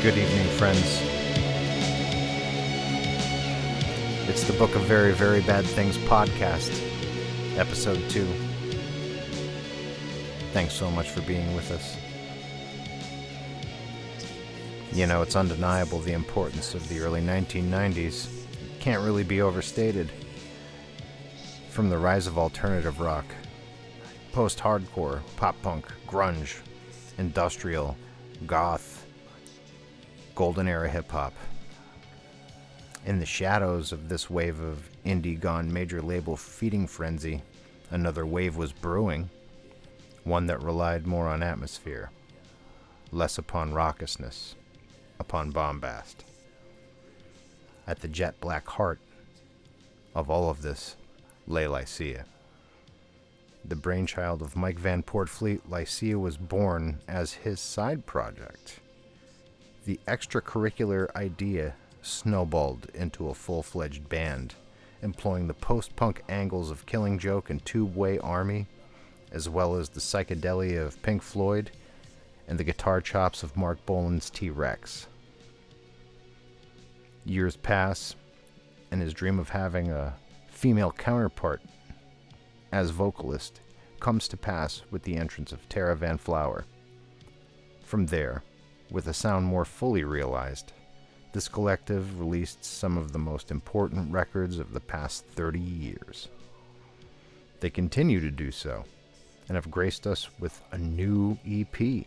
Good evening, friends. It's the Book of Very, Very Bad Things podcast, episode 2. Thanks so much for being with us. You know, it's undeniable the importance of the early 1990s. It can't really be overstated. From the rise of alternative rock, post-hardcore, pop-punk, grunge, industrial, goth, golden era hip-hop. In the shadows of this wave of indie gone major label feeding frenzy, another wave was brewing, one that relied more on atmosphere, less upon raucousness, upon bombast. At the jet black heart of all of this lay Lycia. The brainchild of Mike Van Portfleet, Lycia was born as his side project. The extracurricular idea snowballed into a full-fledged band, employing the post-punk angles of Killing Joke and Tube-Way Army, as well as the psychedelia of Pink Floyd and the guitar chops of Mark Bolan's T-Rex. Years pass, and his dream of having a female counterpart as vocalist comes to pass with the entrance of Tara Van Flower. From there, with a sound more fully realized, this collective released some of the most important records of the past 30 years. They continue to do so, and have graced us with a new EP,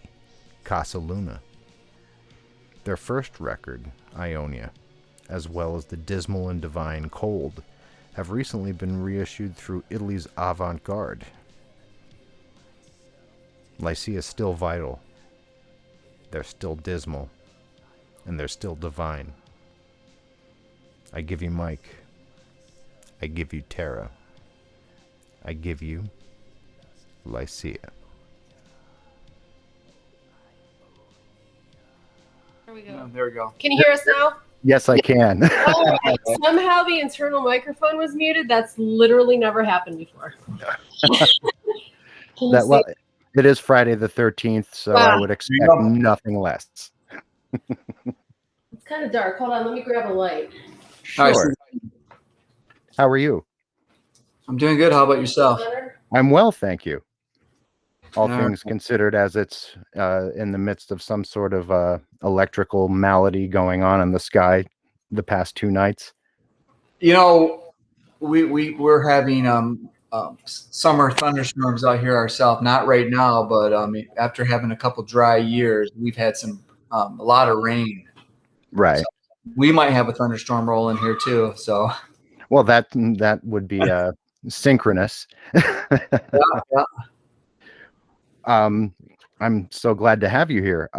Casa Luna. Their first record, Ionia, as well as the dismal and divine Cold, have recently been reissued through Italy's Avant-Garde. Lycia is still vital. They're still dismal, and they're still divine. I give you Mike. I give you Tara. I give you Lycia. There we go. Oh, there we go. Can you hear us now? Yes, I can. Oh, somehow the internal microphone was muted. That's literally never happened before. It is Friday the 13th, so I would expect nothing less. It's kind of dark. Hold on, let me grab a light. Sure. How are you? I'm doing good. How about yourself? I'm well, thank you. All things considered, as it's in the midst of some sort of electrical malady going on in the sky the past 2 nights. You know, we're having summer thunderstorms out here ourselves. Not right now, but after having a couple dry years, we've had a lot of rain. Right. So we might have a thunderstorm roll in here too. So, well, that would be synchronous. yeah. I'm so glad to have you here.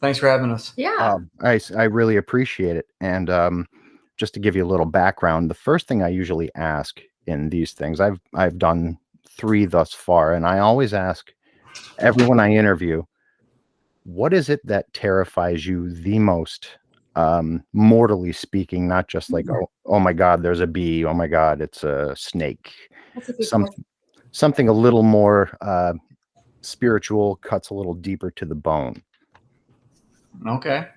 Thanks for having us. Yeah. I really appreciate it. And just to give you a little background, the first thing I usually ask in these things, I've done 3 thus far, and I always ask everyone I interview, what is it that terrifies you the most, mortally speaking, not just like, oh my God, there's a bee. Oh my God, it's a snake. Something a little more spiritual, cuts a little deeper to the bone. Okay.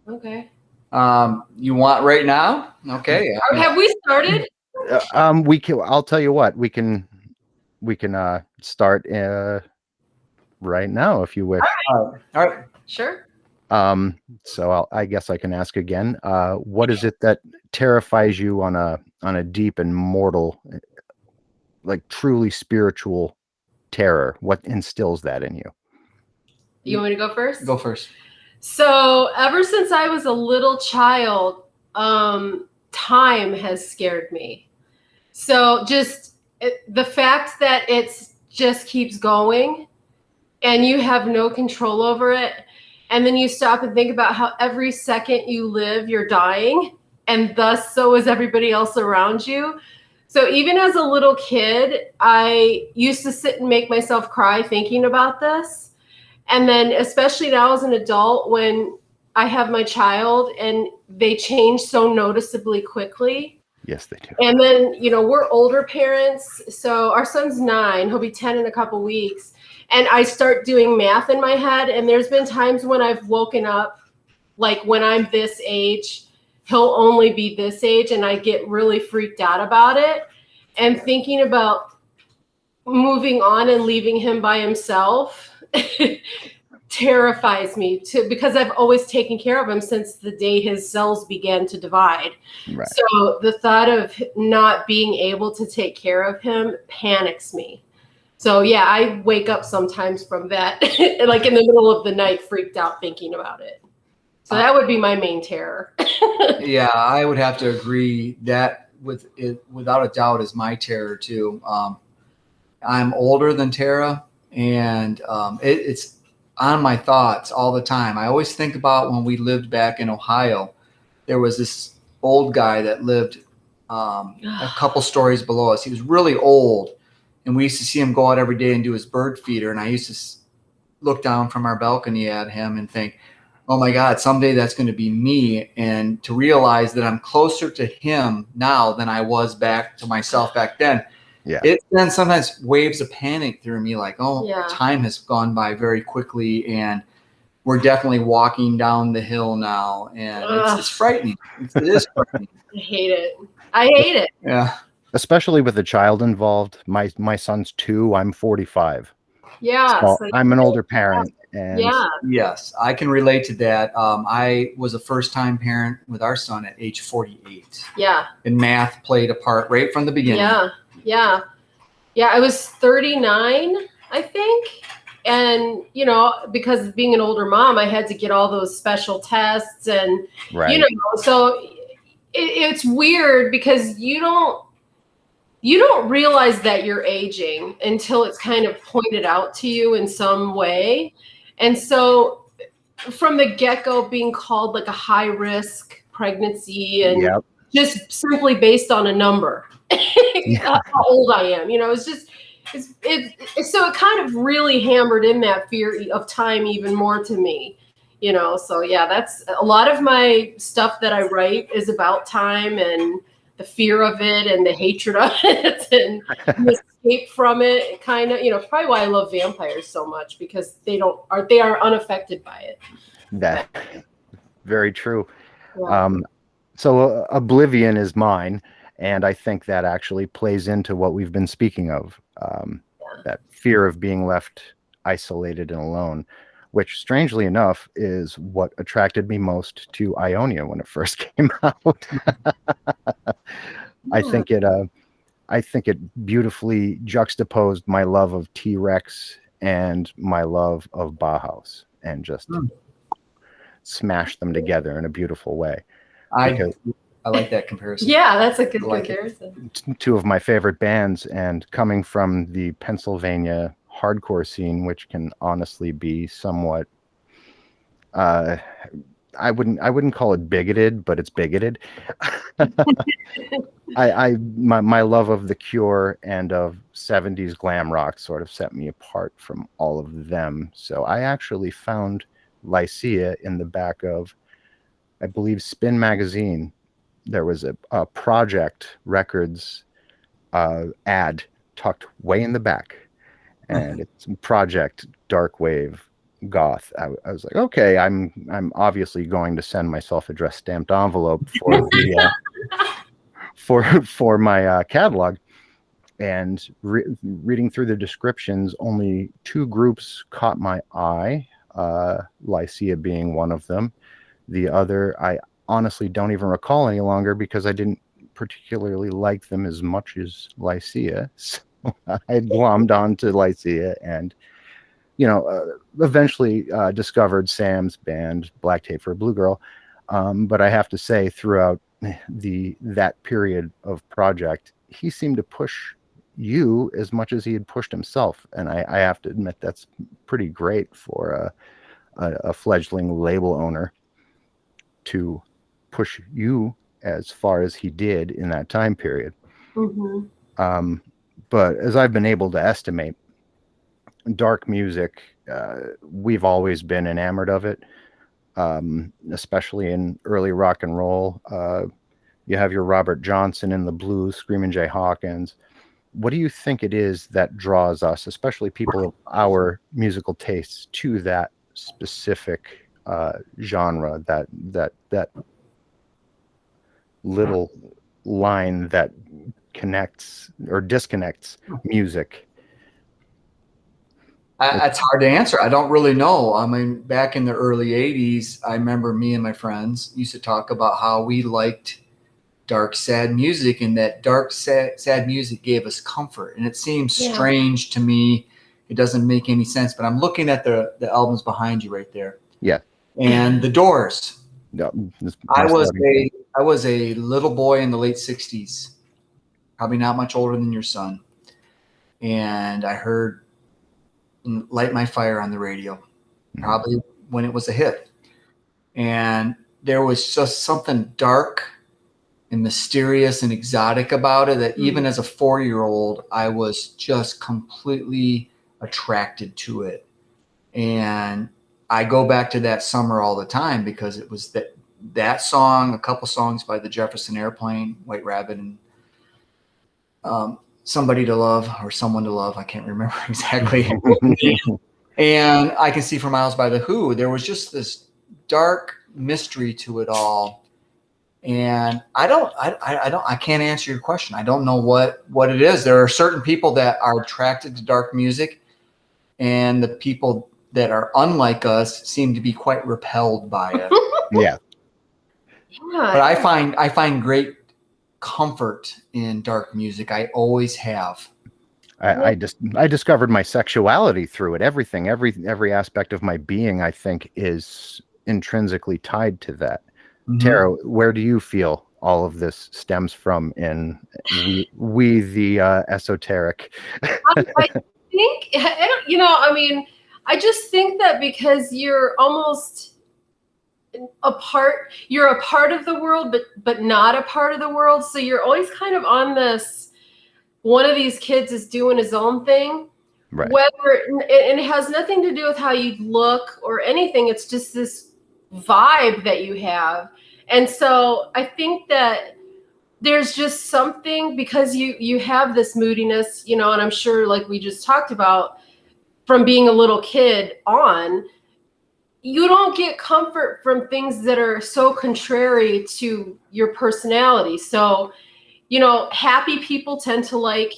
You want right now? Okay. Have we started? We can. I'll tell you what. We can start right now if you wish. All right. Sure. So I guess I can ask again. What is it that terrifies you on a deep and mortal, like truly spiritual terror? What instills that in you? You want me to go first? Go first. So ever since I was a little child, time has scared me. So just the fact that it's just keeps going and you have no control over it. And then you stop and think about how every second you live, you're dying. And thus, so is everybody else around you. So even as a little kid, I used to sit and make myself cry thinking about this. And then especially now as an adult, when I have my child and they change so noticeably quickly. Yes, they do. And then, we're older parents. So our son's 9, he'll be 10 in a couple weeks. And I start doing math in my head. And there's been times when I've woken up like when I'm this age, he'll only be this age, and I get really freaked out about it. And thinking about moving on and leaving him by himself terrifies me too, because I've always taken care of him since the day his cells began to divide. Right. So the thought of not being able to take care of him panics me. So yeah, I wake up sometimes from that, like in the middle of the night, freaked out thinking about it. So that would be my main terror. Yeah, I would have to agree that with it, without a doubt, is my terror too. I'm older than Tara, and it's on my thoughts all the time. I always think about when we lived back in Ohio. There was this old guy that lived a couple stories below us. He was really old, and we used to see him go out every day and do his bird feeder. And I used to look down from our balcony at him and think, oh my God, someday that's going to be me. And to realize that I'm closer to him now than I was back to myself back then. Yeah. It then sometimes waves of panic through me, like, oh, Yeah. time has gone by very quickly, and we're definitely walking down the hill now, and it's frightening. It is frightening. I hate it. I hate it. Yeah. Especially with a child involved. My son's 2. I'm 45. Yeah. So So I'm an older parent. And yeah. Yes, I can relate to that. I was a first-time parent with our son at age 48. Yeah. And math played a part right from the beginning. Yeah. Yeah. Yeah. I was 39, I think. And, you know, because of being an older mom, I had to get all those special tests and, right. you know, so it's weird because you don't realize that you're aging until it's kind of pointed out to you in some way. And so from the get-go being called like a high risk pregnancy and Yep. just simply based on a number, how old I am, you know, it's just, so it kind of really hammered in that fear of time even more to me, you know? So yeah, that's a lot of my stuff that I write is about time and the fear of it and the hatred of it and the escape from it. Kind of, you know, probably why I love vampires so much, because they are unaffected by it. That very true. Yeah. So Oblivion is mine, and I think that actually plays into what we've been speaking of. That fear of being left isolated and alone, which strangely enough is what attracted me most to Ionia when it first came out. I think it beautifully juxtaposed my love of T-Rex and my love of Bauhaus, and just smashed them together in a beautiful way. I like that comparison. Yeah, that's a good comparison. 2 of my favorite bands, and coming from the Pennsylvania hardcore scene, which can honestly be somewhat I wouldn't call it bigoted, but it's bigoted. My love of The Cure and of 70s glam rock sort of set me apart from all of them. So I actually found Lycia in the back of, I believe, Spin magazine. There was a Project Records ad tucked way in the back, and it's Project Dark Wave Goth. I was like, okay, I'm obviously going to send my self-addressed stamped envelope for the for my catalog. And reading through the descriptions, only 2 groups caught my eye, Lycia being one of them. The other, I honestly don't even recall any longer, because I didn't particularly like them as much as Lycia. So I glommed onto Lycia, and eventually discovered Sam's band, Black Tape for a Blue Girl. But I have to say, throughout that period of Project, he seemed to push you as much as he had pushed himself. And I have to admit, that's pretty great for a fledgling label owner to push you as far as he did in that time period. Mm-hmm. But as I've been able to estimate, dark music, we've always been enamored of it, especially in early rock and roll. You have your Robert Johnson in the blues, Screamin' Jay Hawkins. What do you think it is that draws us, especially people of our musical tastes, to that specific genre, that little line that connects or disconnects music. It's hard to answer. I don't really know. I mean, back in the early 80s, I remember me and my friends used to talk about how we liked dark, sad music, and that dark, sad music gave us comfort. And it seems strange to me. It doesn't make any sense, but I'm looking at the albums behind you right there. Yeah. And The Doors. No, I was a little boy in the late 60s, probably not much older than your son. And I heard Light My Fire on the radio, probably when it was a hit. And there was just something dark and mysterious and exotic about it that even as a 4-year-old, I was just completely attracted to it. And I go back to that summer all the time because it was that song, a couple songs by the Jefferson Airplane, White Rabbit, and Somebody to Love or Someone to Love. I can't remember exactly. And I Can See for Miles by The Who. There was just this dark mystery to it all. And I can't answer your question. I don't know what it is. There are certain people that are attracted to dark music, and the people that are unlike us seem to be quite repelled by it. Yeah. But I find great comfort in dark music. I always have. I discovered my sexuality through it. Everything, every aspect of my being, I think, is intrinsically tied to that. Tara, where do you feel all of this stems from in we the esoteric? I think, I just think that because you're almost you're a part of the world, but not a part of the world. So you're always kind of on this, one of these kids is doing his own thing. Right. And it has nothing to do with how you look or anything. It's just this vibe that you have. And so I think that there's just something, because you have this moodiness, and I'm sure, like we just talked about, from being a little kid on, you don't get comfort from things that are so contrary to your personality. So, happy people tend to like,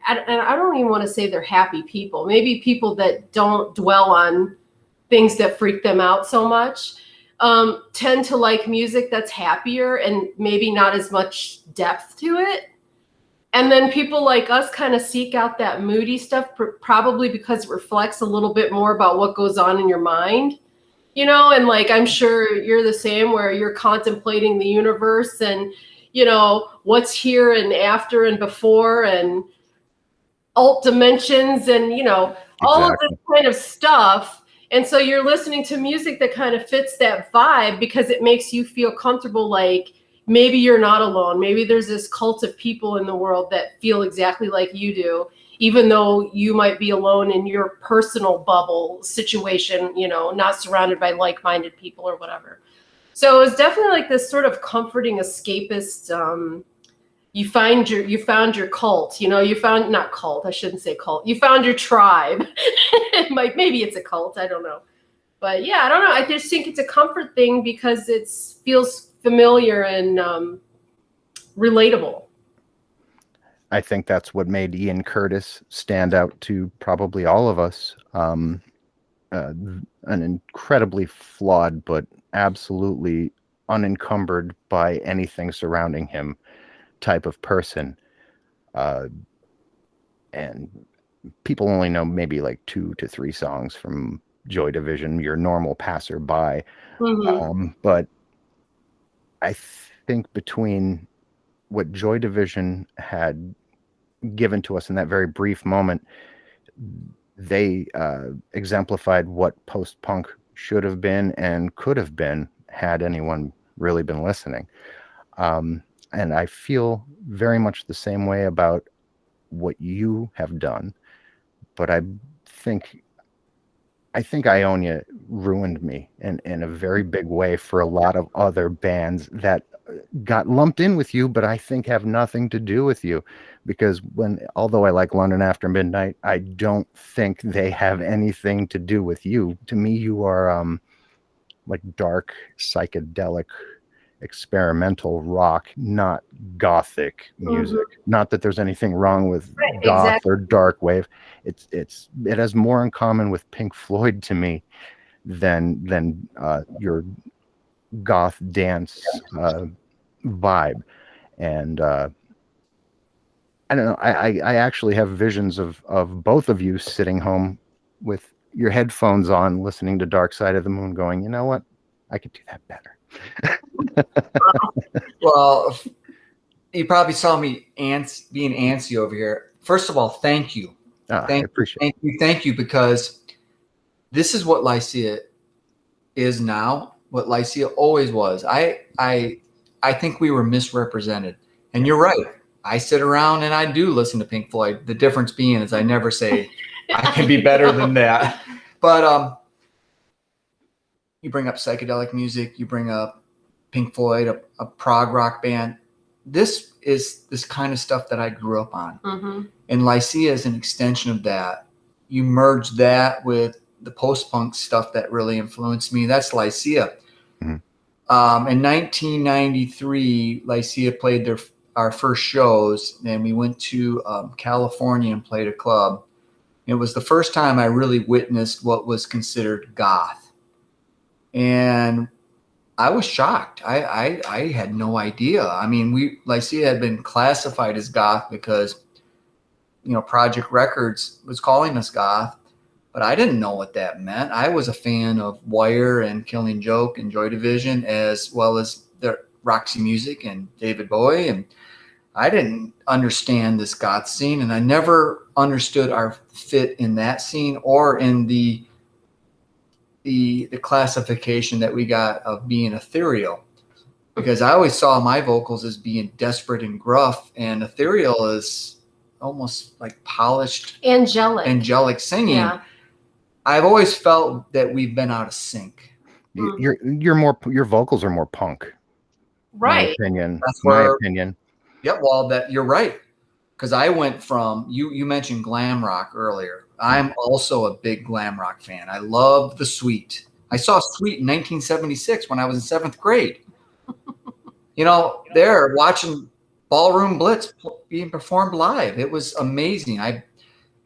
and I don't even want to say they're happy people, maybe people that don't dwell on things that freak them out so much, tend to like music that's happier and maybe not as much depth to it. And then people like us kind of seek out that moody stuff, probably because it reflects a little bit more about what goes on in your mind, and like, I'm sure you're the same, where you're contemplating the universe and, what's here and after and before and alt dimensions and, all of this kind of stuff. And so you're listening to music that kind of fits that vibe because it makes you feel comfortable, like maybe you're not alone. Maybe there's this cult of people in the world that feel exactly like you do, even though you might be alone in your personal bubble situation, not surrounded by like-minded people or whatever. So it's definitely like this sort of comforting escapist. You found your cult, you found, not cult, I shouldn't say cult. You found your tribe. Maybe it's a cult, I don't know. But yeah, I don't know. I just think it's a comfort thing because it feels familiar and relatable. I think that's what made Ian Curtis stand out to probably all of us. An incredibly flawed, but absolutely unencumbered by anything surrounding him type of person. And people only know maybe like 2 to 3 songs from Joy Division, your normal passerby. But I think between what Joy Division had given to us in that very brief moment, they exemplified what post-punk should have been and could have been had anyone really been listening. And I feel very much the same way about what you have done, but I think Ionia ruined me in a very big way for a lot of other bands that got lumped in with you, but I think have nothing to do with you, because although I like London After Midnight, I don't think they have anything to do with you. To me, you are like dark psychedelic experimental rock, not gothic music. Not that there's anything wrong with goth or dark wave. It has more in common with Pink Floyd to me than your goth dance vibe. And I don't know. I actually have visions of both of you sitting home with your headphones on, listening to Dark Side of the Moon, going, you know what? I could do that better. Well, you probably saw me being antsy over here. First of all, thank you. I appreciate it. Thank you, because this is what Lycia is now, what Lycia always was. I think we were misrepresented. And you're right. I sit around and I do listen to Pink Floyd. The difference being is I never say I can be better than that. But you bring up psychedelic music, you bring up Pink Floyd, a prog rock band. This is this kind of stuff that I grew up on. And Lycia is an extension of that. You merge that with the post-punk stuff that really influenced me. That's Lycia. In 1993, Lycia played our first shows, and we went to California and played a club. It was the first time I really witnessed what was considered goth. And I was shocked. I had no idea. I mean, Lycia had been classified as goth because, Project Records was calling us goth, but I didn't know what that meant. I was a fan of Wire and Killing Joke and Joy Division, as well as the Roxy Music and David Bowie. And I didn't understand this goth scene, and I never understood our fit in that scene or in the classification that we got of being ethereal, because I always saw my vocals as being desperate and gruff, and ethereal is almost like polished, angelic singing. Yeah. I've always felt that we've been out of sync. Your vocals are more punk, right? My opinion. That's my opinion. Yeah, well, that you're right, because I went from you mentioned glam rock earlier. I'm also a big glam rock fan. I love the Sweet. I saw Sweet in 1976 when I was in 7th grade. There watching Ballroom Blitz being performed live. It was amazing.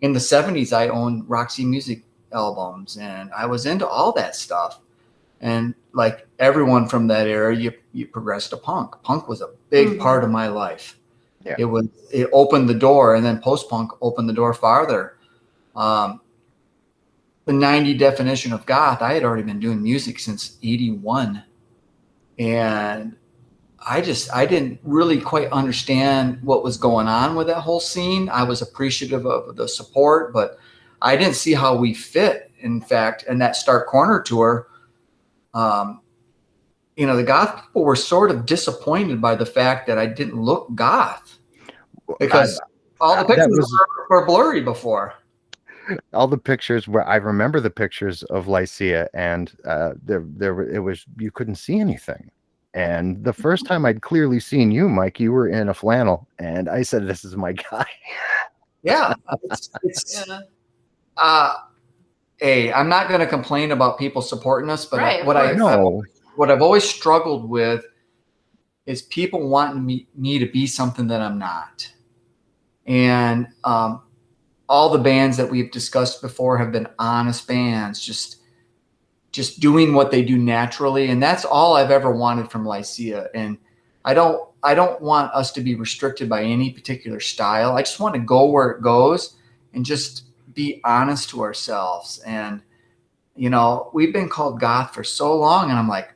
In the 70s, I owned Roxy Music albums, and I was into all that stuff. And like everyone from that era, you progressed to punk. Punk was a big part of my life. Yeah. It opened the door, and then post-punk opened the door farther. The 90 definition of goth, I had already been doing music since 81. And I didn't really quite understand what was going on with that whole scene. I was appreciative of the support, but I didn't see how we fit. In fact, in that Stark Corner tour, the goth people were sort of disappointed by the fact that I didn't look goth, because all the pictures were blurry before. All the pictures I remember the pictures of Lycia, and you couldn't see anything. And the first time I'd clearly seen you, Mike, you were in a flannel, and I said, "This is my guy." Yeah. Hey, I'm not going to complain about people supporting us, but what I've always struggled with is people wanting me to be something that I'm not. And all the bands that we've discussed before have been honest bands, just doing what they do naturally. And that's all I've ever wanted from Lycia. And I don't want us to be restricted by any particular style. I just want to go where it goes and just be honest to ourselves. And, we've been called goth for so long, and I'm like,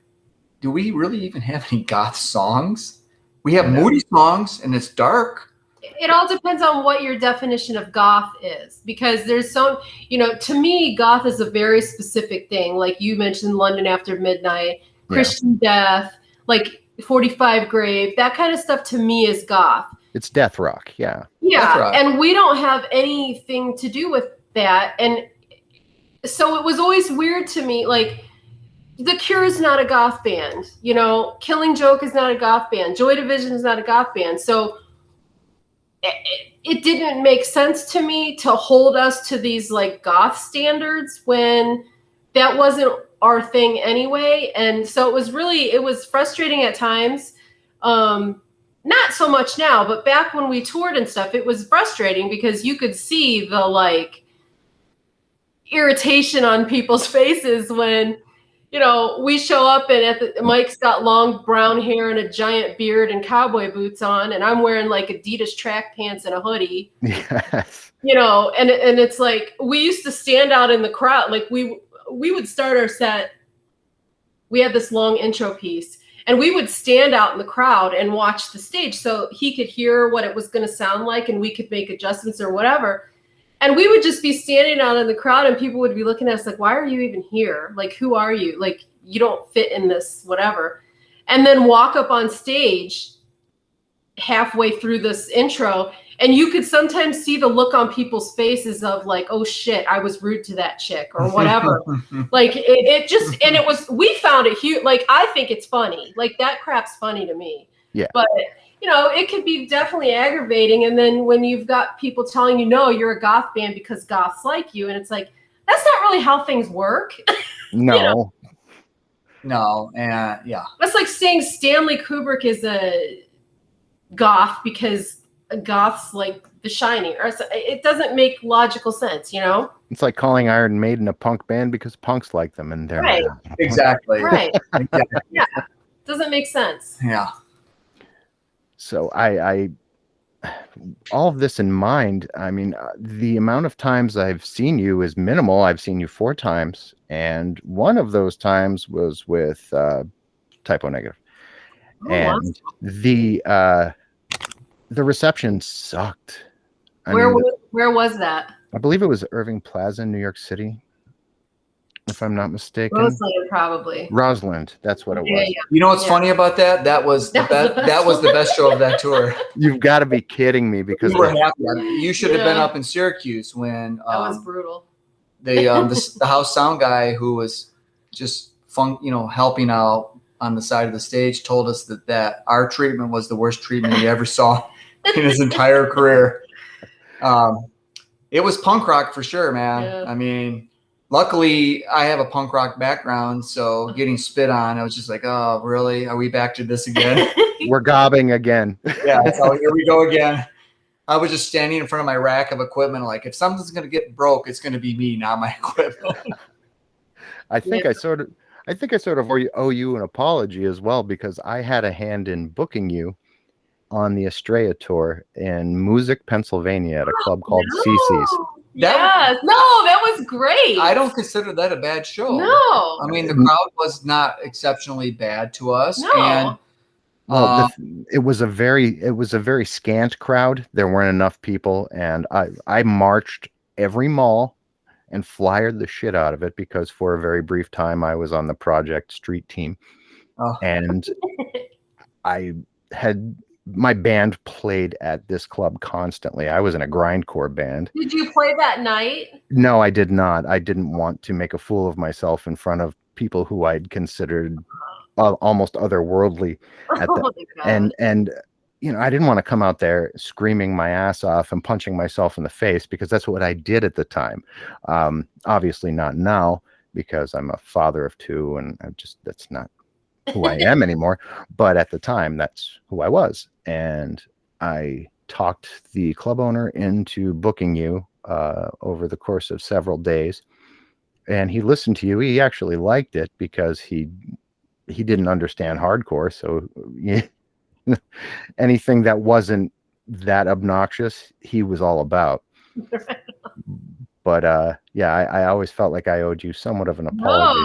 do we really even have any goth songs? We have moody songs, and it's dark. It all depends on what your definition of goth is, because there's some, to me, goth is a very specific thing. Like you mentioned, London After Midnight, Christian Death, like 45 Grave, that kind of stuff to me is goth. It's death rock. Yeah. Yeah. And we don't have anything to do with that. And so it was always weird to me. Like, The Cure is not a goth band, Killing Joke is not a goth band. Joy Division is not a goth band. So it didn't make sense to me to hold us to these like goth standards when that wasn't our thing anyway. And so it was frustrating at times. Not so much now, but back when we toured and stuff, it was frustrating because you could see the like irritation on people's faces when, you know, we show up and Mike's got long brown hair and a giant beard and cowboy boots on, and I'm wearing like Adidas track pants and a hoodie. Yes. You know, and it's like we used to stand out in the crowd. Like we would start our set. We had this long intro piece, and we would stand out in the crowd and watch the stage so he could hear what it was going to sound like and we could make adjustments or whatever. And we would just be standing out in the crowd and people would be looking at us like, why are you even here? Like, who are you? Like, you don't fit in this, whatever. And then walk up on stage halfway through this intro, and you could sometimes see the look on people's faces of like, oh shit, I was rude to that chick or whatever. Like it just, and it was, we found it huge. Like, I think it's funny. Like, that crap's funny to me. Yeah. But you know, it could be definitely aggravating. And then when you've got people telling you, no, you're a goth band because goths like you. And it's like, that's not really how things work. No. You know? No. And yeah. That's like saying Stanley Kubrick is a goth because goths like The Shining. Or it doesn't make logical sense, you know? It's like calling Iron Maiden a punk band because punks like them, and they're right. Exactly. Right. Exactly. Yeah. Doesn't make sense. Yeah. So I all of this in mind, I mean, the amount of times I've seen you is minimal. I've seen you 4 times, and one of those times was with Typo Negative. Oh, And wow. the reception sucked. Where was that? I believe it was Irving Plaza in New York City, if I'm not mistaken. Roseland, probably. Rosalind, that's what it was. Yeah. You know what's funny about that? That was the best show of that tour. You've got to be kidding me, because We were happy. You should have been up in Syracuse when that was brutal. the house sound guy who was just helping out on the side of the stage told us that our treatment was the worst treatment he ever saw in his entire career. It was punk rock for sure, man. Yeah. I mean, luckily I have a punk rock background, so getting spit on, I was just like, oh, really? Are we back to this again? We're gobbing again. Yeah, so here we go again. I was just standing in front of my rack of equipment, like, if something's going to get broke, it's going to be me, not my equipment. I think I sort of owe you an apology as well, because I had a hand in booking you on the Estrella tour in Music, Pennsylvania, at a club called CC's. Yes. No, that was great. I don't consider that a bad show. No. I mean, the crowd was not exceptionally bad to us. No. And well, it was a very scant crowd. There weren't enough people, and I marched every mall and flyered the shit out of it, because for a very brief time I was on the Project Street team. And my band played at this club constantly. I was in a grindcore band. Did you play that night? No, I did not. I didn't want to make a fool of myself in front of people who I'd considered almost otherworldly. And you know, I didn't want to come out there screaming my ass off and punching myself in the face, because that's what I did at the time. Obviously not now, because I'm a father of 2, and that's not who I am anymore. But at the time, that's who I was. And I talked the club owner into booking you over the course of several days. And he listened to you. He actually liked it, because he didn't understand hardcore. So anything that wasn't that obnoxious, he was all about. But yeah, I always felt like I owed you somewhat of an apology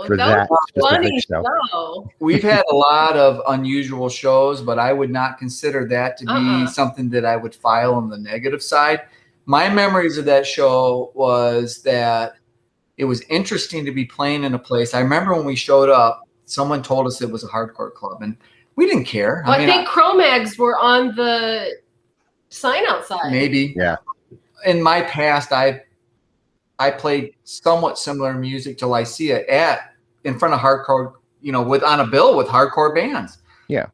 for that specific show. We've had a lot of unusual shows, but I would not consider that to be something that I would file on the negative side. My memories of that show was that it was interesting to be playing in a place. I remember when we showed up, someone told us it was a hardcore club, and we didn't care. Well, I think Cro-Mags were on the sign outside. Maybe. Yeah. In my past, I played somewhat similar music to Lycia in front of hardcore, on a bill with hardcore bands. Yeah.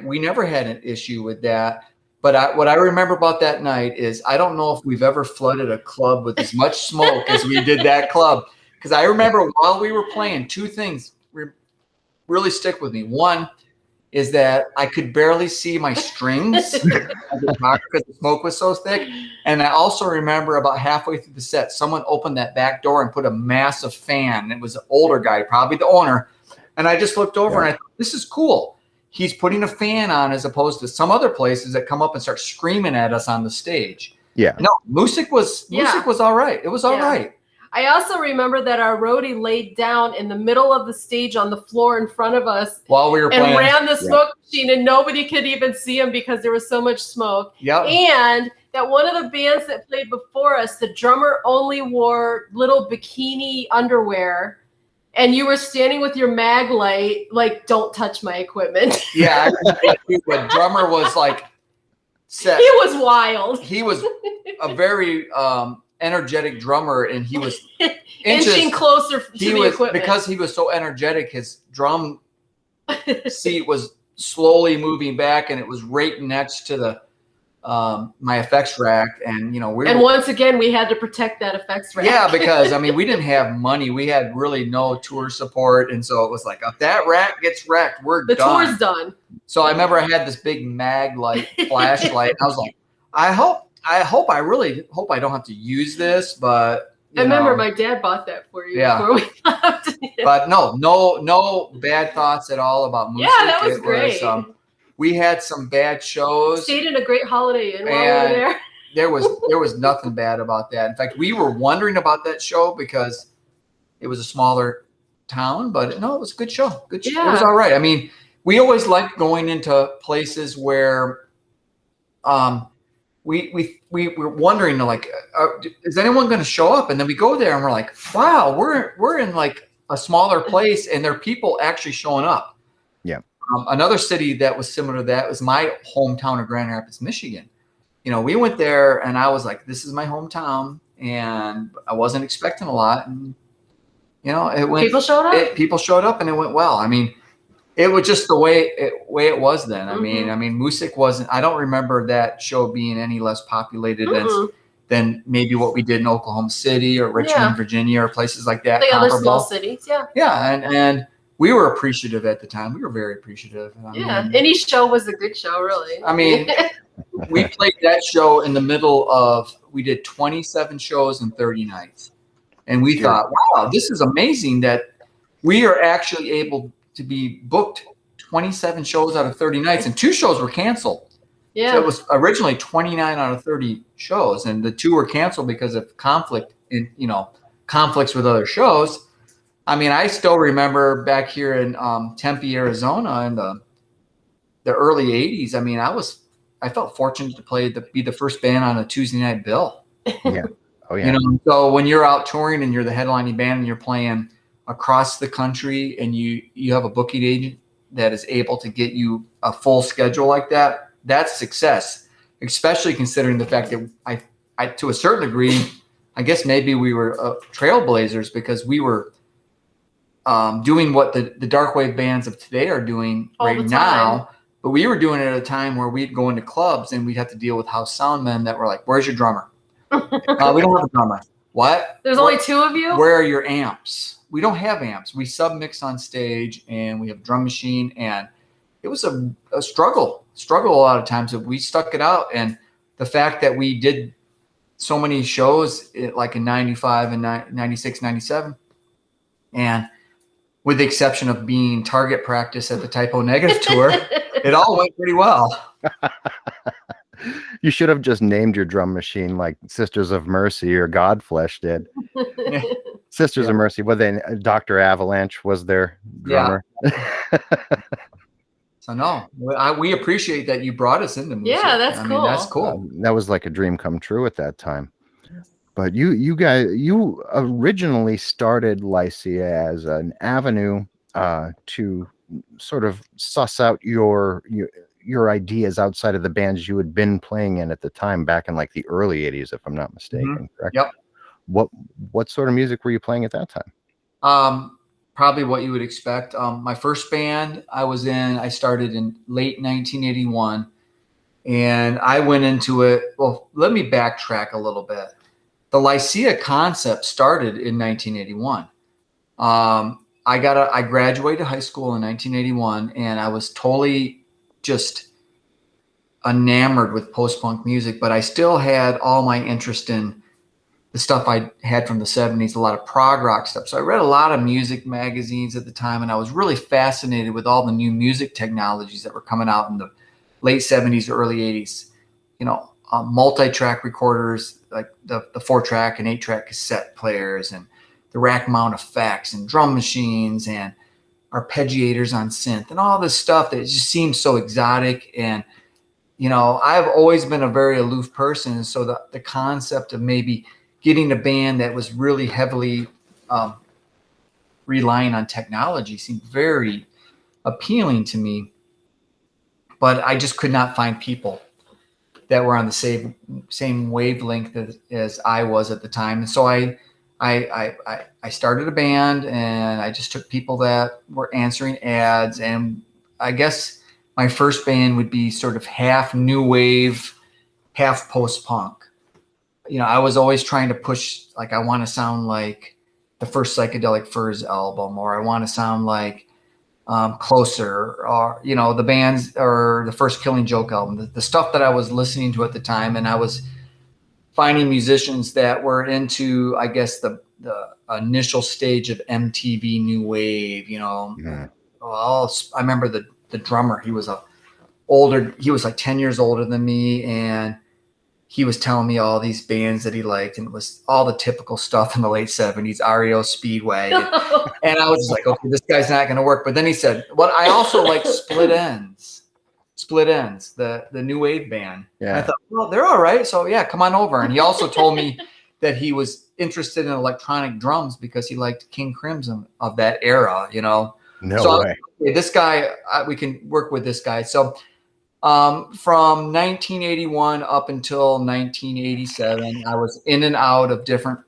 We never had an issue with that. But what I remember about that night is, I don't know if we've ever flooded a club with as much smoke as we did that club, because I remember while we were playing, two things really stick with me. One is that I could barely see my strings as a guitar because the smoke was so thick. And I also remember about halfway through the set, someone opened that back door and put a massive fan. It was an older guy, probably the owner. And I just looked over and I thought, this is cool. He's putting a fan on as opposed to some other places that come up and start screaming at us on the stage. Yeah. No, music was all right. It was all right. I also remember that our roadie laid down in the middle of the stage on the floor in front of us while we were playing, and ran the smoke machine, and nobody could even see him because there was so much smoke. Yeah. And that one of the bands that played before us, the drummer only wore little bikini underwear. And you were standing with your mag light, like, don't touch my equipment. Yeah, the drummer was like set. He was wild. He was a very energetic drummer, and he was inching closer to the equipment. Because he was so energetic, his drum seat was slowly moving back, and it was right next to the my effects rack, and once again we had to protect that effects rack. Yeah, because I mean we didn't have money, we had really no tour support, and so it was like if that rack gets wrecked, the tour's done. So I remember I had this big mag light flashlight, and I was like, I really hope I don't have to use this, but I remember my dad bought that for you before we left. But no bad thoughts at all about music. Yeah, that was great. We had some bad shows. Stayed in a great Holiday Inn while we were there. There was nothing bad about that. In fact, we were wondering about that show because it was a smaller town, but no, it was a good show. Good show. Yeah. It was all right. I mean, we always liked going into places where we were wondering, like, is anyone going to show up? And then we go there and we're like, wow, we're in like a smaller place and there are people actually showing up. Yeah. Another city that was similar to that was my hometown of Grand Rapids, Michigan. We went there and I was like, this is my hometown, and I wasn't expecting a lot. And, it went. People showed up? People showed up and it went well. I mean, it was just the way it was then. I mean, music wasn't. I don't remember that show being any less populated than maybe what we did in Oklahoma City or Richmond, Virginia, or places like that. The other small cities, Yeah, and we were appreciative at the time. We were very appreciative. I mean, any show was a good show, really. I mean, we played that show in the middle of. We did 27 shows in 30 nights, and we thought, wow, this is amazing that we are actually able to be booked 27 shows out of 30 nights, and 2 shows were canceled. Yeah. So it was originally 29 out of 30 shows, and the 2 were canceled because of conflicts with other shows. I mean, I still remember back here in Tempe, Arizona in the early 80s. I mean, I felt fortunate to be the first band on a Tuesday night bill. Yeah. Oh yeah. So when you're out touring and you're the headlining band and you're playing across the country and you have a booking agent that is able to get you a full schedule like that, that's success, especially considering the fact that I to a certain degree, I guess maybe we were trailblazers because we were doing what the dark wave bands of today are doing right now, but we were doing it at a time where we'd go into clubs and we'd have to deal with house sound men that were like, where's your drummer? We don't have a drummer. What? There's only 2 of you? Where are your amps? We don't have amps. We submix on stage and we have a drum machine, and it was a struggle a lot of times, but we stuck it out. And the fact that we did so many shows like in 95 and 96, 97, and with the exception of being target practice at the Typo Negative tour, it all went pretty well. You should have just named your drum machine like Sisters of Mercy or Godflesh did. Sisters of Mercy. Dr. Avalanche was their drummer. Yeah. So no, we appreciate that you brought us into music. Yeah, that's cool. That's cool. That was like a dream come true at that time. But you guys originally started Lycia as an avenue to sort of suss out your ideas outside of the bands you had been playing in at the time, back in like the early 80s, if I'm not mistaken. Correct? Yep. What sort of music were you playing at that time? Probably what you would expect. My first band I started in late 1981, and I went into it. Well, let me backtrack a little bit. the Lycia concept started in 1981. I graduated high school in 1981, and I was totally just enamored with post-punk music, but I still had all my interest in the stuff I had from the 70s, a lot of prog rock stuff. So I read a lot of music magazines at the time, and I was really fascinated with all the new music technologies that were coming out in the late 70s, early 80s. Multi-track recorders, like the 4-track and 8-track cassette players, and the rack mount effects and drum machines and arpeggiators on synth and all this stuff that just seems so exotic. And I've always been a very aloof person, so the concept of maybe getting a band that was really heavily relying on technology seemed very appealing to me, but I just could not find people that were on the same wavelength as I was at the time. And so I started a band, and I just took people that were answering ads. And I guess my first band would be sort of half new wave, half post-punk. I was always trying to push, like, I want to sound like the first Psychedelic Furs album, or I want to sound like Closer, or the bands, or the first Killing Joke album, the stuff that I was listening to at the time. And I was finding musicians that were into, I guess, the initial stage of MTV new wave. Yeah. I remember the drummer. He was like 10 years older than me, and he was telling me all these bands that he liked, and it was all the typical stuff in the late 70s, REO Speedwagon. And I was just like, okay, this guy's not going to work. But then he said, well, I also like Split Ends, the new wave band. Yeah. And I thought, well, they're all right. So yeah, come on over. And he also told me that he was interested in electronic drums because he liked King Crimson of that era, No so way. Okay, this guy, we can work with this guy. So from 1981 up until 1987, I was in and out of different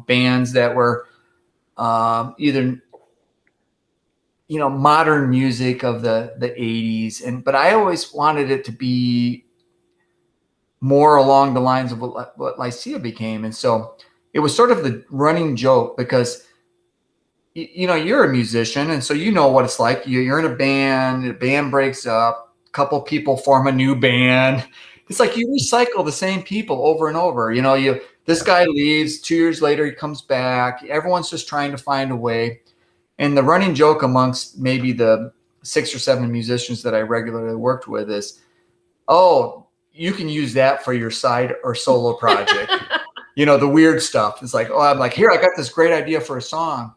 bands that were either modern music of the 80s, but I always wanted it to be more along the lines of what Lycia became. And so it was sort of the running joke, because you're a musician, and so what it's like. You're in a band, the band breaks up, a couple people form a new band. It's like you recycle the same people over and over. This guy leaves, 2 years later he comes back. Everyone's just trying to find a way. And the running joke amongst maybe the 6 or 7 musicians that I regularly worked with is, oh, you can use that for your side or solo project. The weird stuff. It's like, oh, I'm like, here, I got this great idea for a song.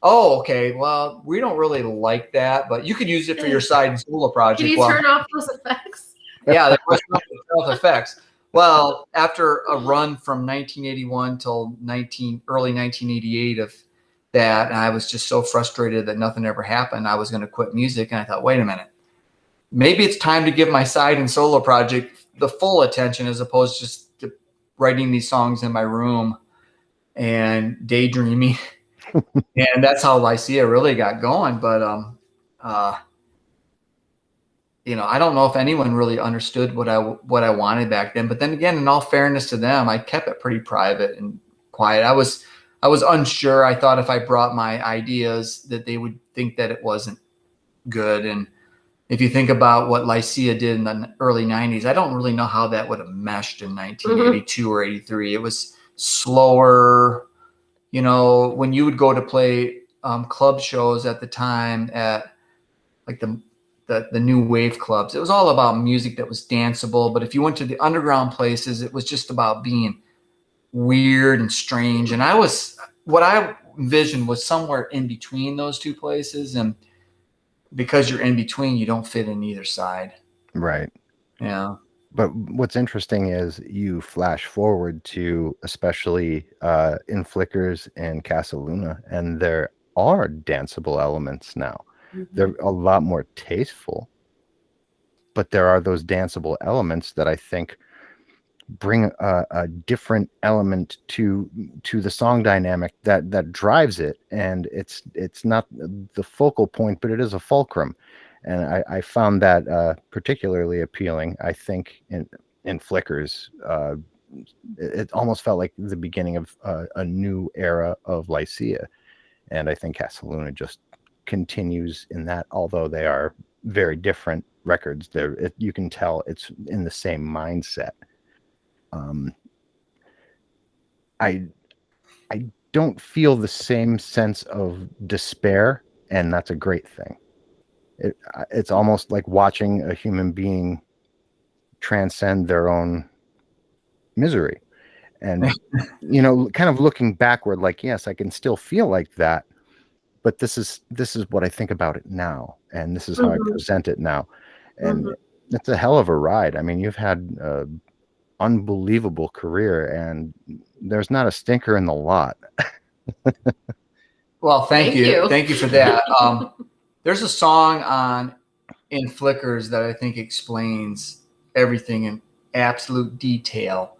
Oh, okay. Well, we don't really like that, but you could use it for your side and solo project. Can you turn off those effects? Yeah, there was no effects. Well, after a run from 1981 till early 1988 of that, and I was just so frustrated that nothing ever happened, I was going to quit music. And I thought, wait a minute, maybe it's time to give my side and solo project the full attention, as opposed to just writing these songs in my room and daydreaming. And that's how Lycia really got going. But I don't know if anyone really understood what I wanted back then. But then again, in all fairness to them, I kept it pretty private and quiet. I was unsure. I thought if I brought my ideas that they would think that it wasn't good. And if you think about what Lycia did in the early 90s, I don't really know how that would have meshed in 1982 or 83. It was slower. When you would go to play club shows at the time at like the new wave clubs, it was all about music that was danceable. But if you went to the underground places, it was just about being weird and strange. And what I envisioned was somewhere in between those two places. And because you're in between, you don't fit in either side. Right. Yeah. But what's interesting is you flash forward to especially in Flickers and Casa Luna, and there are danceable elements now. Mm-hmm. They're a lot more tasteful, but there are those danceable elements that I think bring a different element to the song dynamic that drives it. And it's not the focal point, but it is a fulcrum. And I found that particularly appealing. I think in Flickers, it almost felt like the beginning of a new era of Lycia. And I think Casaluna just continues in that, although they are very different records. You can tell it's in the same mindset. I I don't feel the same sense of despair, and that's a great thing. It's almost like watching a human being transcend their own misery, and kind of looking backward, like, yes, I can still feel like that, but this is what I think about it now, and this is how I present it now, and it's a hell of a ride. I mean, you've had an unbelievable career, and there's not a stinker in the lot. Well, thank you. Thank you for that. There's a song on In Flickers that I think explains everything in absolute detail.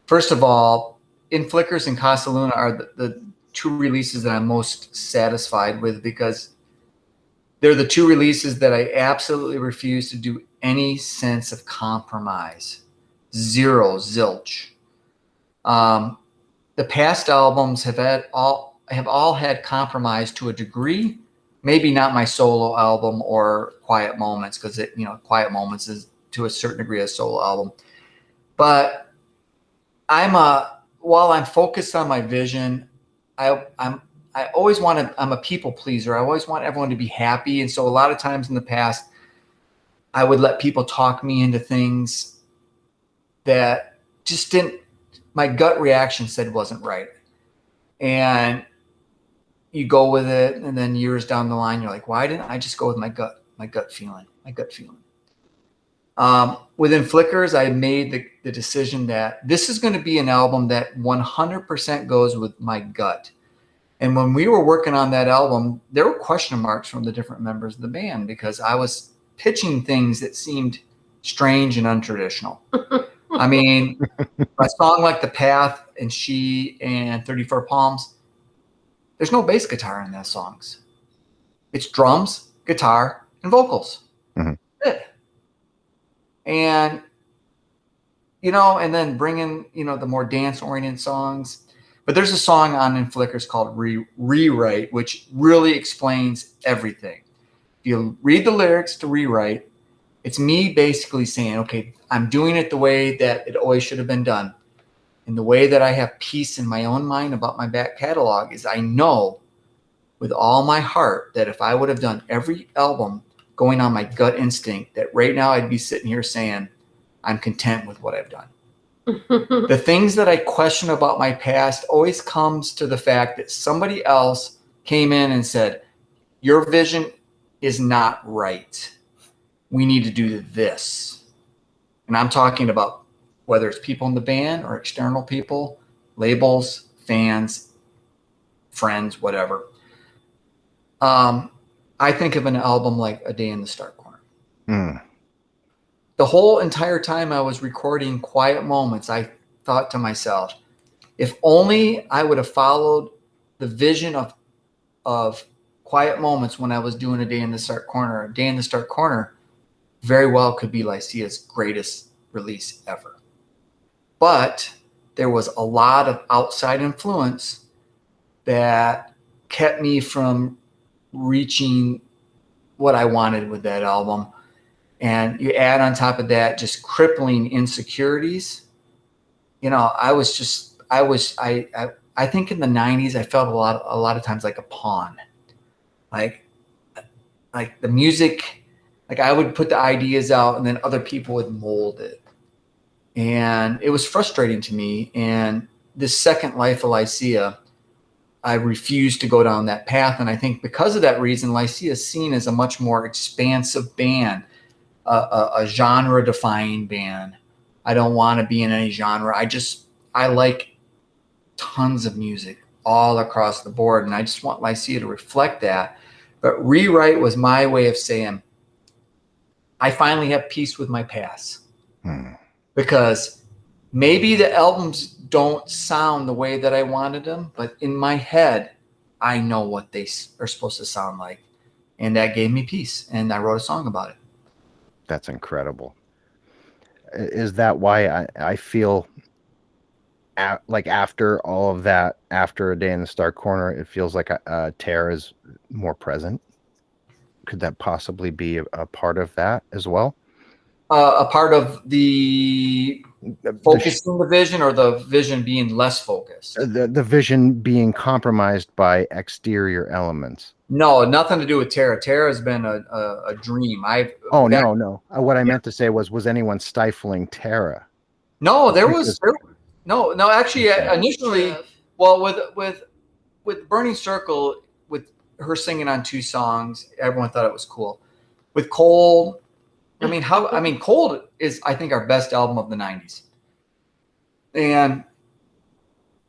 First of all, In Flickers and Casaluna are the two releases that I'm most satisfied with, because they're the two releases that I absolutely refuse to do any sense of compromise. Zero, zilch. The past albums have all had compromise to a degree. Maybe not my solo album or Quiet Moments, because Quiet Moments is to a certain degree a solo album. But while I'm focused on my vision, I'm a people pleaser. I always want everyone to be happy. And so a lot of times in the past, I would let people talk me into things that just my gut reaction said wasn't right. And you go with it, and then years down the line, you're like, why didn't I just go with my gut feeling? Within Flickers, I made the decision that this is going to be an album that 100% goes with my gut. And when we were working on that album, there were question marks from the different members of the band, because I was pitching things that seemed strange and untraditional. I mean, a song like The Path and She and 34 Palms, there's no bass guitar in those songs. It's drums, guitar, and vocals. Mm-hmm. It. And, and then bring in, the more dance-oriented songs. But there's a song on In Flickers called Rewrite, which really explains everything. If you read the lyrics to Rewrite, it's me basically saying, okay, I'm doing it the way that it always should have been done. And the way that I have peace in my own mind about my back catalog is I know with all my heart that if I would have done every album going on my gut instinct, that right now I'd be sitting here saying, I'm content with what I've done. The things that I question about my past always comes to the fact that somebody else came in and said, your vision is not right. We need to do this. And I'm talking about whether it's people in the band or external people, labels, fans, friends, whatever. I think of an album like A Day in the Star Corner. The whole entire time I was recording Quiet Moments, I thought to myself, if only I would have followed the vision of Quiet Moments when I was doing A Day in the Star Corner. A Day in the Star Corner very well could be Lycia's greatest release ever. But there was a lot of outside influence that kept me from reaching what I wanted with that album. And you add on top of that just crippling insecurities. I think in the 90s, I felt a lot of times like a pawn. Like the music, like I would put the ideas out and then other people would mold it. And it was frustrating to me. And this second life of Lycia, I refused to go down that path. And I think because of that reason, Lycia is seen as a much more expansive band, a genre-defying band. I don't want to be in any genre. I like tons of music all across the board. And I just want Lycia to reflect that. But Rewrite was my way of saying, I finally have peace with my past. Because maybe the albums don't sound the way that I wanted them, but in my head, I know what they are supposed to sound like. And that gave me peace. And I wrote a song about it. That's incredible. Is that why I feel like after all of that, after A Day in the Star Corner, it feels like Tara is more present. Could that possibly be a part of that as well? A part of the focusing the vision, or the vision being less focused? The vision being compromised by exterior elements. No, nothing to do with Tara. Tara has been a dream. No. What I meant to say was anyone stifling Tara? No, no. Actually, initially, well, with Burning Circle, with her singing on 2 songs, everyone thought it was cool. With Cold, Cold is, I think, our best album of the 90s. And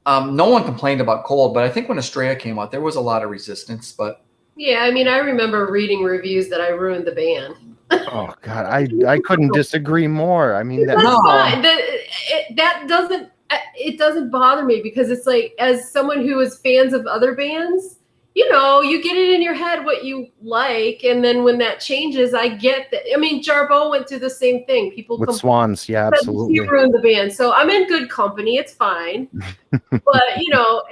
no one complained about Cold, but I think when Estrella came out, there was a lot of resistance. But yeah, I mean, I remember reading reviews that I ruined the band. Oh God, I couldn't disagree more. I mean, that's fine. That doesn't, it doesn't bother me, because it's like, as someone who is fans of other bands, you know, you get it in your head what you like, and then when that changes, I get that. I mean, Jarbo went through the same thing. People with Swans, yeah, absolutely. He ruined the band, so I'm in good company. It's fine, but you know.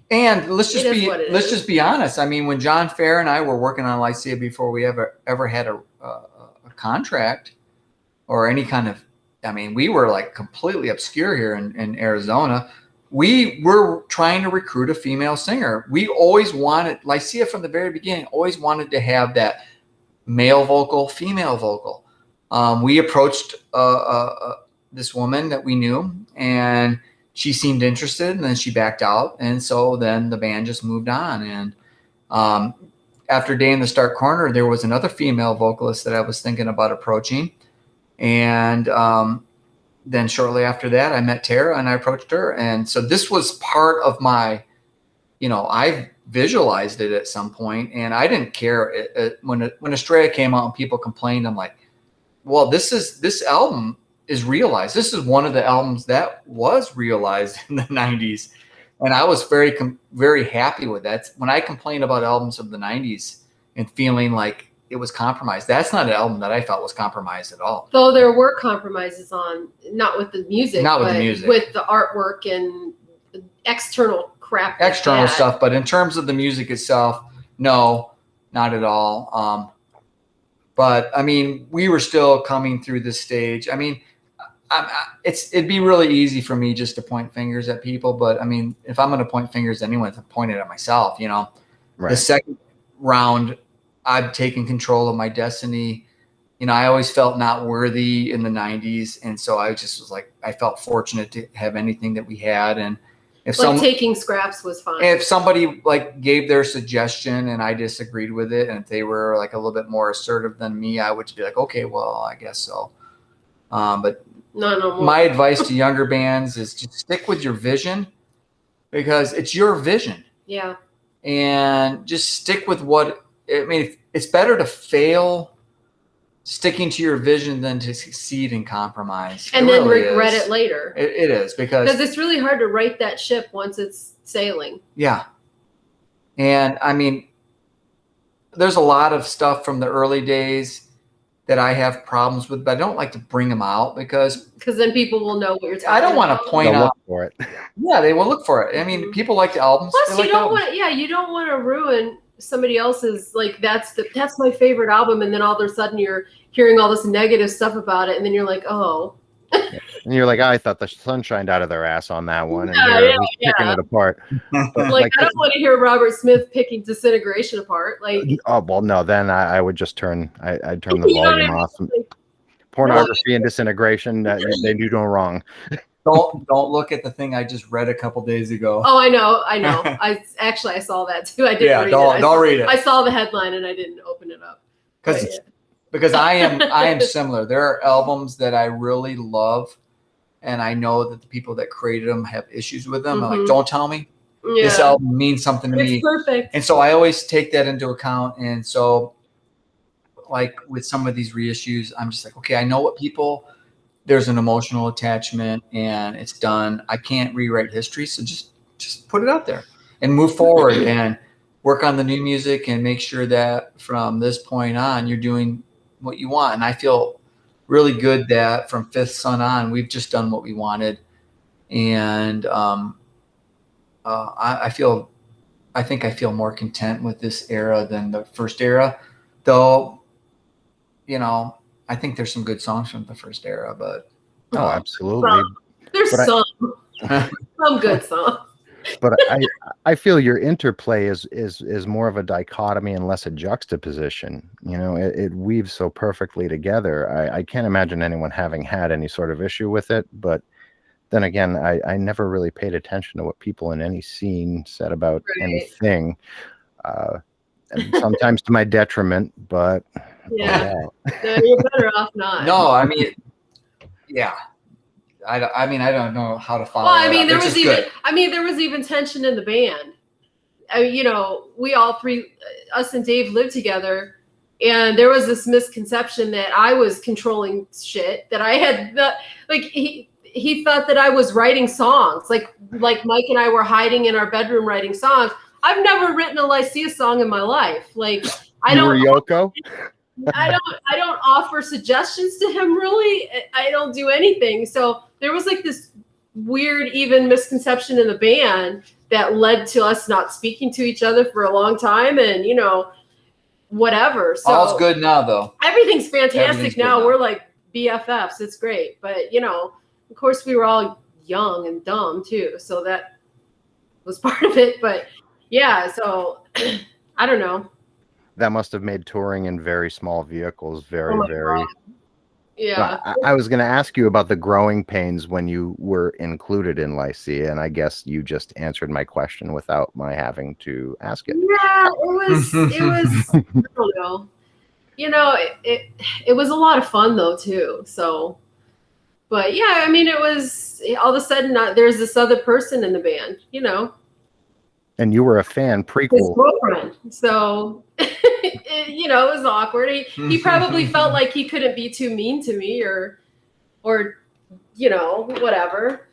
And let's just be honest. I mean, when John Fair and I were working on Lycia before we ever had a contract or any kind of, I mean, we were like completely obscure here in Arizona. We were trying to recruit a female singer. We always wanted, Lycia from the very beginning, always wanted to have that male vocal, female vocal. We approached this woman that we knew, and she seemed interested, and then she backed out. And so then the band just moved on. And after Day in the Stark Corner, there was another female vocalist that I was thinking about approaching. And then shortly after that, I met Tara and I approached her. And so this was part of my, you know, I visualized it at some point, and I didn't care. When Estrella came out and people complained, I'm like, well, this album is realized. This is one of the albums that was realized in the 90s. And I was very, very happy with that. When I complain about albums of the 90s and feeling like it was compromised, that's not an album that I felt was compromised at all. Though there were compromises on, not with the music, with the artwork and external crap. External stuff. But in terms of the music itself, no, not at all. But I mean, we were still coming through this stage. I mean, it'd be really easy for me just to point fingers at people, but I mean, if I'm going to point fingers at anyone, to point it at myself, you know. Right. The second round, I've taken control of my destiny. You know, I always felt not worthy in the 90s, and so I just was like, I felt fortunate to have anything that we had. And if taking scraps was fine. If somebody like gave their suggestion and I disagreed with it, and if they were like a little bit more assertive than me, I would be like, okay, well, I guess so. But no. My advice to younger bands is just stick with your vision, because it's your vision. Yeah. And just stick with what, I mean, it's better to fail sticking to your vision than to succeed in compromise. And then really regret it later. It is, because it's really hard to right that ship once it's sailing. Yeah. And I mean, there's a lot of stuff from the early days that I have problems with, but I don't like to bring them out, because then people will know what you're talking about. I don't want to point out. Look for it. Yeah, they will look for it. I mean, people like the albums. Plus, you don't want to ruin somebody else's, like, that's my favorite album, and then all of a sudden you're hearing all this negative stuff about it, and then you're like, oh. And you're like, I thought the sun shined out of their ass on that one, and picking it apart. But, like, I don't want to hear Robert Smith picking Disintegration apart. Like, oh well, no, then I would just turn the volume off. Pornography and Disintegration, they do no wrong. Don't look at the thing I just read a couple days ago. Oh, I know. I saw that too. I didn't read it. Don't read it. I saw the headline and I didn't open it up. Because I am similar. There are albums that I really love, and I know that the people that created them have issues with them. Mm-hmm. I'm like, don't tell me. Yeah. This album means something to me. It's perfect. And so I always take that into account. And so, like with some of these reissues, I'm just like, okay, I know what people, there's an emotional attachment and it's done. I can't rewrite history. So just put it out there and move forward and work on the new music and make sure that from this point on, you're doing what you want. And I feel really good that from Fifth Son on, we've just done what we wanted. and I think I feel more content with this era than the first era, though. I think there's some good songs from the first era, but absolutely. There's But some good songs. But I feel your interplay is more of a dichotomy and less a juxtaposition. It weaves so perfectly together. I can't imagine anyone having had any sort of issue with it. But then again, I never really paid attention to what people in any scene said about anything. And sometimes to my detriment, but yeah. No, you're better off not. No, I mean, yeah. I don't know how to follow. Well, I mean, there was even tension in the band. We all three, us and Dave, lived together, and there was this misconception that I was controlling shit. That I had he thought that I was writing songs, like Mike and I were hiding in our bedroom writing songs. I've never written a Lycia song in my life. I don't. Yoko? I don't offer suggestions to him, really. I don't do anything. So there was this weird even misconception in the band that led to us not speaking to each other for a long time, and whatever. So all's good now, though. Everything's fantastic now. We're like BFFs. It's great. But of course we were all young and dumb too. So that was part of it. But yeah, so I don't know. That must have made touring in very small vehicles very. God. Yeah. I was going to ask you about the growing pains when you were included in Lycia, and I guess you just answered my question without my having to ask it. Yeah, it was I don't know. It was a lot of fun though too. So, but yeah, I mean, it was all of a sudden there's this other person in the band, And you were a fan prequel. His girlfriend. So, it was awkward. He probably felt like he couldn't be too mean to me or whatever,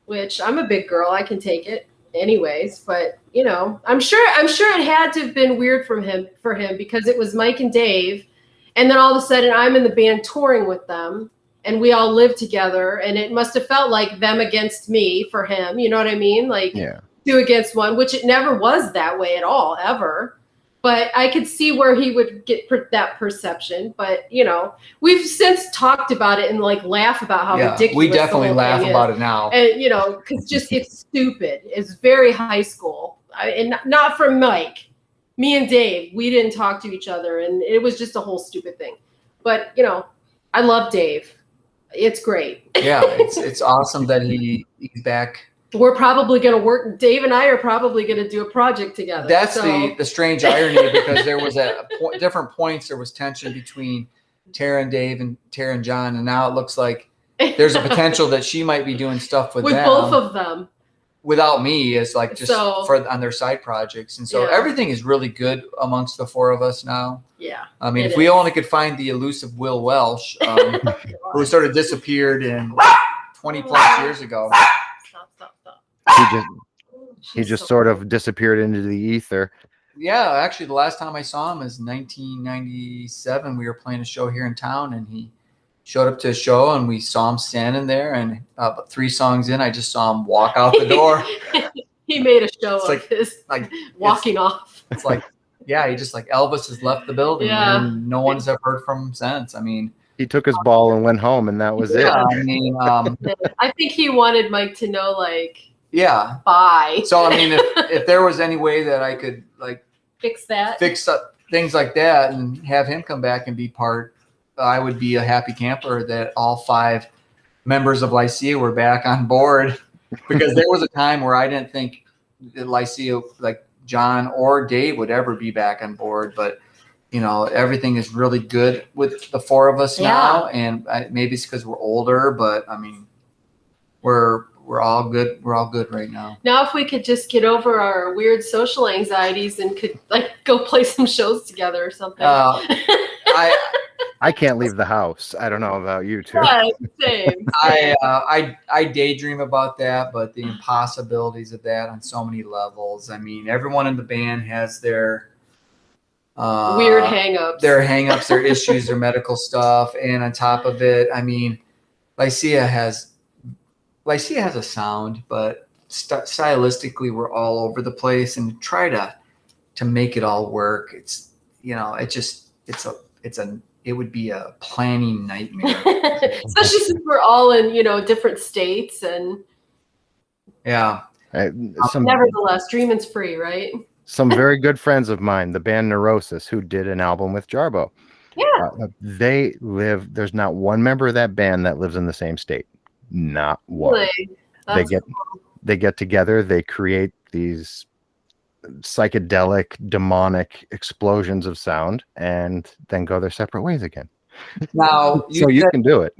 which I'm a big girl. I can take it anyways. But, I'm sure it had to have been weird for him because it was Mike and Dave. And then all of a sudden I'm in the band touring with them and we all live together. And it must have felt like them against me for him. You know what I mean? Yeah. 2 against 1, which it never was that way at all, ever. But I could see where he would get that perception. But, we've since talked about it and laugh about how ridiculous we definitely laugh about it now. And, because it's stupid. It's very high school. And not from Mike. Me and Dave, we didn't talk to each other. And it was just a whole stupid thing. But, I love Dave. It's great. Yeah, it's awesome that he's back. We're probably going to work. Dave and I are probably going to do a project together. That's the strange irony, because there was different points. There was tension between Tara and Dave and Tara and John. And now it looks like there's a potential that she might be doing stuff with them, both of them without me, as on their side projects. And so everything is really good amongst the 4 of us now. Yeah. I mean, if we only could find the elusive Will Welsh, who sort of disappeared 20 plus years ago. He just sort of disappeared into the ether. Yeah, actually, the last time I saw him is 1997. We were playing a show here in town, and he showed up to a show, and we saw him standing there. And about 3 songs in, I just saw him walk out the door. He made a show of his walking off. It's like, he just Elvis has left the building, and no one's ever heard from him since. I mean, he took his ball and went home, and that was it. I mean, I think he wanted Mike to know, bye. So I mean, if there was any way that I could fix up things like that and have him come back and be part, I would be a happy camper that all 5 members of Lycia were back on board, because there was a time where I didn't think that Lycia, John or Dave, would ever be back on board. But everything is really good with the 4 of us now, and maybe it's because we're older, but I mean, we're all good. We're all good right now. Now, if we could just get over our weird social anxieties and could go play some shows together or something. I can't leave the house. I don't know about you two. Yeah, same. I daydream about that, but the impossibilities of that on so many levels. I mean, everyone in the band has their weird hangups. Their issues, their medical stuff, and on top of it, I mean, Lycia has Lycia has a sound, but stylistically we're all over the place, and try to make it all work. It's, you know, it would be a planning nightmare. Especially since we're all in, you know, different states, and Yeah. nevertheless, dreaming's free, right? Some very good friends of mine, the band Neurosis, who did an album with Jarbo. Yeah. There's not one member of that band that lives in the same state. Not one. Really? They get together, they create these psychedelic, demonic explosions of sound, and then go their separate ways again. Now, you can do it.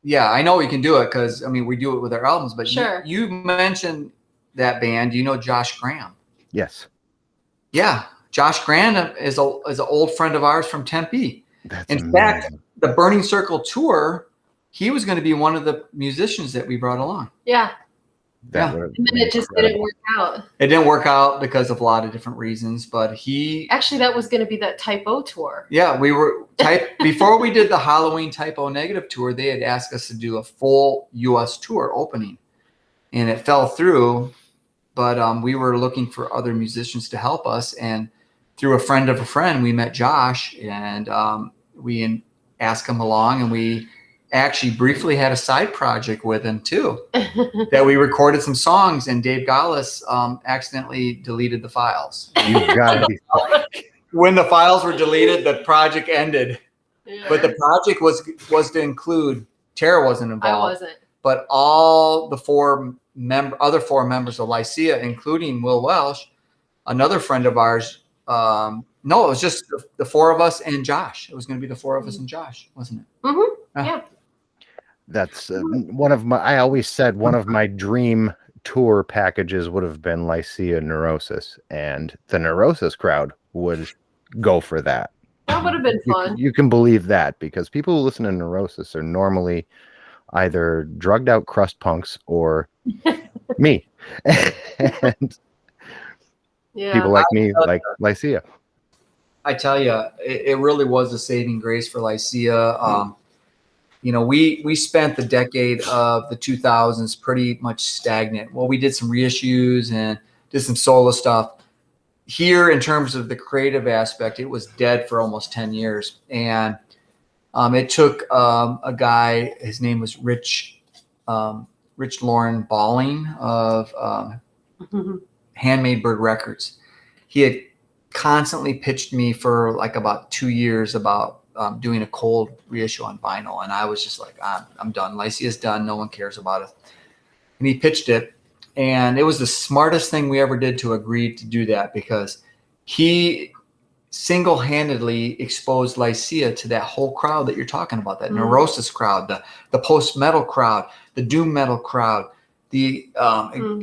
Yeah, I know we can do it because, I mean, we do it with our albums, but sure. You mentioned that band. You know Josh Graham? Yes. Yeah. Josh Graham is an old friend of ours from Tempe. That's in amazing. fact, the Burning Circle tour, he was going to be one of the musicians that we brought along. Yeah. Yeah. And then it just didn't work out. It didn't work out because of a lot of different reasons, but actually, that was going to be that Type O tour. Yeah, we were before we did the Halloween Type O Negative tour, they had asked us to do a full US tour opening, and it fell through, but we were looking for other musicians to help us, and through a friend of a friend, we met Josh, and we asked him along, and we actually briefly had a side project with him too, that we recorded some songs, and Dave Gallis accidentally deleted the files. You gotta be. When the files were deleted, the project ended. Yeah. But the project was to include, Tara wasn't involved. I wasn't. But all the other four members of Lycia, including Will Welsh, another friend of ours. No, it was just the four of us and Josh. It was going to be the four of us and Josh, wasn't it? Mm-hmm. Yeah. That's I always said one of my dream tour packages would have been Lycia Neurosis, and the Neurosis crowd would go for that. That would have been fun. You can believe that, because people who listen to Neurosis are normally either drugged out crust punks or me. And people like me like Lycia. I tell you, it really was a saving grace for Lycia. You know, we spent the decade of the 2000s pretty much stagnant. Well, we did some reissues and did some solo stuff. Here, in terms of the creative aspect, it was dead for almost 10 years. And it took a guy, his name was Rich Lauren Balling of Handmade Bird Records. He had constantly pitched me for like about 2 years about doing a cold reissue on vinyl, and I was just like, I'm done. Lycia's done. No one cares about it. And he pitched it, and it was the smartest thing we ever did to agree to do that, because he single-handedly exposed Lycia to that whole crowd that you're talking about, that Neurosis crowd, the post-metal crowd, the doom metal crowd, the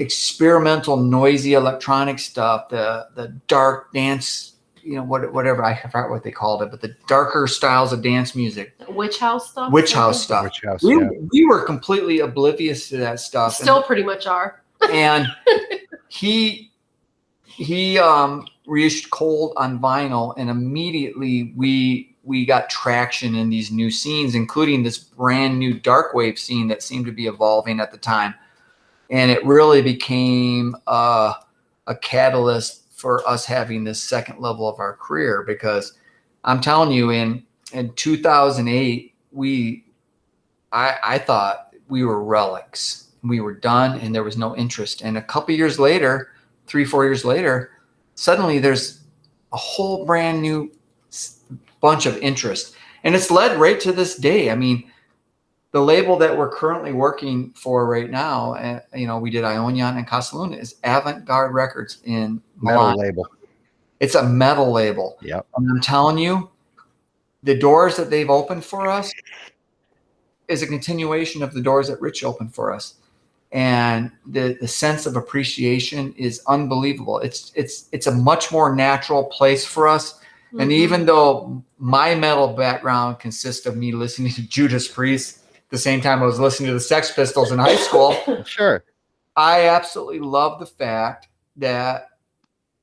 experimental, noisy electronic stuff, the dark dance, you know, whatever, I forgot what they called it, but the darker styles of dance music. Witch house stuff? Witch house stuff. Witch house, we were completely oblivious to that stuff. Still pretty much are. And he reissued Cold on vinyl, and immediately we got traction in these new scenes, including this brand new dark wave scene that seemed to be evolving at the time. And it really became a catalyst for us having this second level of our career, because I'm telling you, in 2008, I thought we were relics. We were done, and there was no interest. And a couple years later, 3-4 years later, suddenly there's a whole brand new bunch of interest, and it's led right to this day. I mean, the label that we're currently working for right now, you know, we did Ionian and Casaluna, is Avant-Garde Records in Metal Milan. label. It's a metal label. Yep. And I'm telling you, the doors that they've opened for us is a continuation of the doors that Rich opened for us. And the sense of appreciation is unbelievable. It's a much more natural place for us. Mm-hmm. And even though my metal background consists of me listening to Judas Priest the same time I was listening to the Sex Pistols in high school, sure, I absolutely love the fact that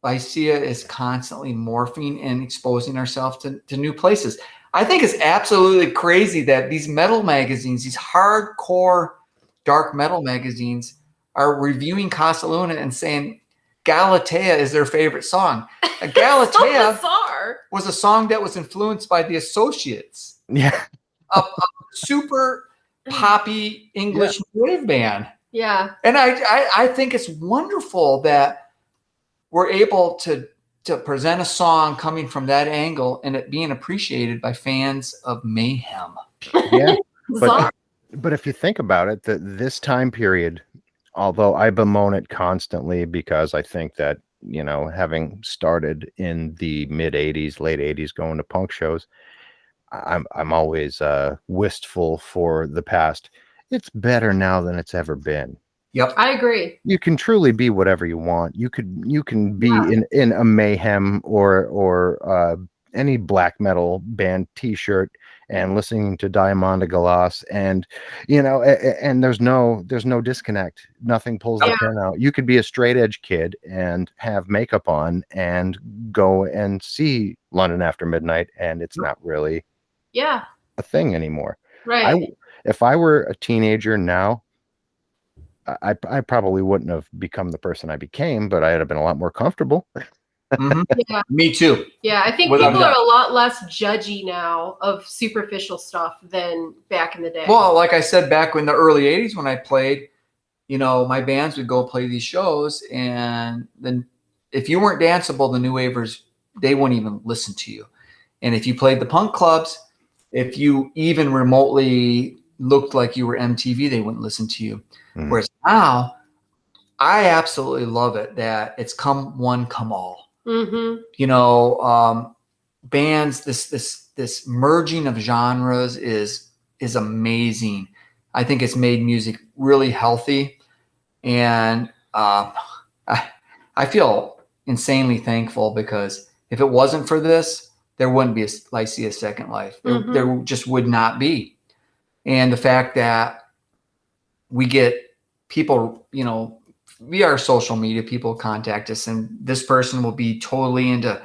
Lycia is constantly morphing and exposing ourselves to new places. I think it's absolutely crazy that these metal magazines, these hardcore dark metal magazines are reviewing Casa Luna and saying Galatea is their favorite song. Galatea bizarre. was a song that was influenced by the Associates, Yeah. a super poppy English wave band. Yeah. And I think it's wonderful that we're able to present a song coming from that angle and it being appreciated by fans of mayhem. Yeah. Bizarre. But if you think about it, this time period, although I bemoan it constantly because I think that, you know, having started in the mid 80s, late 80s, going to punk shows, I'm always wistful for the past. It's better now than it's ever been. Yep. I agree. You can truly be whatever you want. You can be in a mayhem or any black metal band t-shirt and listening to Diamond de Galas, and you know, and there's no disconnect. Nothing pulls the pin out. You could be a straight edge kid and have makeup on and go and see London After Midnight, and it's not really a thing anymore. Right. If I were a teenager now, I probably wouldn't have become the person I became, but I'd have been a lot more comfortable. Mm-hmm. Yeah. Me too. Yeah, I think people are a lot less judgy now of superficial stuff than back in the day. Well, like I said, back in the early 80s when I played, you know, my bands would go play these shows, and then if you weren't danceable, the new wavers, they wouldn't even listen to you. And if you played the punk clubs, if you even remotely looked like you were MTV, they wouldn't listen to you. Mm. Whereas now, I absolutely love it that it's come one, come all. Mm-hmm. You know, bands, this merging of genres is amazing. I think it's made music really healthy, and I feel insanely thankful because if it wasn't for this, there wouldn't be a Lycia Second Life. There just would not be. And the fact that we get people, you know, via our social media, people contact us, and this person will be totally into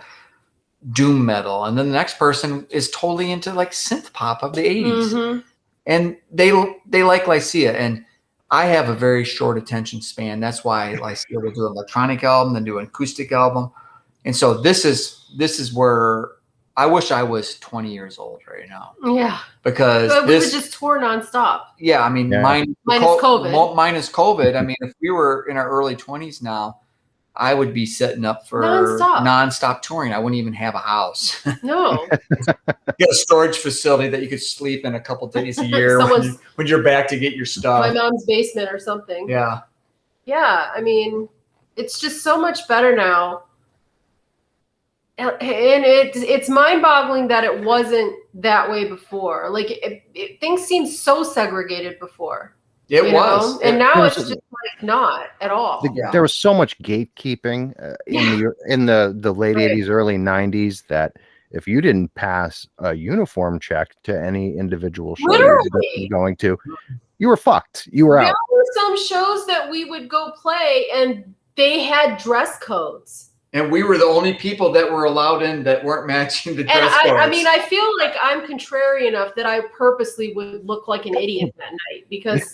doom metal, and then the next person is totally into like synth pop of the 80s, and they like Lycia. And I have a very short attention span. That's why Lycia will do an electronic album, then do an acoustic album, and so this is where I wish I was 20 years old right now. Yeah. Because we would just tour nonstop. Yeah, I mean, minus COVID. I mean, if we were in our early 20s now, I would be setting up for nonstop touring. I wouldn't even have a house. No. Get a storage facility that you could sleep in a couple days a year when you're back to get your stuff. My mom's basement or something. Yeah. Yeah, I mean, it's just so much better now. And it's mind-boggling that it wasn't that way before. Like things seemed so segregated before. It was, and now it's just like not at all. There was so much gatekeeping in the late 80s, early 90s that if you didn't pass a uniform check to any individual show you were going to, you were fucked. You were out. There were some shows that we would go play, and they had dress codes. And we were the only people that were allowed in that weren't matching the dress codes. I mean, I feel like I'm contrary enough that I purposely would look like an idiot that night because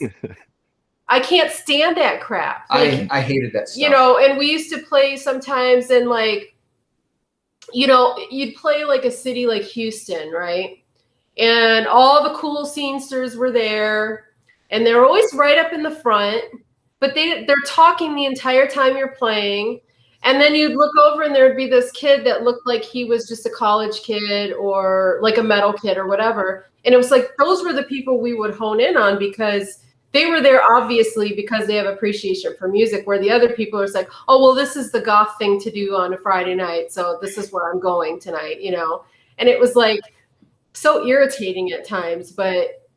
I can't stand that crap. Like, I hated that stuff. You know, and we used to play sometimes in like, you know, you'd play like a city like Houston, right? And all the cool scenesters were there, and they're always right up in the front, but they're talking the entire time you're playing. And then you'd look over and there'd be this kid that looked like he was just a college kid or like a metal kid or whatever. And it was like, those were the people we would hone in on because they were there obviously because they have appreciation for music, where the other people are like, oh, well, this is the goth thing to do on a Friday night. So this is where I'm going tonight, you know? And it was like so irritating at times, but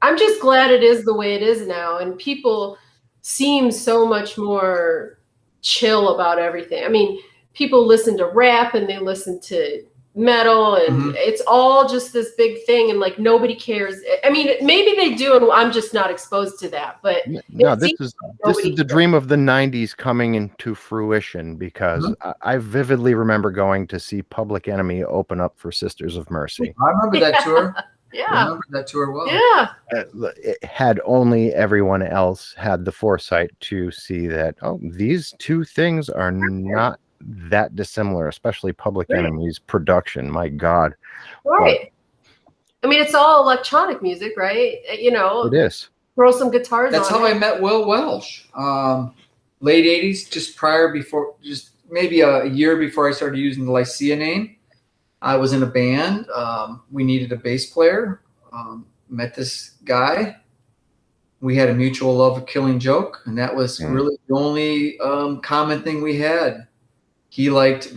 I'm just glad it is the way it is now. And people seem so much more chill about everything. I mean, people listen to rap and they listen to metal, and it's all just this big thing, and like nobody cares. I mean, maybe they do, and I'm just not exposed to that. But no, this is the dream of the 90s coming into fruition, because I vividly remember going to see Public Enemy open up for Sisters of Mercy. I remember that tour. Yeah. Remember that tour well. Yeah. Had only everyone else had the foresight to see that, oh, these two things are not that dissimilar, especially Public Right. Enemy's production. My God. Right. I mean, it's all electronic music, right? You know, It is. throw some guitars That's on how it. I met Will Welsh. Late 80s, just maybe a year before I started using the Lycia name. I was in a band. We needed a bass player. Met this guy. We had a mutual love of Killing Joke, and that was really the only common thing we had. He liked,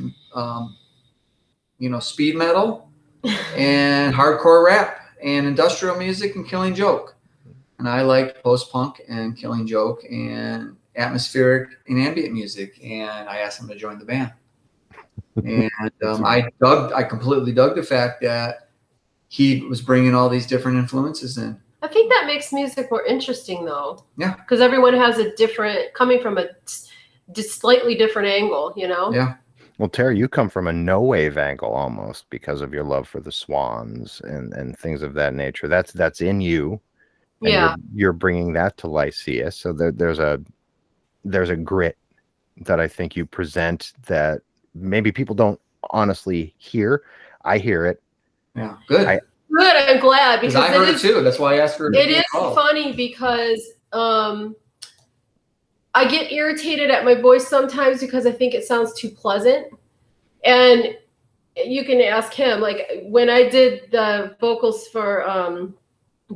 speed metal and hardcore rap and industrial music and Killing Joke. And I liked post-punk and Killing Joke and atmospheric and ambient music. And I asked him to join the band. And I completely dug the fact that he was bringing all these different influences in. I think that makes music more interesting, though. Yeah. Because everyone has coming from a slightly different angle, you know? Yeah. Well, Terry, you come from a no-wave angle almost because of your love for the Swans and things of that nature. That's in you. And Yeah. you're bringing that to Lycia. So there's a grit that I think you present that maybe people don't honestly hear. I hear it. Yeah. Good. Good. I'm glad because I heard it too. That's why I asked her. It is funny because I get irritated at my voice sometimes because I think it sounds too pleasant. And you can ask him. Like when I did the vocals for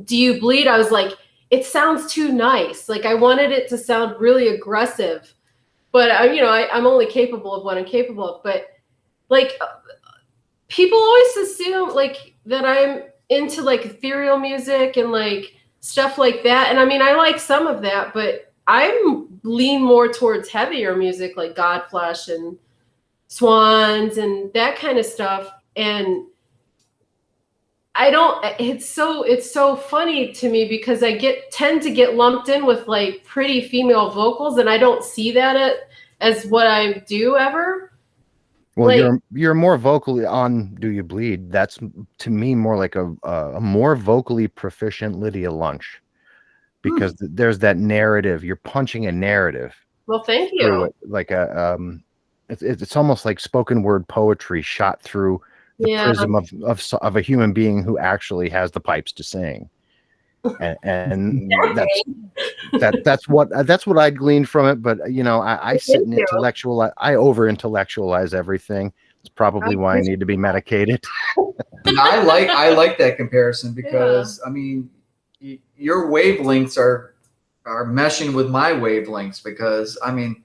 Do You Bleed, I was like, it sounds too nice. Like I wanted it to sound really aggressive. But I'm only capable of what I'm capable of. But like people always assume like that I'm into like ethereal music and like stuff like that. And I mean, I like some of that, but I'm lean more towards heavier music like Godflesh and Swans and that kind of stuff. And it's so funny to me because I tend to get lumped in with like pretty female vocals, and I don't see that as what I do ever. Well, like, you're more vocally on Do You Bleed. That's to me more like a more vocally proficient Lydia Lunch, because there's that narrative. You're punching a narrative. Well, thank you. Like it's almost like spoken word poetry shot through the prism of a human being who actually has the pipes to sing, and that's what I gleaned from it. But I sit and I over intellectualize everything. It's probably why I need to be medicated. I like that comparison because I mean your wavelengths are meshing with my wavelengths, because I mean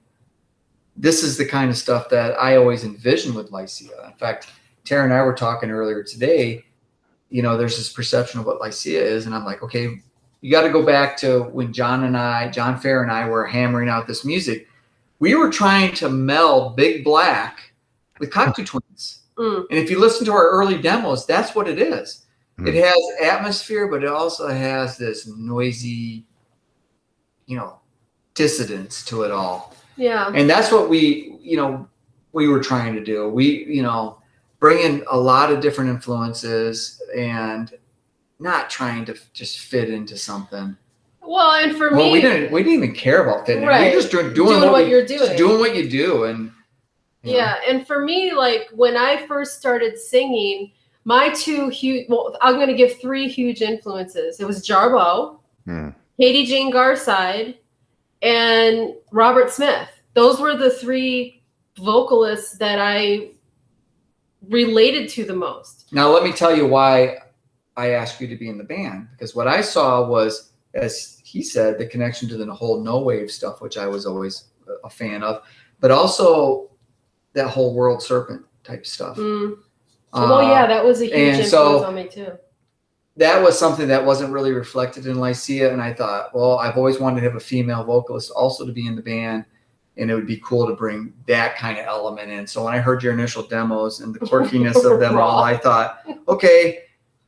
this is the kind of stuff that I always envision with Lycia. In fact, Tara and I were talking earlier today, there's this perception of what Lycia is. And I'm like, okay, you got to go back to when John Fair and I were hammering out this music. We were trying to meld Big Black with Cocteau Twins. And if you listen to our early demos, that's what it is. It has atmosphere, but it also has this noisy, dissidence to it all. Yeah. And that's what we were trying to do. We, bring in a lot of different influences and not trying to just fit into something. Well, and for me, we didn't even care about fitting. Right. We're just doing what you're doing. Just doing what you do. And and for me, like when I first started singing, my two huge, I'm going to give three huge influences. It was Jarbo, Katie Jean Garside, and Robert Smith. Those were the three vocalists that I related to the most. Now, let me tell you why I asked you to be in the band, because what I saw was, as he said, the connection to the whole no wave stuff, which I was always a fan of, but also that whole World Serpent type stuff. Well, yeah, that was a huge influence on me too. That was something that wasn't really reflected in Lycia, and I thought, well, I've always wanted to have a female vocalist also to be in the band, and it would be cool to bring that kind of element in. So when I heard your initial demos and the quirkiness of them all, I thought, okay,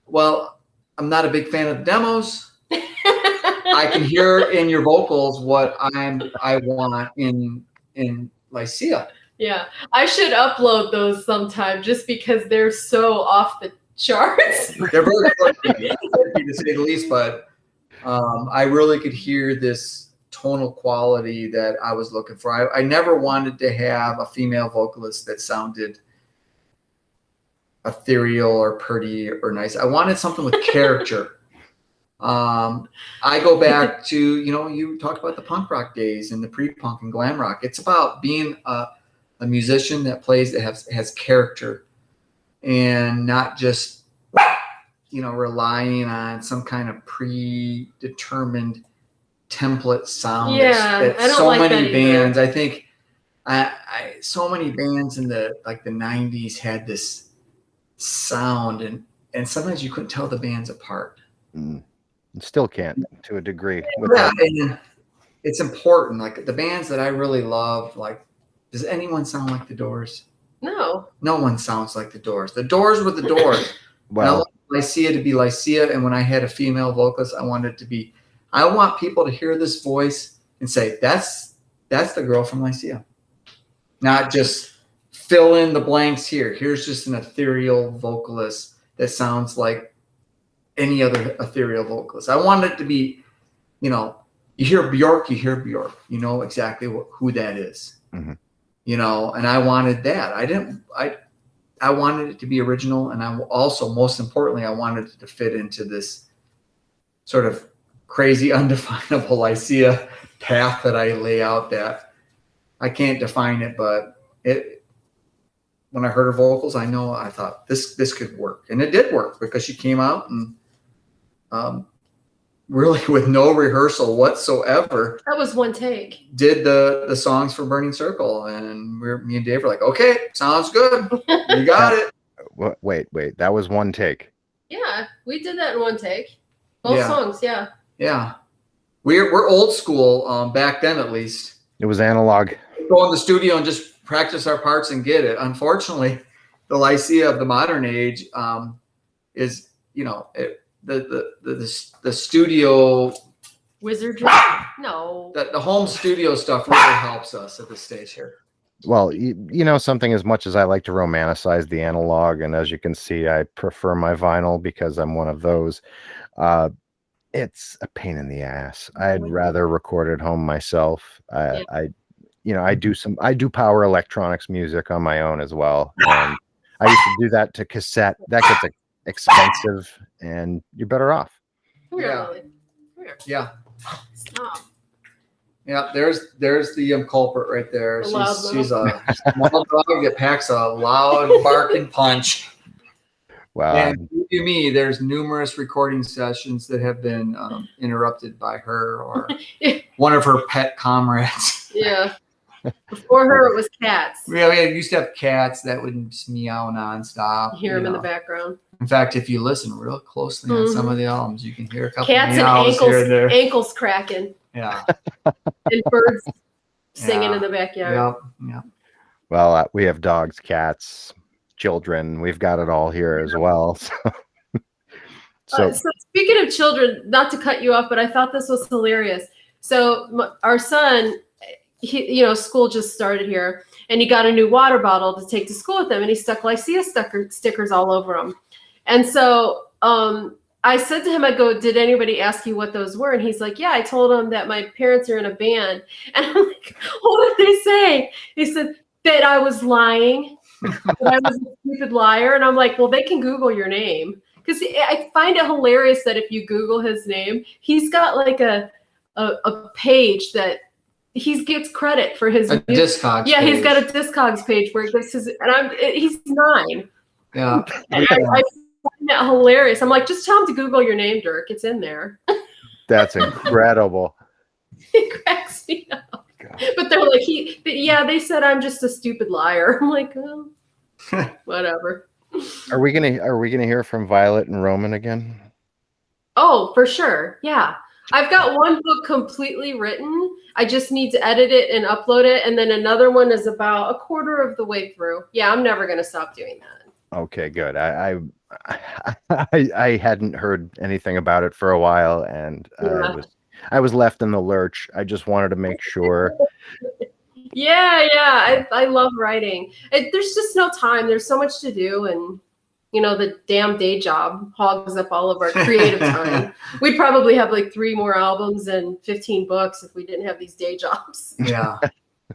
well, I'm not a big fan of the demos. I can hear in your vocals what I want in Lycia. Yeah, I should upload those sometime just because they're so off the Charts. They're very quirky, to say the least, but I really could hear this tonal quality that I was looking for. I never wanted to have a female vocalist that sounded ethereal or pretty or nice. I wanted something with character. I go back to, you talked about the punk rock days and the pre-punk and glam rock. It's about being a musician that plays, that has character, and not just, relying on some kind of predetermined template sound. Yeah, that I don't so like many that bands, either. I think, so many bands in the 90s had this sound, and sometimes you couldn't tell the bands apart. Still can't, to a degree. Yeah, and it's important. Like the bands that I really love, like, does anyone sound like the Doors? No. No one sounds like the Doors. The Doors were the Doors. Well, I want Lycia to be Lycia, and when I had a female vocalist, I wanted it to be. I want people to hear this voice and say, "That's the girl from Lycia," not just fill in the blanks here. Here's just an ethereal vocalist that sounds like any other ethereal vocalist. I want it to be, you hear Bjork, you know exactly who that is. Mm-hmm. And I wanted that. I wanted it to be original, and I also, most importantly, I wanted it to fit into this sort of crazy, undefinable Lycia path that I lay out, that I can't define it, but when I heard her vocals, I thought this could work, and it did work, because she came out and really with no rehearsal whatsoever. That was one take. Did the songs for Burning Circle, and me and Dave were like, okay, sounds good. You got it. Wait, that was one take. Yeah, we did that in one take. Both songs, yeah. Yeah. We're old school, back then at least. It was analog. Go in the studio and just practice our parts and get it. Unfortunately, the Lycia of the modern age is, the studio wizardry. No. The home studio stuff really helps us at this stage here. Well, something, as much as I like to romanticize the analog, and as you can see, I prefer my vinyl because I'm one of those. It's a pain in the ass. I'd rather record at home myself. I do power electronics music on my own as well. And I used to do that to cassette. That gets expensive, and you're better off. Really? Yeah. Stop. Yeah, there's the culprit right there. She's a small dog that packs a loud barking punch. Wow. And believe you me, there's numerous recording sessions that have been interrupted by her or one of her pet comrades. Yeah. Before her, it was cats. Yeah, we used to have cats that would just meow nonstop. You hear them in the background. In fact, if you listen real closely on some of the albums, you can hear a couple cats of meows and here and there. ankles cracking. Yeah. And birds singing in the backyard. Yep. Well, we have dogs, cats, children. We've got it all here as well. So speaking of children, not to cut you off, but I thought this was hilarious. So our son, school just started here, and he got a new water bottle to take to school with him, and he stuck Lycia stickers all over him. And so I said to him, I go, did anybody ask you what those were? And he's like, yeah, I told him that my parents are in a band. And I'm like, what did they say? He said that I was lying, that I was a stupid liar. And I'm like, well, they can Google your name. Because I find it hilarious that if you Google his name, he's got like a page that he gets credit for his Discogs. Yeah, page. He's got a Discogs page where he gives his, and he's 9. Yeah. And I find that hilarious. I'm like, just tell him to Google your name, Dirk. It's in there. That's incredible. It cracks me up. God. But they're like, they said I'm just a stupid liar. I'm like, oh, whatever. Are we gonna hear from Violet and Roman again? Oh, for sure. Yeah. I've got one book completely written. I just need to edit it and upload it. And then another one is about a quarter of the way through. Yeah, I'm never going to stop doing that. Okay, good. I hadn't heard anything about it for a while, and I was left in the lurch. I just wanted to make sure. Yeah. I love writing. There's just no time. There's so much to do, and You know, the damn day job hogs up all of our creative time. We'd probably have like 3 more albums and 15 books if we didn't have these day jobs. Yeah.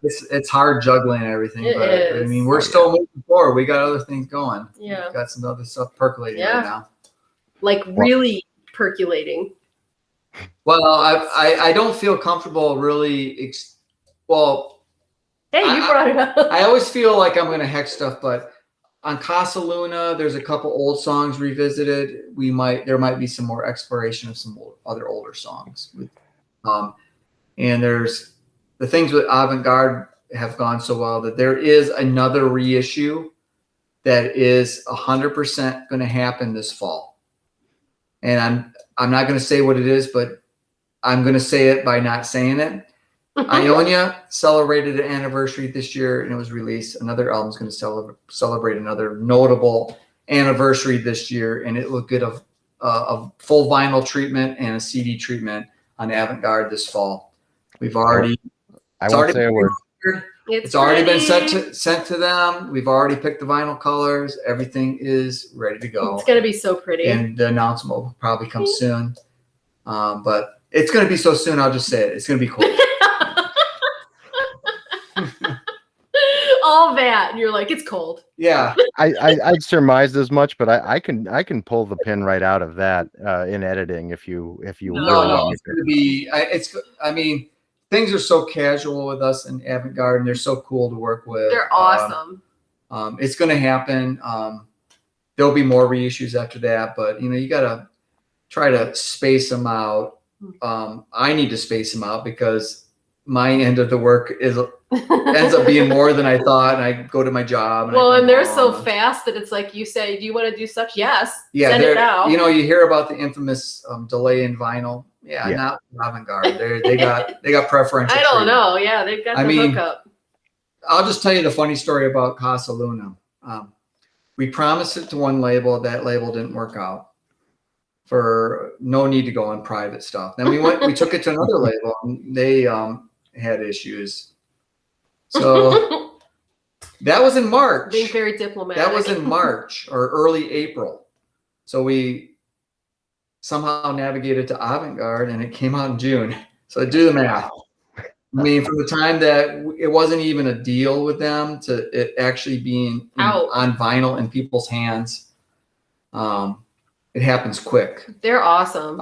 It's hard juggling everything, It but is. I mean, we're still moving forward. We got other things going. Yeah. We've got some other stuff percolating right now. Like really percolating. Well, I don't feel comfortable really. Hey, you brought it up. I always feel like I'm going to hex stuff, but on Casa Luna, there's a couple old songs revisited. There might be some more exploration of some other older songs. And there's the things with Avant-Garde have gone so well that there is another reissue that is 100% going to happen this fall. And I'm not going to say what it is, but I'm going to say it by not saying it. Ionia celebrated an anniversary this year, and it was released. Another album's going to celebrate another notable anniversary this year, and it will get a full vinyl treatment and a CD treatment on Avant-Garde this fall. We've already. I won't say a word. It's already been sent to them. We've already picked the vinyl colors. Everything is ready to go. It's going to be so pretty. And the announcement will probably come soon. But it's going to be so soon, I'll just say it. It's going to be cool. All that. And you're like, it's cold. Yeah. I'd surmised as much, but I can pull the pin right out of that in editing if you really want it's going to be. I mean, things are so casual with us in Avant-Garde, and they're so cool to work with. They're awesome. It's going to happen. There'll be more reissues after that, but you got to try to space them out. I need to space them out because my end of the work ends up being more than I thought, and I go to my job. And they're so fast that it's like you say, "Do you want to do such?" Yes. Yeah. Send it now. You hear about the infamous delay in vinyl. Yeah, not Avant-Garde. They got preferential. I don't know. Yeah, they've got the hookup. I'll just tell you the funny story about Casa Luna. We promised it to one label. That label didn't work out. For no need to go on private stuff. Then we took it to another label, and they had issues. So that was in March. Being very diplomatic. That was in March or early April. So we somehow navigated to Avant-Garde, and it came out in June. So do the math. I mean, from the time that it wasn't even a deal with them to it actually being on vinyl in people's hands, it happens quick. They're awesome.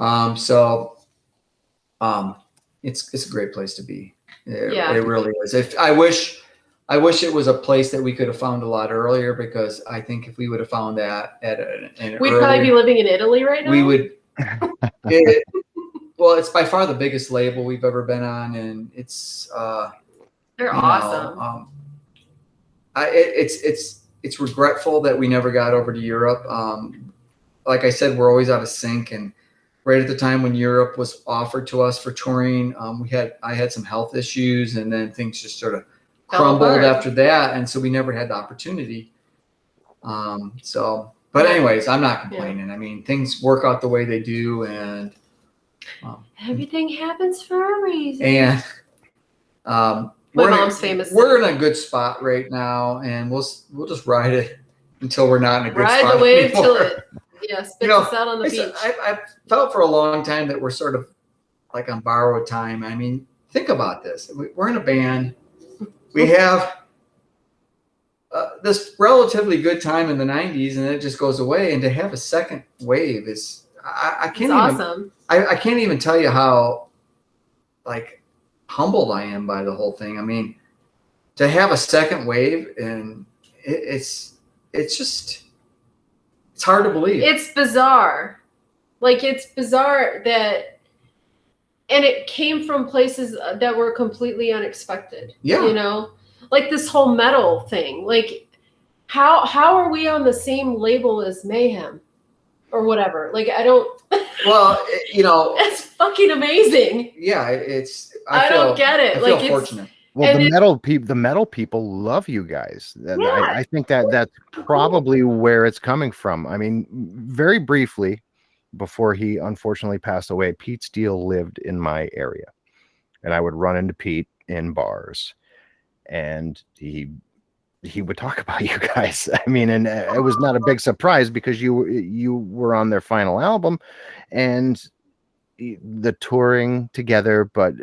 It's a great place to be. It really is. I wish it was a place that we could have found a lot earlier, because I think if we would have found that we'd probably be living in Italy right now. We would. Well, it's by far the biggest label we've ever been on, and it's they're awesome. It's regretful that we never got over to Europe. Like I said, we're always out of sync, and right at the time when Europe was offered to us for touring, I had some health issues, and then things just sort of crumbled after that, and so we never had the opportunity. But anyways, I'm not complaining. I mean, things work out the way they do, and everything happens for a reason. And my mom's famous. We're in a good spot right now, and we'll just ride it until we're not in a good spot. Ride the wave till it spits us out on the beach. I felt for a long time that we're sort of like on borrowed time. I mean, think about this. We're in a band. We have this relatively good time in the 90s, and then it just goes away. And to have a second wave is, I can't awesome. I can't even tell you how humbled I am by the whole thing. I mean, to have a second wave, and it's hard to believe. It's bizarre. It's bizarre that, and it came from places that were completely unexpected. Yeah. Like this whole metal thing. How are we on the same label as Mayhem or whatever? I don't. Well, it's fucking amazing. Yeah, I don't get it. I feel fortunate. Well, the metal people love you guys. I think that's probably where it's coming from. I mean, very briefly, before he unfortunately passed away, Pete Steele lived in my area, and I would run into Pete in bars, and he he would talk about you guys. I mean, and it was not a big surprise because you were on their final album, and the touring together. But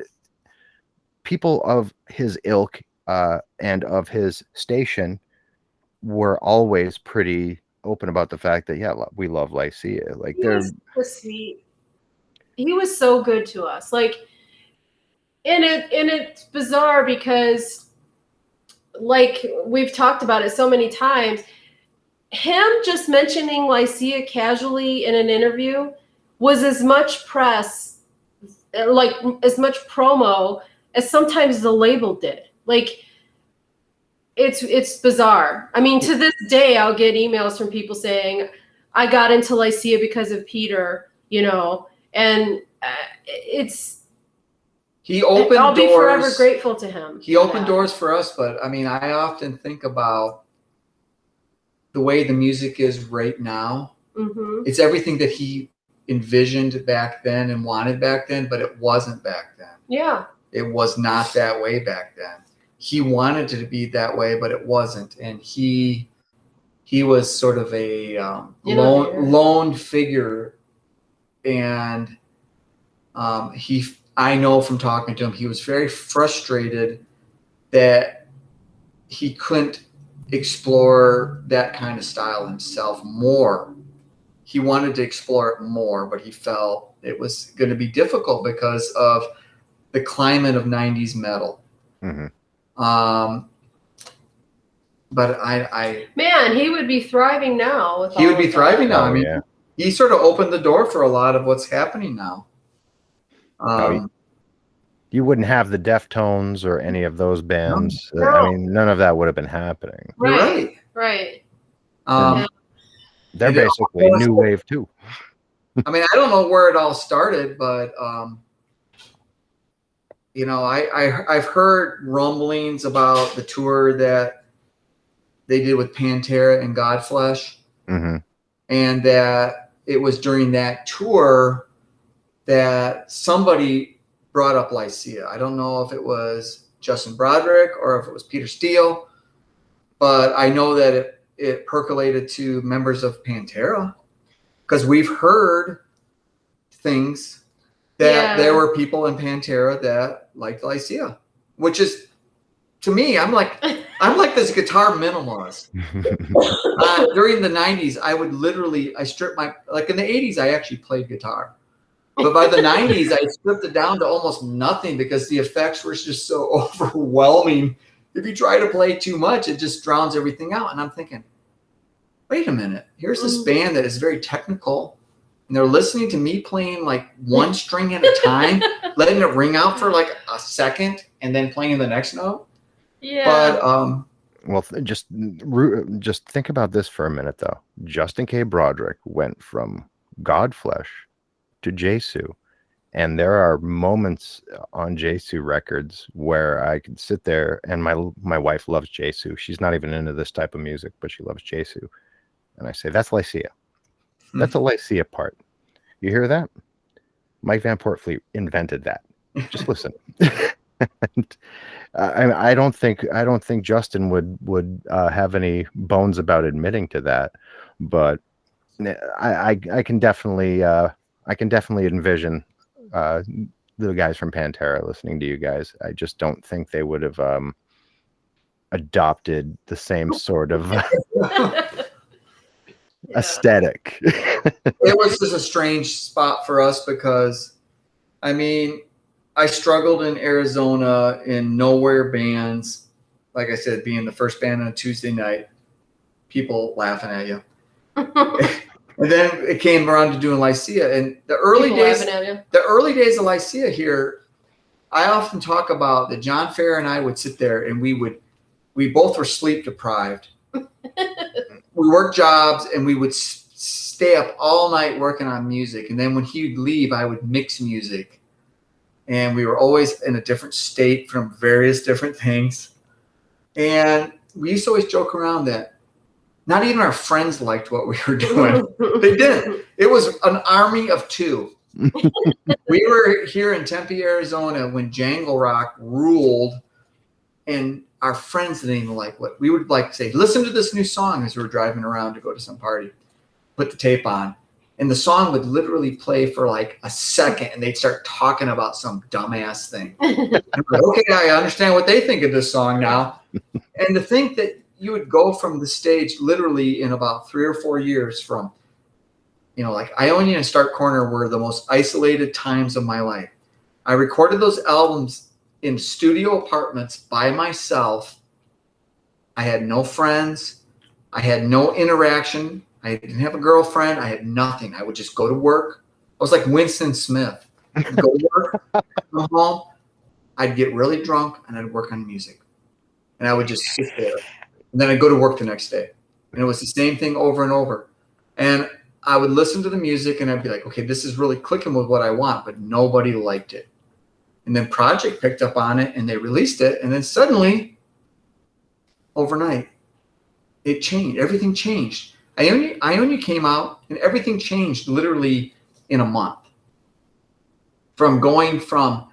people of his ilk and of his station were always pretty open about the fact that we love Lycia. Like he was so sweet. He was so good to us. Like, and it's bizarre because, like we've talked about it so many times, him just mentioning Lycia casually in an interview was as much press, like as much promo as sometimes the label did. Like, it's bizarre. I mean, to this day, I'll get emails from people saying, I got into Lycia because of Peter, you know, and he opened I'll doors. be forever grateful to him. He opened doors for us, but I mean, I often think about the way the music is right now. Mm-hmm. It's everything that he envisioned back then and wanted back then, but it wasn't back then. Yeah. It was not that way back then. He wanted it to be that way, but it wasn't. And he was sort of a lone figure. And I know from talking to him, he was very frustrated that he couldn't explore that kind of style himself more. He wanted to explore it more, but he felt it was going to be difficult because of the climate of 90s metal. Mm-hmm. But I man, he would be thriving now. He would be thriving now. I mean, yeah. He sort of opened the door for a lot of what's happening now. You wouldn't have the Deftones or any of those bands. No. I mean, none of that would have been happening. Right. They're basically new wave too. I mean, I don't know where it all started, but you know, I've heard rumblings about the tour that they did with Pantera and Godflesh, mm-hmm. and that it was during that tour that somebody brought up Lycia. I don't know if it was Justin Broderick or if it was Peter Steele, but I know that it percolated to members of Pantera, because we've heard things that there were people in Pantera that liked Lycia, which is, to me, I'm like this guitar minimalist. During the 90s, I stripped like in the 80s, I actually played guitar. But by the 90s, I stripped it down to almost nothing because the effects were just so overwhelming. If you try to play too much, it just drowns everything out. And I'm thinking, wait a minute, here's this band that is very technical, and they're listening to me playing like one string at a time, letting it ring out for like a second, and then playing the next note. Yeah. But well, just think about this for a minute, though. Justin K. Broderick went from Godflesh to Jesu, and there are moments on Jesu records where I could sit there, and my wife loves Jesu. She's not even into this type of music, but she loves Jesu, and I say, that's Lycia. That's a Lycia part. You hear that? Mike Van Portfleet invented that. Just listen. And, I don't think Justin would have any bones about admitting to that, but I can definitely envision the guys from Pantera listening to you guys. I just don't think they would have adopted the same sort of aesthetic. It was just a strange spot for us because, I mean, I struggled in Arizona in nowhere bands. Like I said, being the first band on a Tuesday night, people laughing at you. And then it came around to doing Lycia. And the early days of Lycia here, I often talk about that John Fair and I would sit there and we both were sleep deprived. We worked jobs and we would stay up all night working on music. And then when he'd leave, I would mix music. And we were always in a different state from various different things. And we used to always joke around that not even our friends liked what we were doing. They didn't. It was an army of two. We were here in Tempe, Arizona when Jangle Rock ruled. And our friends didn't even like what we would like say, listen to this new song as we were driving around to go to some party, put the tape on. And the song would literally play for like a second and they'd start talking about some dumbass thing. And we're like, okay, I understand what they think of this song now. And to think that you would go from the stage literally in about 3 or 4 years from, you know, like Ionia and Stark Corner were the most isolated times of my life. I recorded those albums in studio apartments by myself. I had no friends. I had no interaction. I didn't have a girlfriend. I had nothing. I would just go to work. I was like Winston Smith. I'd go to work, come home. I'd get really drunk and I'd work on music. And I would just sit there. And then I'd go to work the next day. And it was the same thing over and over. And I would listen to the music and I'd be like, okay, this is really clicking with what I want, but nobody liked it. And then Project picked up on it and they released it. And then suddenly, overnight, it changed. Everything changed. Ionia came out and everything changed literally in a month. From going from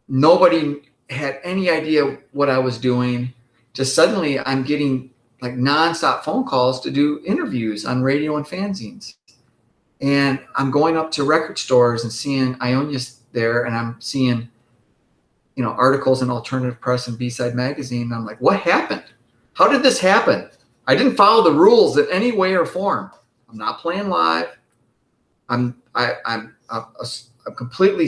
nobody had any idea what I was doing to suddenly I'm getting like nonstop phone calls to do interviews on radio and fanzines. And I'm going up to record stores and seeing Ionia's there and I'm seeing, you know, articles in Alternative Press and B-Side Magazine. And I'm like, what happened? How did this happen? I didn't follow the rules in any way or form. I'm not playing live. I'm completely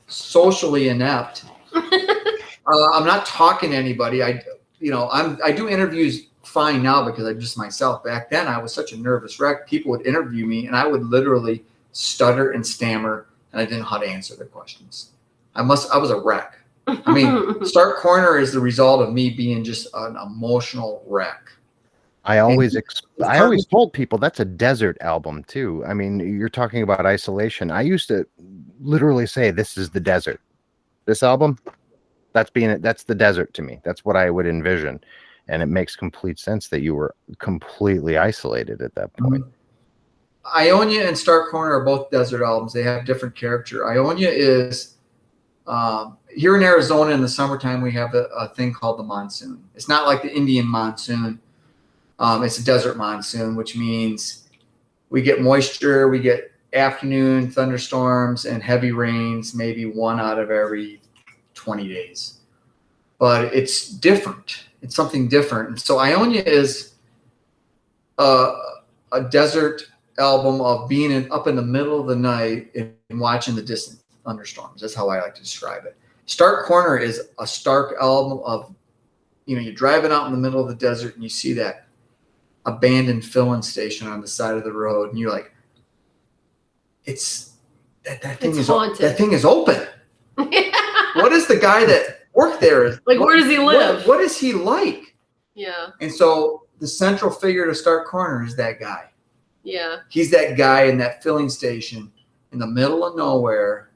socially inept. I'm not talking to anybody. I do interviews fine now because I'm just myself. Back then, I was such a nervous wreck. People would interview me, and I would literally stutter and stammer, and I didn't know how to answer their questions. I was a wreck. I mean, Stark Corner is the result of me being just an emotional wreck. I always told people that's a desert album too. I mean, you're talking about isolation. I used to literally say, this is the desert. This album, that's the desert to me. That's what I would envision. And it makes complete sense that you were completely isolated at that point. Ionia and Stark Corner are both desert albums. They have different character. Ionia is, here in Arizona in the summertime, we have a thing called the monsoon. It's not like the Indian monsoon. It's a desert monsoon, which means we get moisture, we get afternoon thunderstorms and heavy rains, maybe 1 out of every 20 days. But it's different. It's something different. And so Ionia is a desert album of being up in the middle of the night and watching the distant thunderstorms. That's how I like to describe it. Stark Corner is a stark album of, you know, you're driving out in the middle of the desert and you see that abandoned filling station on the side of the road, and you're like, that thing is open. What is the guy that worked there? Like, where does he live? What is he like? Yeah. And so the central figure to Stark Corner is that guy. Yeah. He's that guy in that filling station in the middle of nowhere.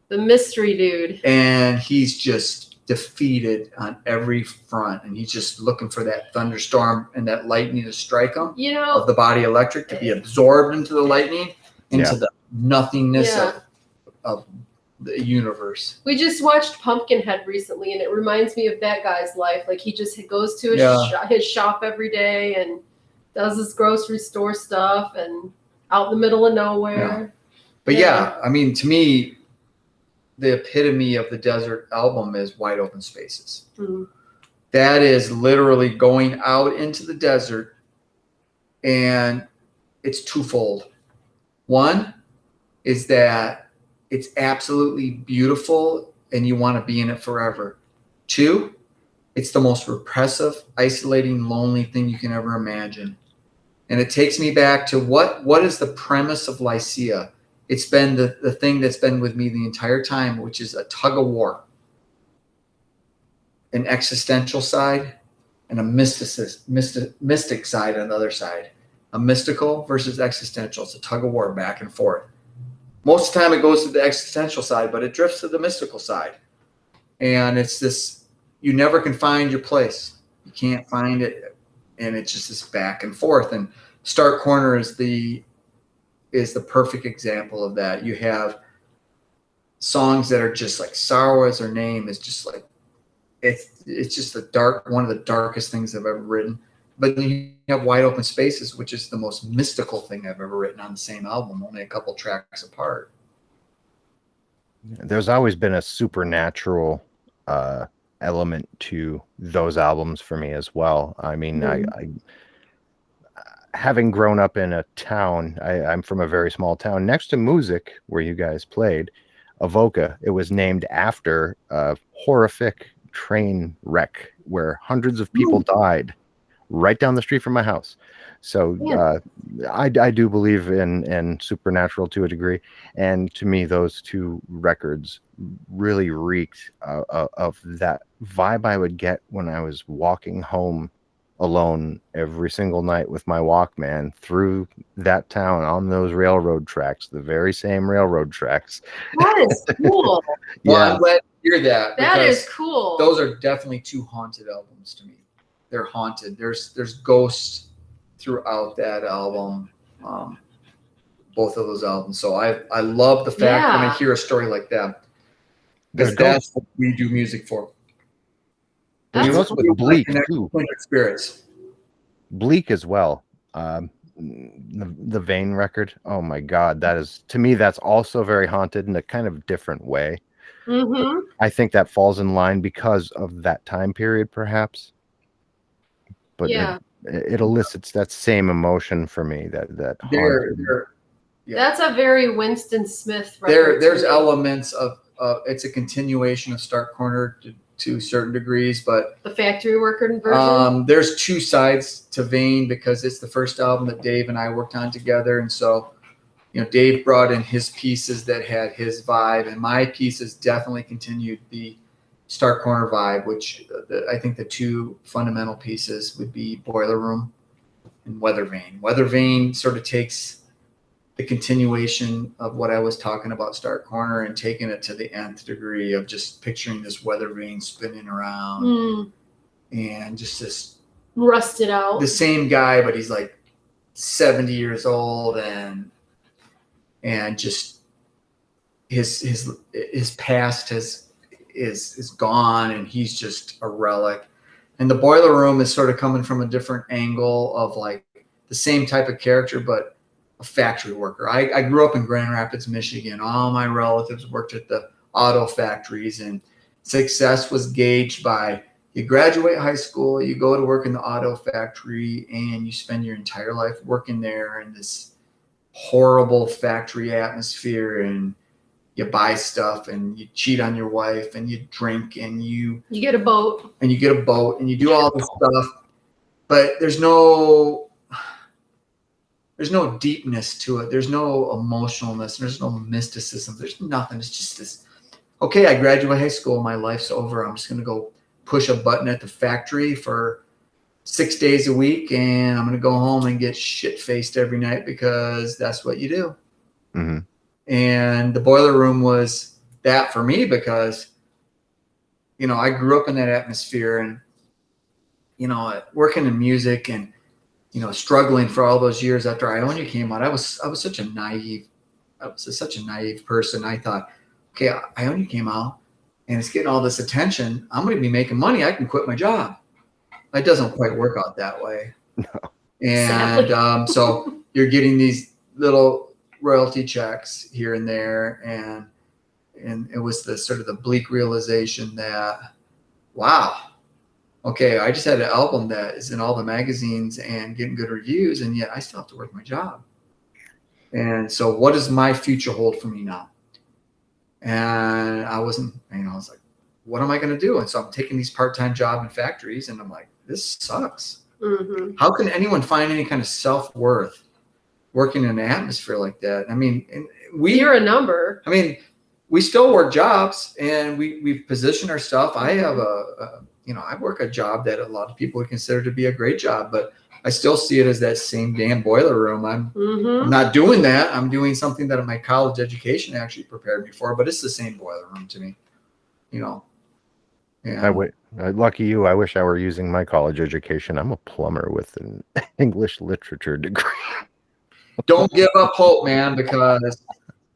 The mystery dude. And he's just defeated on every front, and he's just looking for that thunderstorm and that lightning to strike him. You know, of the body electric to be absorbed into the lightning, into the nothingness of the universe. We just watched Pumpkinhead recently, and it reminds me of that guy's life. Like, he just goes to his shop every day and does his grocery store stuff and out in the middle of nowhere. But I mean, to me, the epitome of the desert album is Wide Open Spaces. Mm-hmm. That is literally going out into the desert, and it's twofold. One is that it's absolutely beautiful and you want to be in it forever. Two, it's the most repressive, isolating, lonely thing you can ever imagine. And it takes me back to what is the premise of Lycia? It's been the thing that's been with me the entire time, which is a tug of war. An existential side and a mystic side on the other side. A mystical versus existential. It's a tug of war back and forth. Most of the time it goes to the existential side, but it drifts to the mystical side. And it's this, you never can find your place. You can't find it. And it's just this back and forth. And Stark Corner is the perfect example of that. You have songs that are just like Sorrow As Her Name is just like, it's just one of the darkest things I've ever written. But then you have Wide Open Spaces, which is the most mystical thing I've ever written on the same album, only a couple tracks apart. There's always been a supernatural element to those albums for me as well. I mean, I having grown up in a town, I'm from a very small town next to Music, where you guys played, Avoca. It was named after a horrific train wreck where hundreds of people died right down the street from my house. So I do believe in supernatural to a degree. And to me, those two records really reeked of that vibe I would get when I was walking home alone every single night with my Walkman through that town on those railroad tracks, the very same railroad tracks. That is cool. Well, I'm glad to hear that. That is cool. Those are definitely two haunted albums to me. They're haunted. There's ghosts throughout that album, both of those albums. So I love the fact when I hear a story like that, because that's what we do music for. That's also with Bleak too. Spirits. Bleak as well. The Vein record. Oh my God, that is, to me, that's also very haunted in a kind of different way. I think that falls in line because of that time period, perhaps. But it elicits that same emotion for me. That that's a very Winston Smith record. There's elements of it's a continuation of Stark Corner to certain degrees, but the Factory Worker version. There's two sides to Vein because it's the first album that Dave and I worked on together, and so Dave brought in his pieces that had his vibe, and my pieces definitely continued the Stark Corner vibe, which I think the two fundamental pieces would be Boiler Room and Weather Vane. Weather Vane sort of takes the continuation of what I was talking about Stark Corner and taking it to the nth degree of just picturing this weather vane spinning around and just this rusted out. The same guy, but he's like 70 years old and just his past is gone and he's just a relic. And the Boiler Room is sort of coming from a different angle of like the same type of character, but a factory worker. I grew up in Grand Rapids, Michigan. All my relatives worked at the auto factories, and success was gauged by you graduate high school, you go to work in the auto factory, and you spend your entire life working there in this horrible factory atmosphere, and you buy stuff and you cheat on your wife and you drink and you get a boat and you do all this stuff, but there's no deepness to it. There's no emotionalness. There's no mysticism. There's nothing. It's just this, okay, I graduate high school. My life's over. I'm just going to go push a button at the factory for 6 days a week. And I'm going to go home and get shit-faced every night because that's what you do. Mm-hmm. And the Boiler Room was that for me because, I grew up in that atmosphere and, working in music and, struggling for all those years after Ionia came out. I was such a naive person. I thought, okay, Ionia came out and it's getting all this attention. I'm going to be making money. I can quit my job. It doesn't quite work out that way. No. And so you're getting these little royalty checks here and there. And it was the sort of the bleak realization that, wow, okay, I just had an album that is in all the magazines and getting good reviews, and yet I still have to work my job. And so what does my future hold for me now? And I was like, what am I going to do? And so I'm taking these part-time jobs in factories, and I'm like, this sucks. Mm-hmm. How can anyone find any kind of self-worth working in an atmosphere like that? I mean, you're a number. I mean, we still work jobs, and we've positioned our stuff. I have I work a job that a lot of people would consider to be a great job, but I still see it as that same damn boiler room. I'm not doing that. I'm doing something that my college education actually prepared me for, but it's the same boiler room to me, And lucky you. I wish I were using my college education. I'm a plumber with an English literature degree. Don't give up hope, man, because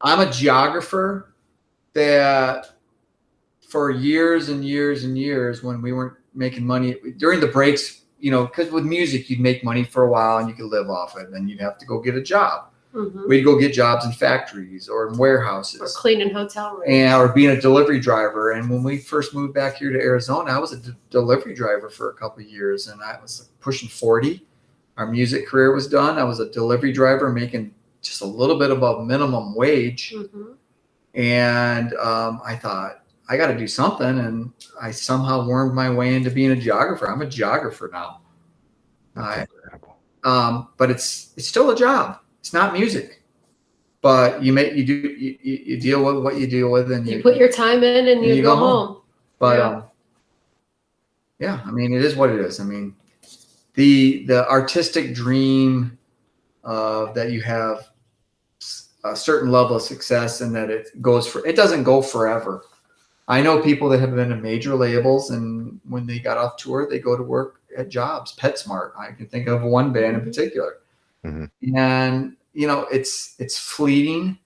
I'm a geographer that for years and years and years when we weren't making money during the breaks, you know, because with music, you'd make money for a while and you could live off it. And then you'd have to go get a job. Mm-hmm. We'd go get jobs in factories or in warehouses. Or cleaning hotel rooms. Or being a delivery driver. And when we first moved back here to Arizona, I was a delivery driver for a couple of years, and I was pushing 40. Our music career was done. I was a delivery driver making just a little bit above minimum wage. Mm-hmm. And I thought, I got to do something. And I somehow wormed my way into being a geographer. I'm a geographer now. That's incredible. But it's still a job. It's not music, but you deal with what you deal with, and you put your time in, and you go home. But yeah, I mean, it is what it is. I mean, the artistic dream that you have a certain level of success, and that it doesn't go forever. I know people that have been in major labels, and when they got off tour, they go to work at jobs. PetSmart, I can think of one band in particular. Mm-hmm. And you know, it's fleeting,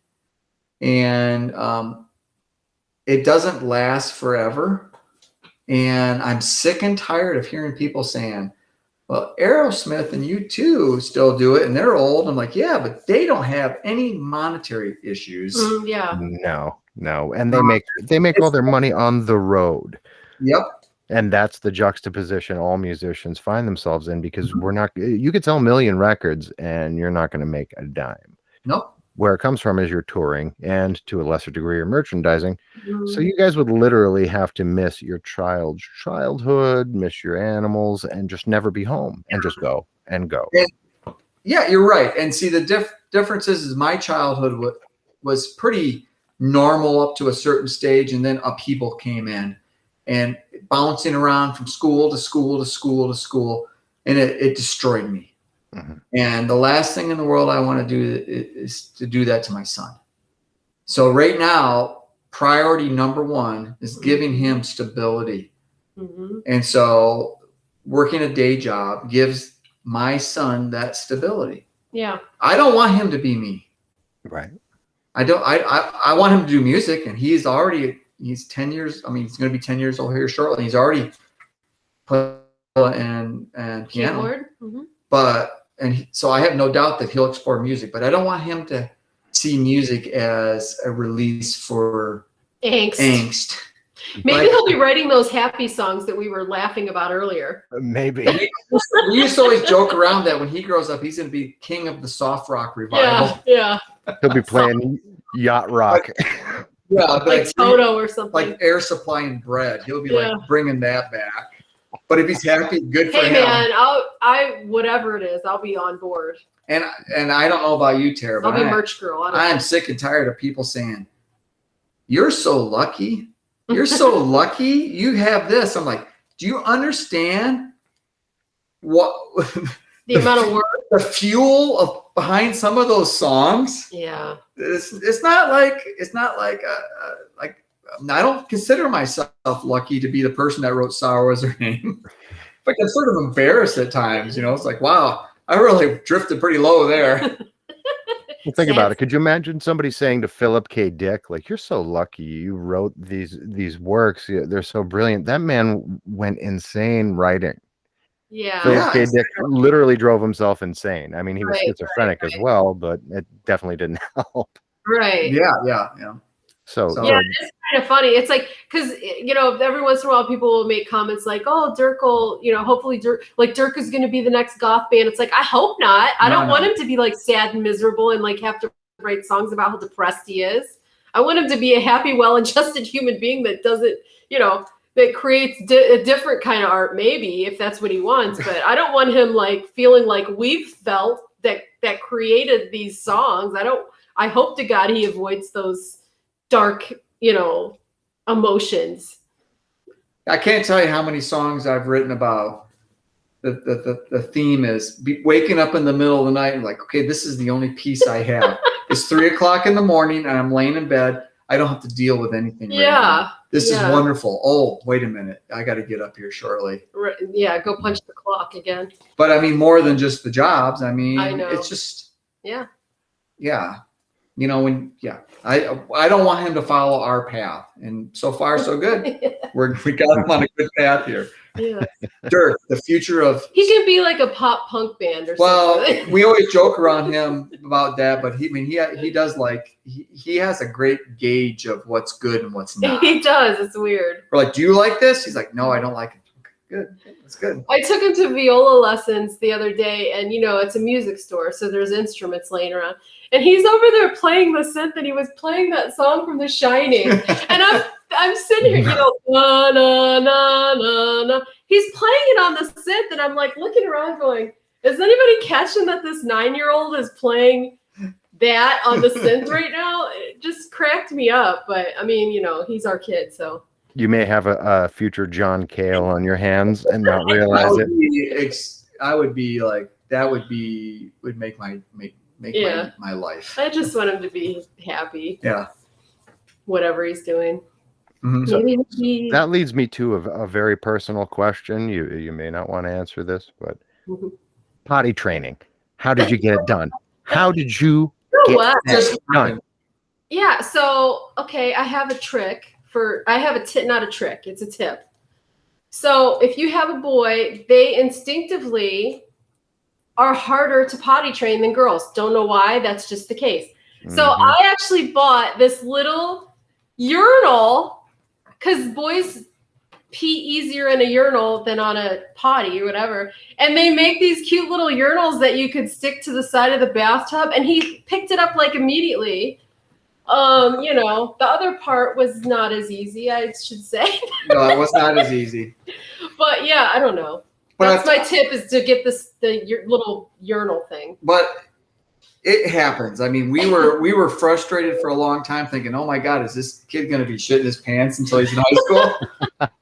and it doesn't last forever. And I'm sick and tired of hearing people saying, well, Aerosmith and U2 still do it, and they're old. I'm like, yeah, but they don't have any monetary issues. Yeah. No. And they make all their money on the road. Yep. And that's the juxtaposition all musicians find themselves in, because you could sell 1 million records and you're not going to make a dime. Nope. Where it comes from is your touring, and to a lesser degree your merchandising. Mm-hmm. So you guys would literally have to miss your child's childhood, miss your animals, and just never be home, and just go and go. Yeah, you're right. And see, the difference is my childhood was pretty normal up to a certain stage, and then upheaval came in, and bouncing around from school to school to school to school, and it destroyed me. Mm-hmm. And the last thing in the world I want to do is to do that to my son. So right now, priority number one is giving him stability. Mm-hmm. And so working a day job gives my son that stability. Yeah. I don't want him to be me. Right. I want him to do music, and he's 10 years. I mean, he's going to be 10 years old here shortly. He's already playing and piano. Keyboard. Mm-hmm. So I have no doubt that he'll explore music, but I don't want him to see music as a release for angst. Maybe he'll be writing those happy songs that we were laughing about earlier. Maybe. We used to always joke around that when he grows up, he's going to be king of the soft rock revival. Yeah. He'll be playing yacht rock. Like Toto or something. Like Air Supply and Bread. He'll be like bringing that back. But if he's happy, good for him. Hey man, I whatever it is, I'll be on board. And I don't know about you, Tara, but I'll be merch girl. I'm sick and tired of people saying, "You're so lucky. You're so lucky. You have this." I'm like, do you understand what the amount of work, the fuel behind some of those songs? Yeah. It's not like I don't consider myself lucky to be the person that wrote "Sour Was Her Name." Like, I'm sort of embarrassed at times, you know. It's like, wow, I really drifted pretty low there. Well, think about it. Could you imagine somebody saying to Philip K. Dick, like, "You're so lucky you wrote these works. They're so brilliant." That man went insane writing. Yeah. Philip K. Dick literally drove himself insane. I mean, he was schizophrenic as well, but it definitely didn't help. Right. Yeah. So yeah, it's kind of funny. It's like, because, you know, every once in a while people will make comments like, oh, Dirk will, you know, hopefully Dirk is going to be the next goth band. It's like, I hope not. I don't want him to be like sad and miserable and like have to write songs about how depressed he is. I want him to be a happy, well-adjusted human being that doesn't, you know, that creates a different kind of art, maybe, if that's what he wants. But I don't want him like feeling like we've felt that created these songs. I hope to God he avoids those dark, you know, emotions. I can't tell you how many songs I've written about the theme is waking up in the middle of the night and like, okay, this is the only peace I have. It's 3:00 in the morning and I'm laying in bed. I don't have to deal with anything. Right now. This is wonderful. Oh, wait a minute. I got to get up here shortly. Right. Yeah. Go punch the clock again. But I mean, more than just the jobs. I mean, I know. it's just, yeah. you know, I don't want him to follow our path, and so far so good. We got him on a good path here. Yeah. Dirk, the future of He can be like a pop punk band or well, something. we always joke around him about that, but he does like he has a great gauge of what's good and what's not. He does. It's weird. We're like, do you like this? He's like, no, I don't like it. Good, that's good. I took him to viola lessons the other day, and it's a music store, so there's instruments laying around. And he's over there playing the synth, and he was playing that song from The Shining. And I'm sitting here, na na na na na. He's playing it on the synth, and I'm like looking around, going, "Is anybody catching that this 9-year-old is playing that on the synth right now?" It just cracked me up. But I mean, he's our kid, so. You may have a future John Cale on your hands and not realize it. I would be like, that would make my life. I just want him to be happy. Yeah. Whatever he's doing. Mm-hmm. So that leads me to a very personal question. You may not want to answer this, but potty training. How did you get it done? How did you get it done? Yeah. So, okay, I have a trick. Not a trick, it's a tip. So if you have a boy, they instinctively are harder to potty train than girls. Don't know why, that's just the case. So I actually bought this little urinal because boys pee easier in a urinal than on a potty or whatever. And they make these cute little urinals that you could stick to the side of the bathtub, and he picked it up like immediately. The other part was not as easy, I should say. No, it was not as easy. But yeah, I don't know. That's my tip, is to get the little urinal thing. But it happens. I mean, we were frustrated for a long time, thinking, "Oh my God, is this kid going to be shitting his pants until he's in high school?"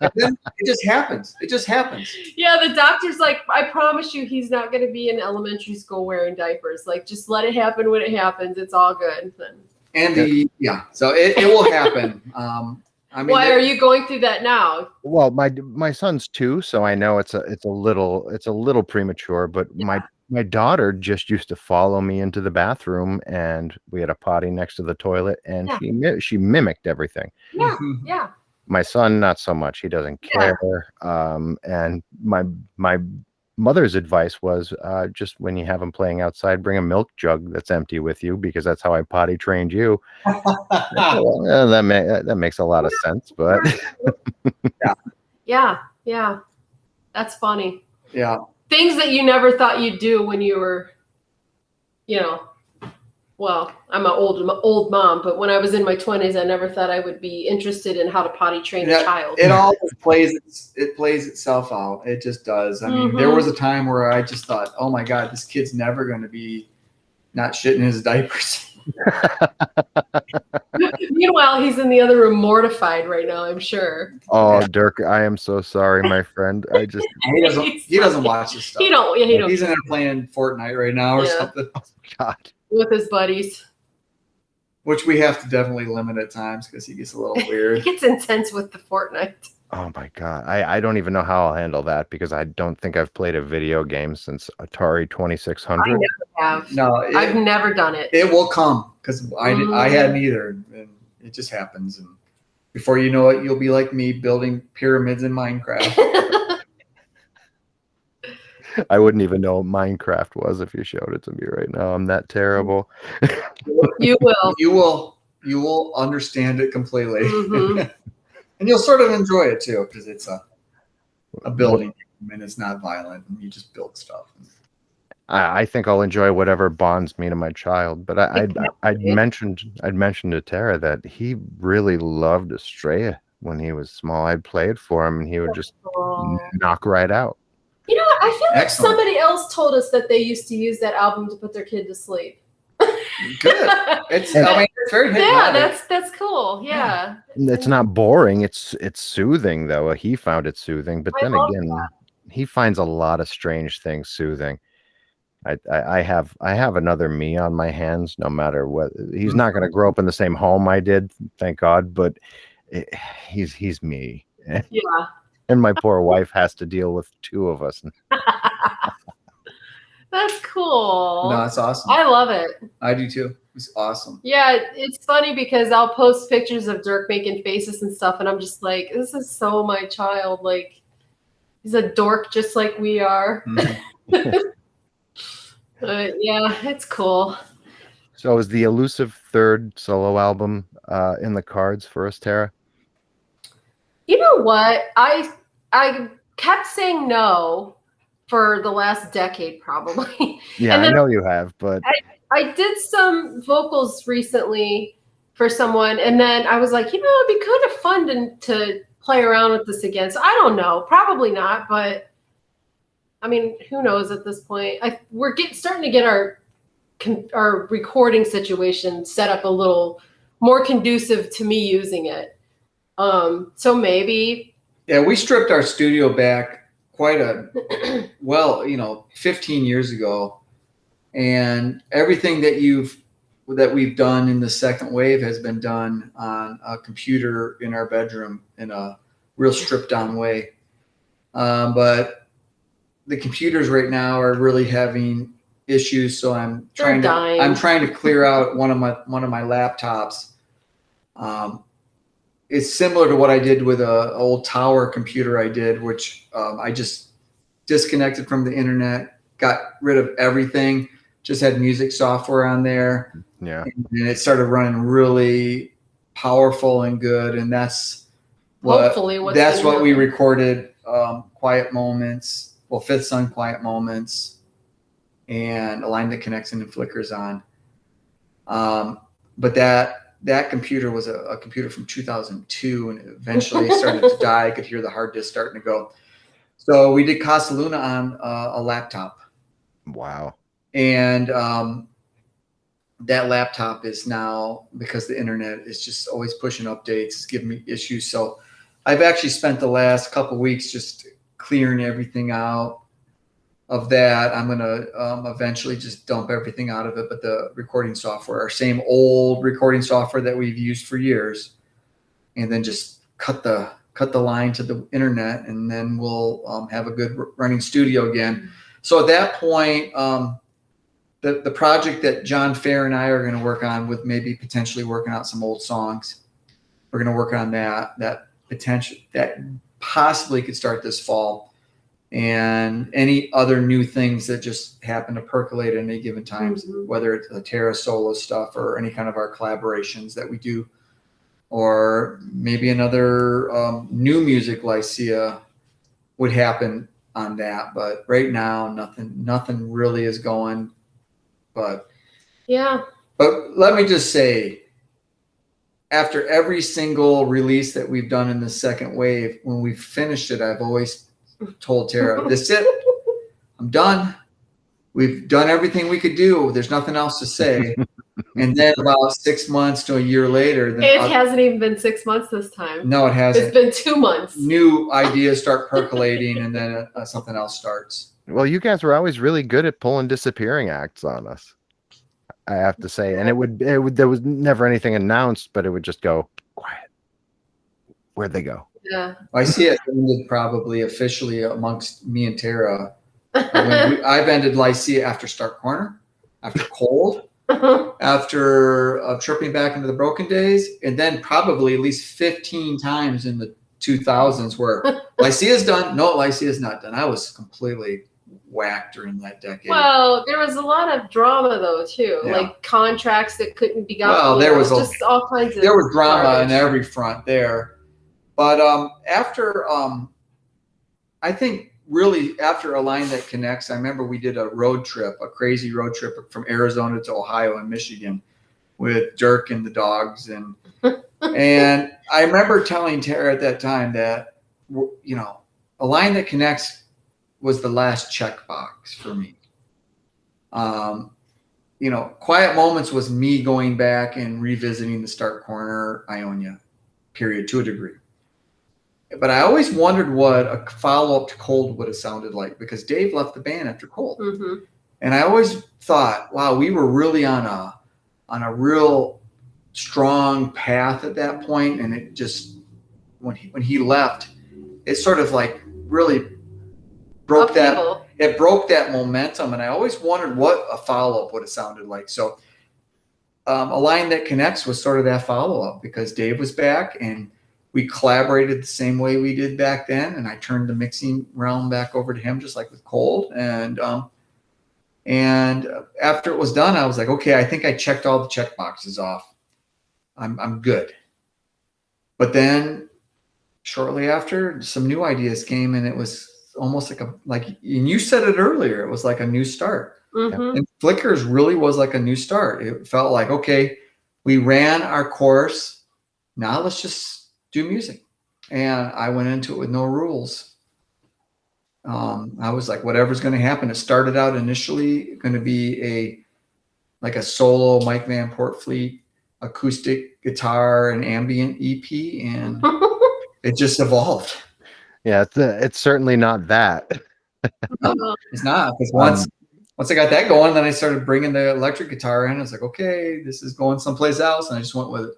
And then it just happens. It just happens. Yeah, the doctor's like, "I promise you, he's not going to be in elementary school wearing diapers. Like, just let it happen when it happens. It's all good." And so it will happen. I mean, why are you going through that now? Well, my son's 2, so I know it's a little premature. But my daughter just used to follow me into the bathroom, and we had a potty next to the toilet, and she mimicked everything. Yeah, yeah. My son, not so much. He doesn't care. And my mother's advice was just when you have him playing outside, bring a milk jug that's empty with you, because that's how I potty trained you. That makes a lot of sense, but yeah, that's funny. Yeah, things that you never thought you'd do when you were, well, I'm an old mom, but when I was in my 20s, I never thought I would be interested in how to potty train a child. It all plays itself out. It just does. I mean, there was a time where I just thought, "Oh my God, this kid's never going to be not shitting his diapers." Meanwhile, he's in the other room mortified right now, I'm sure. Oh, Dirk, I am so sorry, my friend. He doesn't watch this stuff. He don't. He's in there playing Fortnite right now or something. Oh, God. With his buddies. Which we have to definitely limit at times because he gets a little weird. He gets intense with the Fortnite. Oh my God. I don't even know how I'll handle that, because I don't think I've played a video game since Atari 2600. I never have. No, I've never done it. It will come, because I hadn't either, and it just happens. And before you know it, you'll be like me, building pyramids in Minecraft. I wouldn't even know what Minecraft was if you showed it to me right now. I'm that terrible. You will. You will understand it completely. And you'll sort of enjoy it too, because it's a building game and it's not violent, and you just build stuff. I think I'll enjoy whatever bonds me to my child. But I'd mentioned to Tara that he really loved Estrella when he was small. I'd play it for him, and he would just knock right out. I feel like somebody else told us that they used to use that album to put their kid to sleep. Good. It's very hypnotic. Yeah, that's cool. Yeah. It's not boring. It's soothing, though. He found it soothing, but then again, he finds a lot of strange things soothing. I have another me on my hands. No matter what, he's not going to grow up in the same home I did, thank God. But he's me. Yeah. And my poor wife has to deal with 2 of us. That's cool. No, that's awesome. I love it. I do too. was awesome. Yeah, it's funny because I'll post pictures of Dirk making faces and stuff, and I'm just like, this is so my child. Like, he's a dork just like we are. But yeah, it's cool. So is the elusive third solo album in the cards for us, Tara? You know what? I kept saying no for the last decade, probably. Yeah, And I then know you have, but I did some vocals recently for someone, and then I was like, it'd be kind of fun to play around with this again. So I don't know, probably not, but I mean, who knows at this point? We're starting to get our recording situation set up a little more conducive to me using it. So maybe. Yeah, we stripped our studio back quite 15 years ago, and everything that we've done in the second wave has been done on a computer in our bedroom in a real stripped down way. But the computers right now are really having issues, so I'm trying to clear out one of my laptops. It's similar to what I did with an old tower computer I did, which I just disconnected from the internet, got rid of everything, just had music software on there. Yeah. And it started running really powerful and good. And that's what we recorded, Quiet Moments, Fifth Sun Quiet Moments, and Align That Connects and Flickers on. But that computer was a computer from 2002, and eventually started to die. I could hear the hard disk starting to go. So we did Casa Luna on a laptop. Wow. And that laptop is now, because the internet is just always pushing updates, it's giving me issues. So I've actually spent the last couple of weeks just clearing everything out of that. I'm going to eventually just dump everything out of it, but the recording software, our same old recording software that we've used for years, and then just cut the line to the internet, and then we'll have a good running studio again. So at that point, the project that John Fair and I are going to work on, with maybe potentially working out some old songs, we're going to work on that potential that possibly could start this fall. And any other new things that just happen to percolate at any given times, whether it's the Terra solo stuff or any kind of our collaborations that we do, or maybe another new music Lycia would happen on that. But right now, nothing really is going. But let me just say, after every single release that we've done in the second wave, when we've finished it, I've always told Tara, "This is it. I'm done. We've done everything we could do. There's nothing else to say." And then about 6 months to a year later, it hasn't even been 6 months this time. No, it hasn't. It's been 2 months. New ideas start percolating, and then something else starts. Well, you guys were always really good at pulling disappearing acts on us, I have to say. And it would there was never anything announced, but it would just go quiet. Where'd they go? Yeah. I see it ended probably officially amongst me and Tara. I've ended Lycia after Stark Corner, after Cold, after tripping back into the Broken Days, and then probably at least 15 times in the 2000s where Lycia's done. No, Lycia's not done. I was completely whacked during that decade. Well, there was a lot of drama though too, like contracts that couldn't be gotten. Well, there was just all kinds of. There was drama on every front there, but after I think really after Align That Connects, I remember we did a crazy road trip from Arizona to Ohio and Michigan with Dirk and the dogs, and and I remember telling Tara at that time that Align That Connects was the last checkbox for me. Quiet Moments was me going back and revisiting the Stark Corner Ionia period to a degree. But I always wondered what a follow-up to Cold would have sounded like, because Dave left the band after Cold. Mm-hmm. And I always thought, wow, we were really on a real strong path at that point. And it just, when he left, it sort of like really broke that momentum. And I always wondered what a follow-up would have sounded like. So A Line That Connects was sort of that follow-up, because Dave was back and we collaborated the same way we did back then. And I turned the mixing realm back over to him, just like with Cold. And after it was done, I was like, okay, I think I checked all the check boxes off. I'm good. But then shortly after, some new ideas came, and it was almost like and you said it earlier, it was like a new start. Mm-hmm. And Flickers really was like a new start. It felt like, okay, we ran our course. Now let's just do music. And I went into it with no rules. I was like, whatever's going to happen. It started out initially going to be a solo Mike Van Portfleet acoustic guitar and ambient EP, and it just evolved. Yeah, it's certainly not that. It's not, because once I got that going, then I started bringing the electric guitar in. I was like, okay, this is going someplace else, and I just went with it.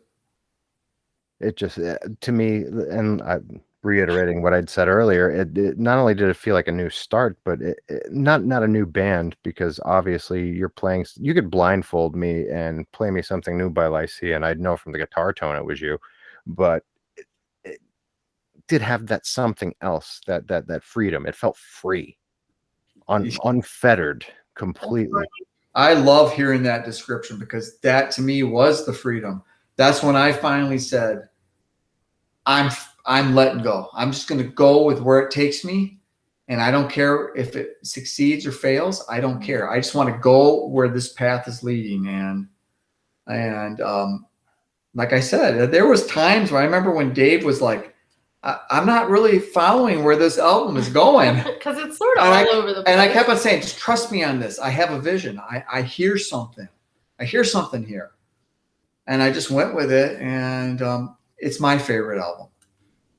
It just, to me, and I'm reiterating what I'd said earlier, it not only did it feel like a new start, but not a new band, because obviously you're playing, you could blindfold me and play me something new by Lycia, and I'd know from the guitar tone it was you, but it did have that something else, that freedom. It felt free, unfettered completely. I love hearing that description, because that to me was the freedom. That's when I finally said, I'm letting go. I'm just going to go with where it takes me. And I don't care if it succeeds or fails. I don't care. I just want to go where this path is leading. And like I said, there was times where I remember when Dave was like, I'm not really following where this album is going. Because it's sort of all over the place. And I kept on saying, just trust me on this. I have a vision. I hear something. I hear something here. And I just went with it. And it's my favorite album.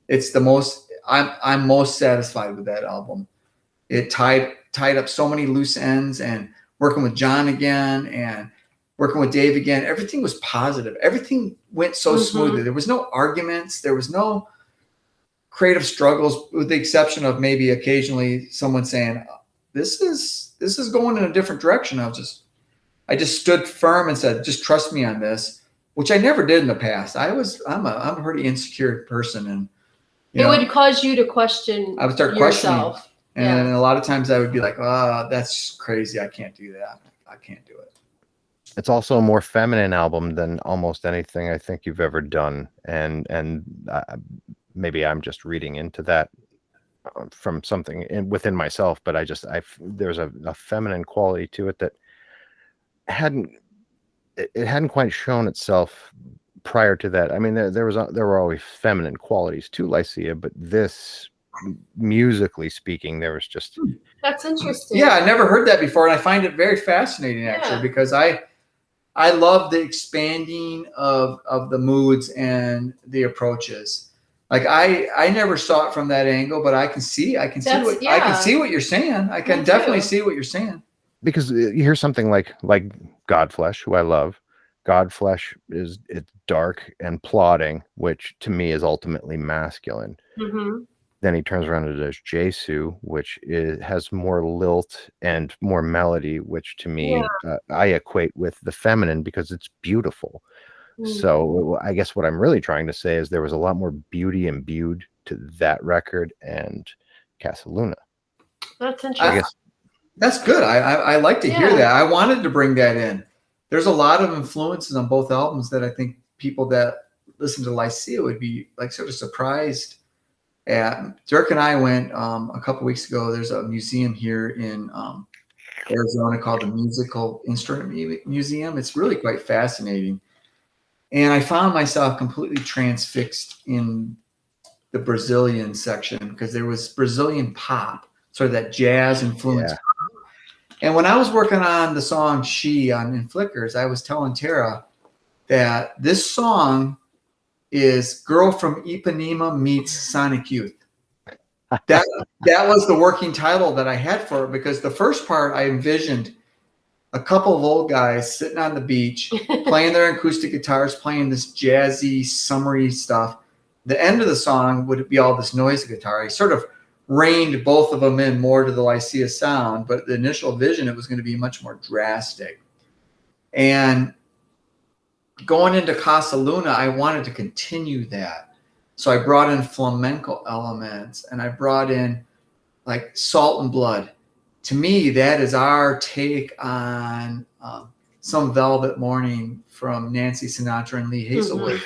It's the most, I'm most satisfied with that album. It tied up so many loose ends, and working with John again and working with Dave again, everything was positive. Everything went so smoothly. There was no arguments. There was no creative struggles, with the exception of maybe occasionally someone saying, this is going in a different direction. I just stood firm and said, just trust me on this, which I never did in the past. I'm a pretty insecure person, and it would cause you to question. I would start yourself. questioning. And a lot of times I would be like, oh, that's crazy. I can't do that. I can't do it. It's also a more feminine album than almost anything I think you've ever done. And maybe I'm just reading into that from something within myself, but there's a feminine quality to it that hadn't quite shown itself prior to that. I mean, there were always feminine qualities to Lycia, but this, musically speaking, there was just. That's interesting. Yeah, I never heard that before, and I find it very fascinating, actually, because I love the expanding of the moods and the approaches. Like I never saw it from that angle, but I can see what you're saying. I can definitely see what you're saying. Because you hear something like Godflesh, who I love. Godflesh it's dark and plodding, which to me is ultimately masculine. Then he turns around and does Jesu, which has more lilt and more melody, which to me I equate with the feminine, because it's beautiful. So I guess what I'm really trying to say is there was a lot more beauty imbued to that record and Casa Luna. That's interesting. That's good. I like to hear that. I wanted to bring that in. There's a lot of influences on both albums that I think people that listen to Lycia would be like sort of surprised at. Dirk and I went a couple weeks ago. There's a museum here in Arizona called the Musical Instrument Museum. It's really quite fascinating. And I found myself completely transfixed in the Brazilian section, because there was Brazilian pop, sort of that jazz influence. Yeah. And when I was working on the song She in Flickers, I was telling Tara that this song is Girl from Ipanema meets Sonic Youth. That was the working title that I had for it, because the first part I envisioned a couple of old guys sitting on the beach playing their acoustic guitars, playing this jazzy, summery stuff. The end of the song would be all this noise guitar. I sort of reined both of them in more to the Lycia sound, but the initial vision, it was going to be much more drastic. And going into Casa Luna, I wanted to continue that. So I brought in flamenco elements, and I brought in like Salt and Blood. To me, that is our take on Some Velvet Morning from Nancy Sinatra and Lee Hazelwood.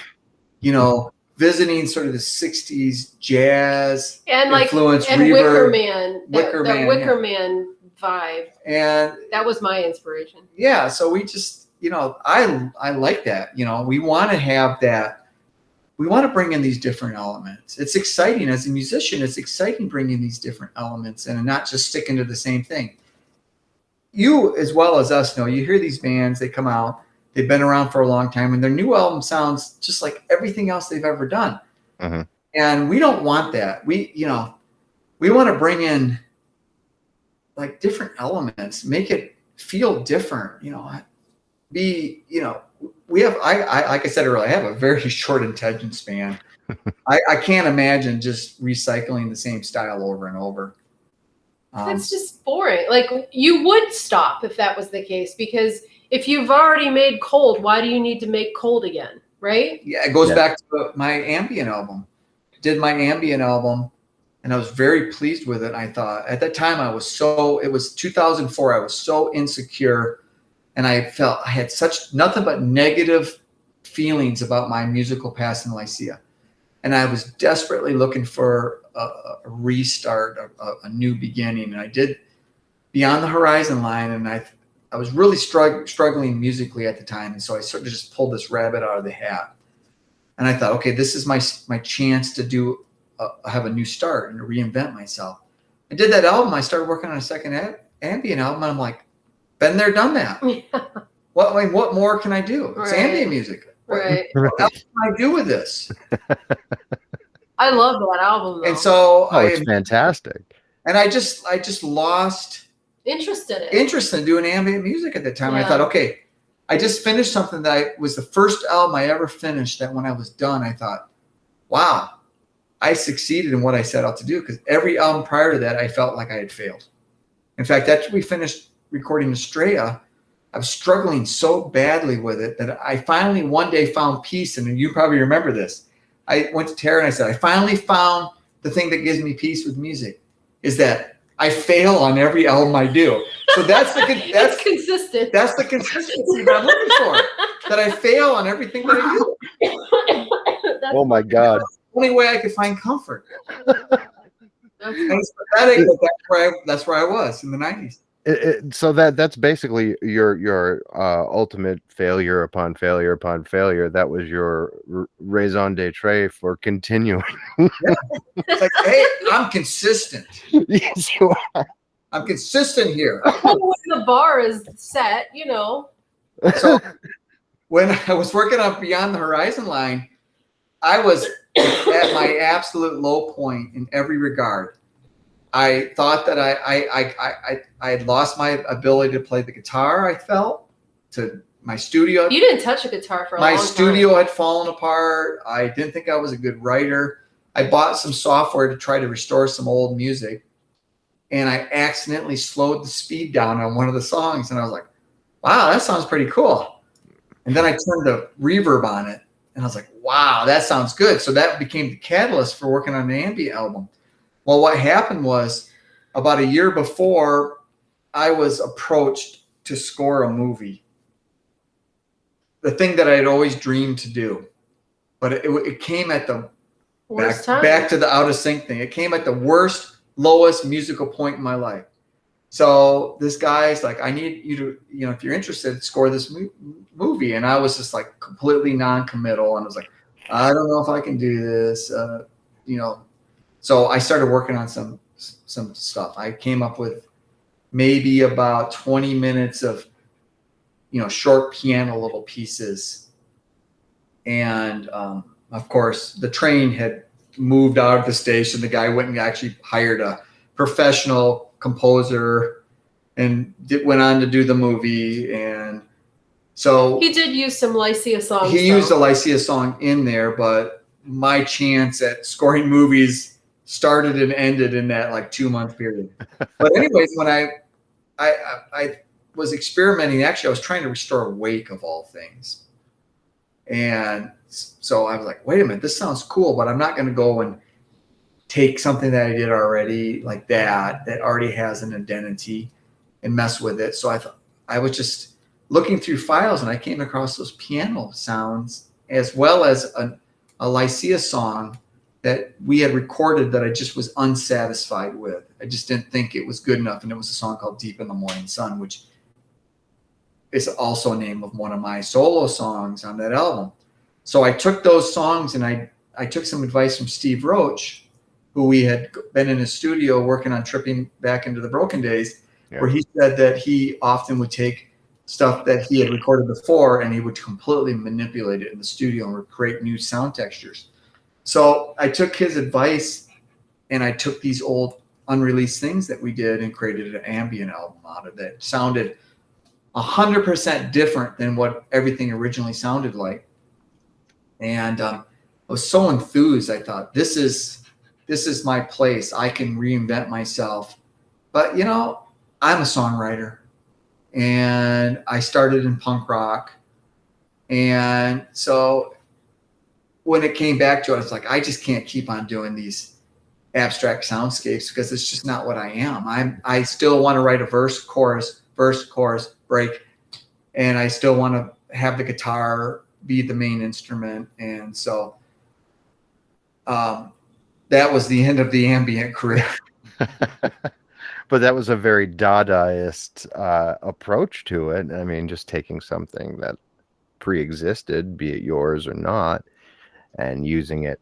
You know, visiting sort of the 60s jazz and like influence, and reverb, Wicker Man vibe. And that was my inspiration. Yeah, so we just, you know, I like that. You know, we want to have that. We want to bring in these different elements. It's exciting as a musician. It's exciting bringing these different elements in and not just sticking to the same thing. You, as well as us, know, you hear these bands, they come out, they've been around for a long time, and their new album sounds just like everything else they've ever done. Mm-hmm. And we don't want that. We want to bring in like different elements, make it feel different, you know, we have, I like I said earlier, I have a very short attention span. I can't imagine just recycling the same style over and over. That's just boring. Like, you would stop if that was the case, because if you've already made Cold, why do you need to make Cold again, right? Yeah, it goes back to my ambient album. Did my ambient album, and I was very pleased with it. I thought at that time it was 2004. I was so insecure, and I felt I had such nothing but negative feelings about my musical past in Lycia. And I was desperately looking for a restart, a new beginning. And I did Beyond the Horizon line, and I was really struggling musically at the time. And so I sort of just pulled this rabbit out of the hat. And I thought, okay, this is my chance to have a new start and to reinvent myself. I did that album. I started working on a second ambient album, and I'm like, been there, done that. What more can I do? It's ambient music. Right. What else can I do with this? I love that album, though. And so it's fantastic. And I just lost interest in doing ambient music at the time. Yeah. I thought, okay, I just finished something that was the first album I ever finished, that when I was done, I thought, wow, I succeeded in what I set out to do, because every album prior to that, I felt like I had failed. In fact, after we finished recording Estrella, I was struggling so badly with it that I finally one day found peace. And you probably remember this. I went to Tara and I said, I finally found the thing that gives me peace with music, is that I fail on every album I do. So that's consistent. That's the consistency that I'm looking for. That I fail on everything that I do. Oh my God. That's the only way I could find comfort. And it's pathetic, but that's where I was in the 90s. So that's basically your ultimate failure upon failure upon failure. That was your raison d'etre for continuing. Yeah. It's like, hey, I'm consistent. Yes, you are. I'm consistent here. The bar is set, you know. So when I was working on Beyond the Horizon line, I was at my absolute low point in every regard. I thought that I had lost my ability to play the guitar. I felt to my studio. You didn't touch a guitar for a long time. My studio had fallen apart. I didn't think I was a good writer. I bought some software to try to restore some old music, and I accidentally slowed the speed down on one of the songs, and I was like, wow, that sounds pretty cool. And then I turned the reverb on it, and I was like, wow, that sounds good. So that became the catalyst for working on an ambient album. Well, what happened was, about a year before, I was approached to score a movie. The thing that I had always dreamed to do. But it came at the back to the out of sync thing. It came at the worst, lowest musical point in my life. So this guy's like, I need you to, if you're interested, score this movie. And I was just like completely non-committal. And I was like, I don't know if I can do this, So I started working on some stuff. I came up with maybe about 20 minutes of, short piano little pieces. And of course, the train had moved out of the station. The guy went and actually hired a professional composer and went on to do the movie. And so he did use some Lycia songs. He used a Lycia song in there, but my chance at scoring movies started and ended in that like 2-month period. But anyways, when I was experimenting, actually I was trying to restore Wake of all things. And so I was like, wait a minute, this sounds cool, but I'm not going to go and take something that I did already like that already has an identity and mess with it. So I thought I was just looking through files and I came across those piano sounds as well as a Lycia song that we had recorded that I just was unsatisfied with. I just didn't think it was good enough. And it was a song called Deep in the Morning Sun, which is also a name of one of my solo songs on that album. So I took those songs and I took some advice from Steve Roach, who we had been in his studio working on Tripping Back into the Broken Days, where he said that he often would take stuff that he had recorded before and he would completely manipulate it in the studio and create new sound textures. So I took his advice and I took these old unreleased things that we did and created an ambient album out of it. Sounded 100% different than what everything originally sounded like. And I was so enthused. I thought, this is my place. I can reinvent myself. But, you know, I'm a songwriter and I started in punk rock. And so when it came back to it, it's like, I just can't keep on doing these abstract soundscapes because it's just not what I am. I still want to write a verse, chorus, break. And I still want to have the guitar be the main instrument. And so that was the end of the ambient career. But that was a very Dadaist approach to it. I mean, just taking something that pre-existed, be it yours or not, and using it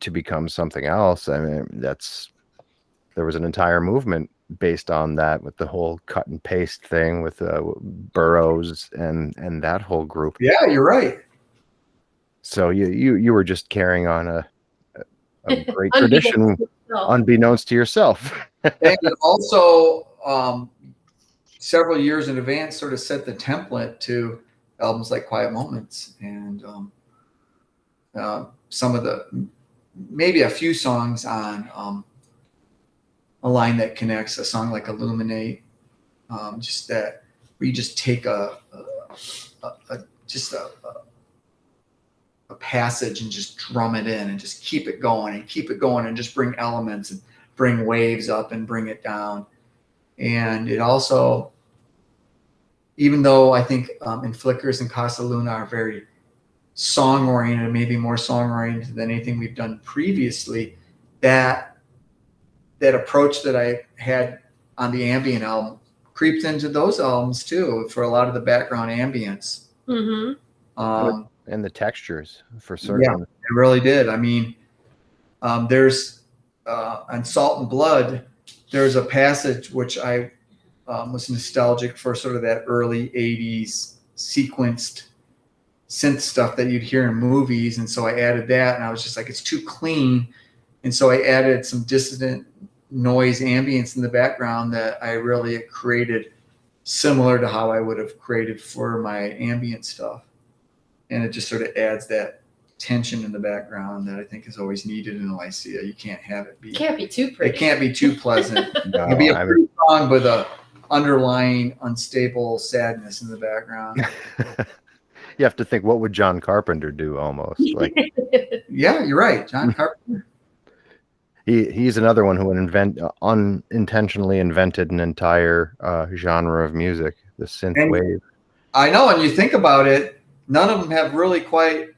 to become something else. I mean, there was an entire movement based on that with the whole cut and paste thing with Burroughs and that whole group. Yeah, you're right. So you were just carrying on a great tradition unbeknownst to yourself. And also several years in advance sort of set the template to albums like Quiet Moments and some of the, maybe a few songs on A Line That Connects, a song like Illuminate, just that where you just take a passage and just drum it in and just keep it going and just bring elements and bring waves up and bring it down. And it also, even though I think in Flickers and Casa Luna are very song oriented, maybe more song oriented than anything we've done previously, that approach that I had on the ambient album creeped into those albums too for a lot of the background ambience. Mm-hmm. And the textures for certain. Yeah, it really did. I mean, there's on Salt and Blood, there's a passage which I was nostalgic for, sort of that early 80s sequenced synth stuff that you'd hear in movies. And so I added that and I was just like, it's too clean. And so I added some dissonant noise ambience in the background that I really created similar to how I would have created for my ambient stuff. And it just sort of adds that tension in the background that I think is always needed in a Lycia. You can't have it be. It can't be too pretty. It can't be too pleasant. No, It can be a pretty song with a underlying unstable sadness in the background. You have to think, what would John Carpenter do almost? Like, yeah, you're right. John Carpenter. He's another one who unintentionally invented an entire genre of music, the synth wave. I know, and you think about it, none of them have really quite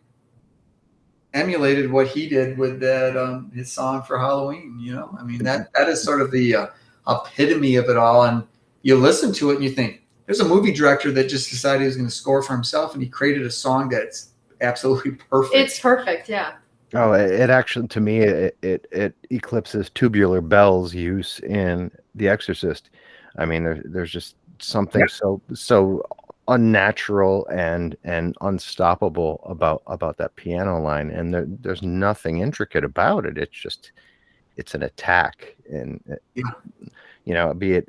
emulated what he did with that his song for Halloween. You know, I mean that is sort of the epitome of it all. And you listen to it and you think, there's a movie director that just decided he was going to score for himself, and he created a song that's absolutely perfect. It's perfect, yeah. Oh, it actually, to me, it eclipses Tubular Bell's use in The Exorcist. I mean, there's just something so unnatural and unstoppable about that piano line, and there's nothing intricate about it. It's an attack, and you know, be it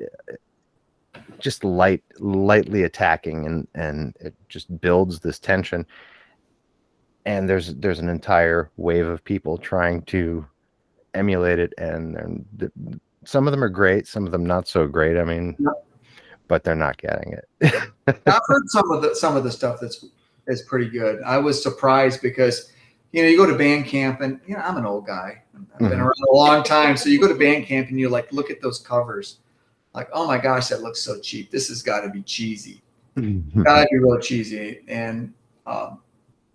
just lightly attacking, and it just builds this tension. And there's an entire wave of people trying to emulate it, and some of them are great, some of them not so great. I mean, but they're not getting it. I've heard some of the stuff that's is pretty good. I was surprised because, you go to band camp and, I'm an old guy. I've been around a long time. So you go to band camp and you like, look at those covers. Like, oh my gosh, that looks so cheap. This has got to be cheesy. Got to be real cheesy. And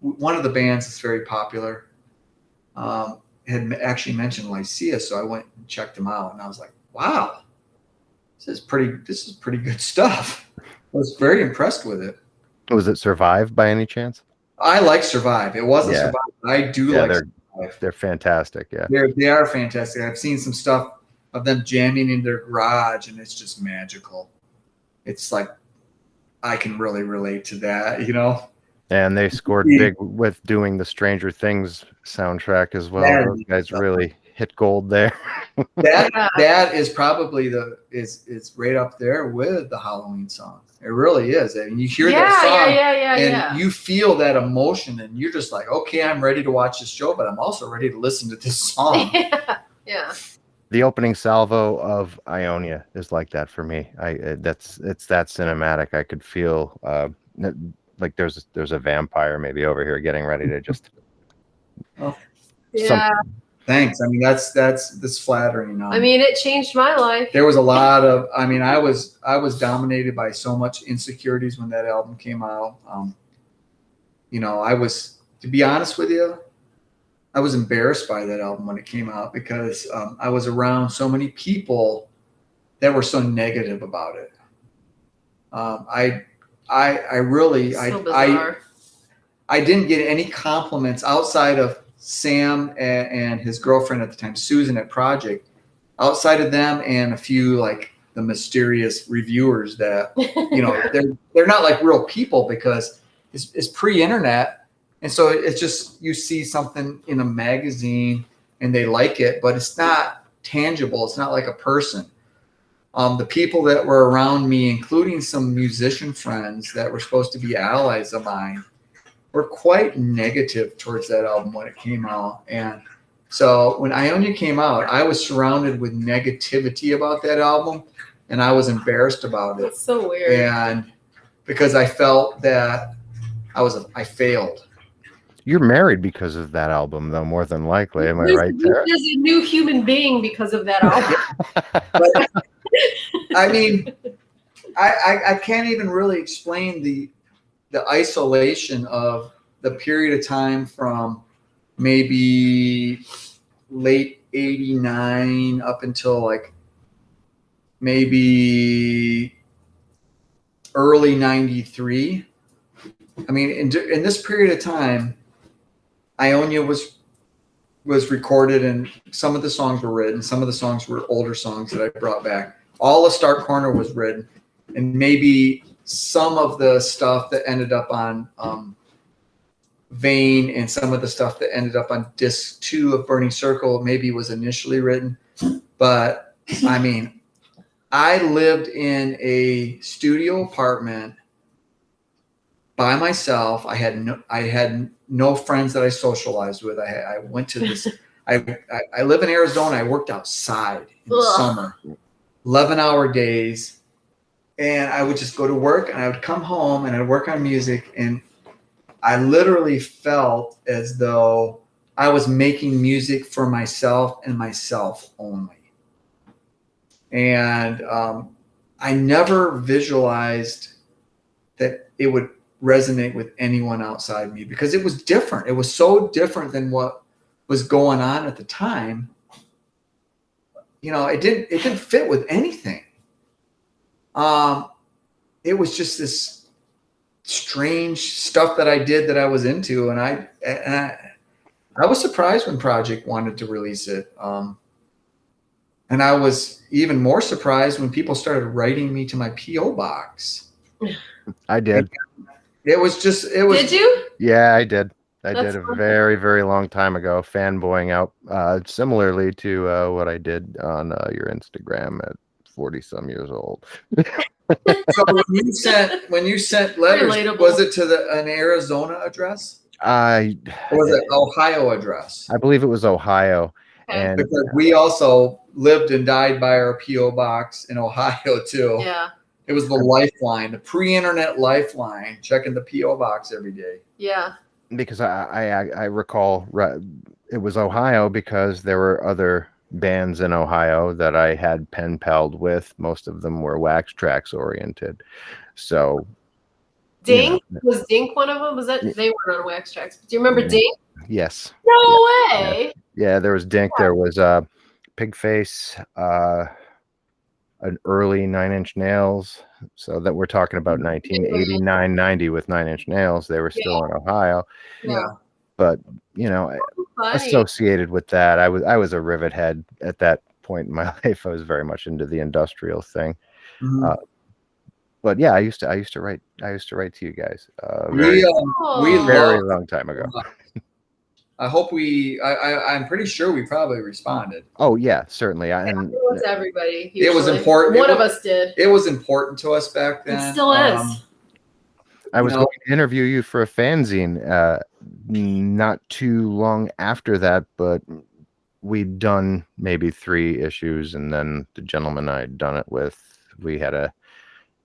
one of the bands that's very popular had actually mentioned Lycia. So I went and checked them out and I was like, wow, this is pretty good stuff. I was very impressed with it. Was it Survive by any chance? I like Survive. It wasn't Survive. I do like Survive. They're fantastic. Yeah, they are fantastic. I've seen some stuff of them jamming in their garage, and it's just magical. It's like I can really relate to that, And they scored big with doing the Stranger Things soundtrack as well. Those guys really hit gold there. that is probably it's right up there with the Halloween song. It really is. I mean, you hear that song and you feel that emotion and you're just like, okay, I'm ready to watch this show, but I'm also ready to listen to this song. Yeah. The opening salvo of Ionia is like that for me. It's that cinematic. I could feel like there's a vampire maybe over here getting ready to just. Thanks. I mean, that's flattering. I mean, it changed my life. There was a lot of. I mean, I was dominated by so much insecurities when that album came out. I was, to be honest with you, I was embarrassed by that album when it came out because I was around so many people that were so negative about it. I didn't get any compliments outside of Sam and his girlfriend at the time, Susan at Project, outside of them and a few like the mysterious reviewers that, they're not like real people because it's pre-internet. And so it's just, you see something in a magazine and they like it, but it's not tangible. It's not like a person. The people that were around me, including some musician friends that were supposed to be allies of mine, were quite negative towards that album when it came out. And so when Ionia came out, I was surrounded with negativity about that album and I was embarrassed about it. That's so weird. And because I felt that I failed. You're married because of that album, though, more than likely. Am I right there? There's a new human being because of that album. But, I mean, I can't even really explain the isolation of the period of time from maybe late 89 up until like maybe early 93. I mean, in this period of time, Ionia was recorded and some of the songs were written. Some of the songs were older songs that I brought back. All of Stark Corner was written, and maybe some of the stuff that ended up on Vein and some of the stuff that ended up on disc 2 of Burning Circle maybe was initially written. But I mean, I lived in a studio apartment by myself. I had no friends that I socialized with. I went to this. I live in Arizona. I worked outside in the summer, 11-hour days. And I would just go to work and I would come home and I'd work on music. And I literally felt as though I was making music for myself and myself only. And I never visualized that it would resonate with anyone outside me because it was different. It was so different than what was going on at the time. It didn't fit with anything. It was just this strange stuff that I did that I was into. And I was surprised when Project wanted to release it. And I was even more surprised when people started writing me to my P.O. box. I did. It was. Did you? Yeah, I did. I did a very, very long time ago, fanboying out, similarly to what I did on your Instagram at 40-some years old. So when you sent letters, relatable. Was it to an Arizona address? Or was it Ohio address? I believe it was Ohio. Okay. And because we also lived and died by our P.O. box in Ohio too. Yeah. It was the lifeline, the pre-internet lifeline, checking the P.O. box every day. Yeah. Because I recall it was Ohio because there were other bands in Ohio that I had pen palled with. Most of them were Wax Trax oriented. So Dink was Dink one of them? Was that they weren't on Wax Trax? Do you remember Dink? Yes. No way. Yeah, there was Dink. There was Pigface, an early Nine Inch Nails. So that we're talking about 1989, 90 with Nine Inch Nails. They were still in Ohio. Yeah. But associated with that, I was a rivet head at that point in my life. I was very much into the industrial thing. Mm-hmm. But yeah, I used to write to you guys. We very long time ago. I hope I'm pretty sure we probably responded. Oh yeah, certainly. And it was everybody. Usually. It was important. One of us did. It was important to us back then. It still is. I was going to interview you for a fanzine not too long after that, but we'd done maybe 3 issues, and then the gentleman I'd done it with, we had a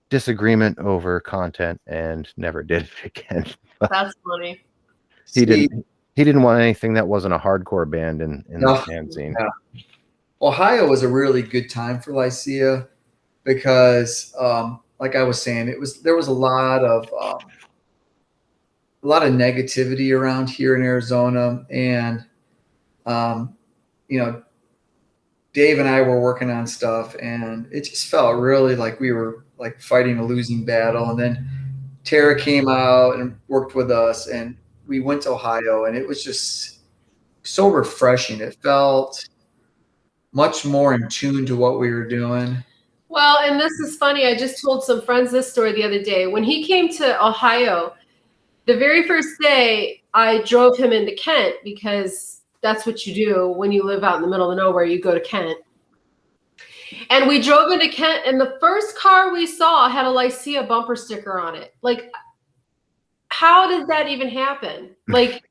disagreement over content and never did it again. That's funny. He didn't want anything that wasn't a hardcore band in the fanzine. Yeah. Ohio was a really good time for Lycia because, like I was saying, there was a lot of negativity around here in Arizona, and Dave and I were working on stuff, and it just felt really like we were like fighting a losing battle. And then Tara came out and worked with us, and we went to Ohio, and it was just so refreshing. It felt much more in tune to what we were doing. Well, and this is funny. I just told some friends this story the other day. When he came to Ohio, the very first day I drove him into Kent, because that's what you do when you live out in the middle of nowhere. You go to Kent. And we drove into Kent, and the first car we saw had a Lycia bumper sticker on it. Like, how did that even happen? Like,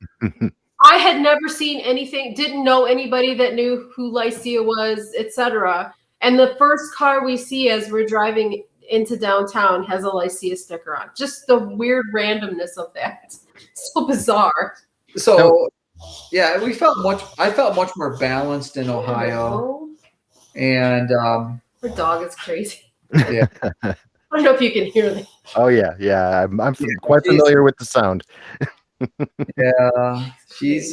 I had never seen anything, didn't know anybody that knew who Lycia was, etc. And the first car we see as we're driving into downtown has a Lycia sticker on. Just the weird randomness of that. So bizarre. So, yeah, I felt much more balanced in Ohio. And our dog is crazy. Yeah. I don't know if you can hear that. Oh yeah. I'm quite familiar with the sound. Yeah, she's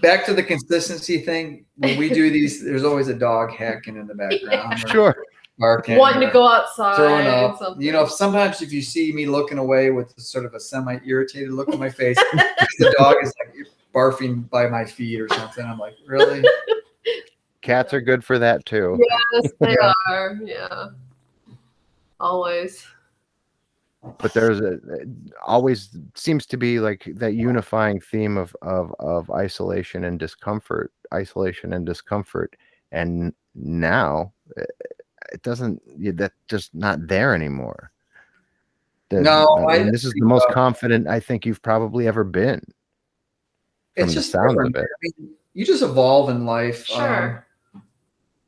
back to the consistency thing. When we do these, there's always a dog hacking in the background. Sure. Barking, wanting to go outside. Throwing up. Sometimes if you see me looking away with sort of a semi-irritated look on my face, the dog is like barfing by my feet or something. I'm like, really? Cats are good for that too. Yes, they are. Yeah. Always. But there's always seems to be like that unifying theme of isolation and discomfort, and now it doesn't. That's just not there anymore. This is the most confident I think you've probably ever been. It's just the sound of it. I mean, you just evolve in life. Sure.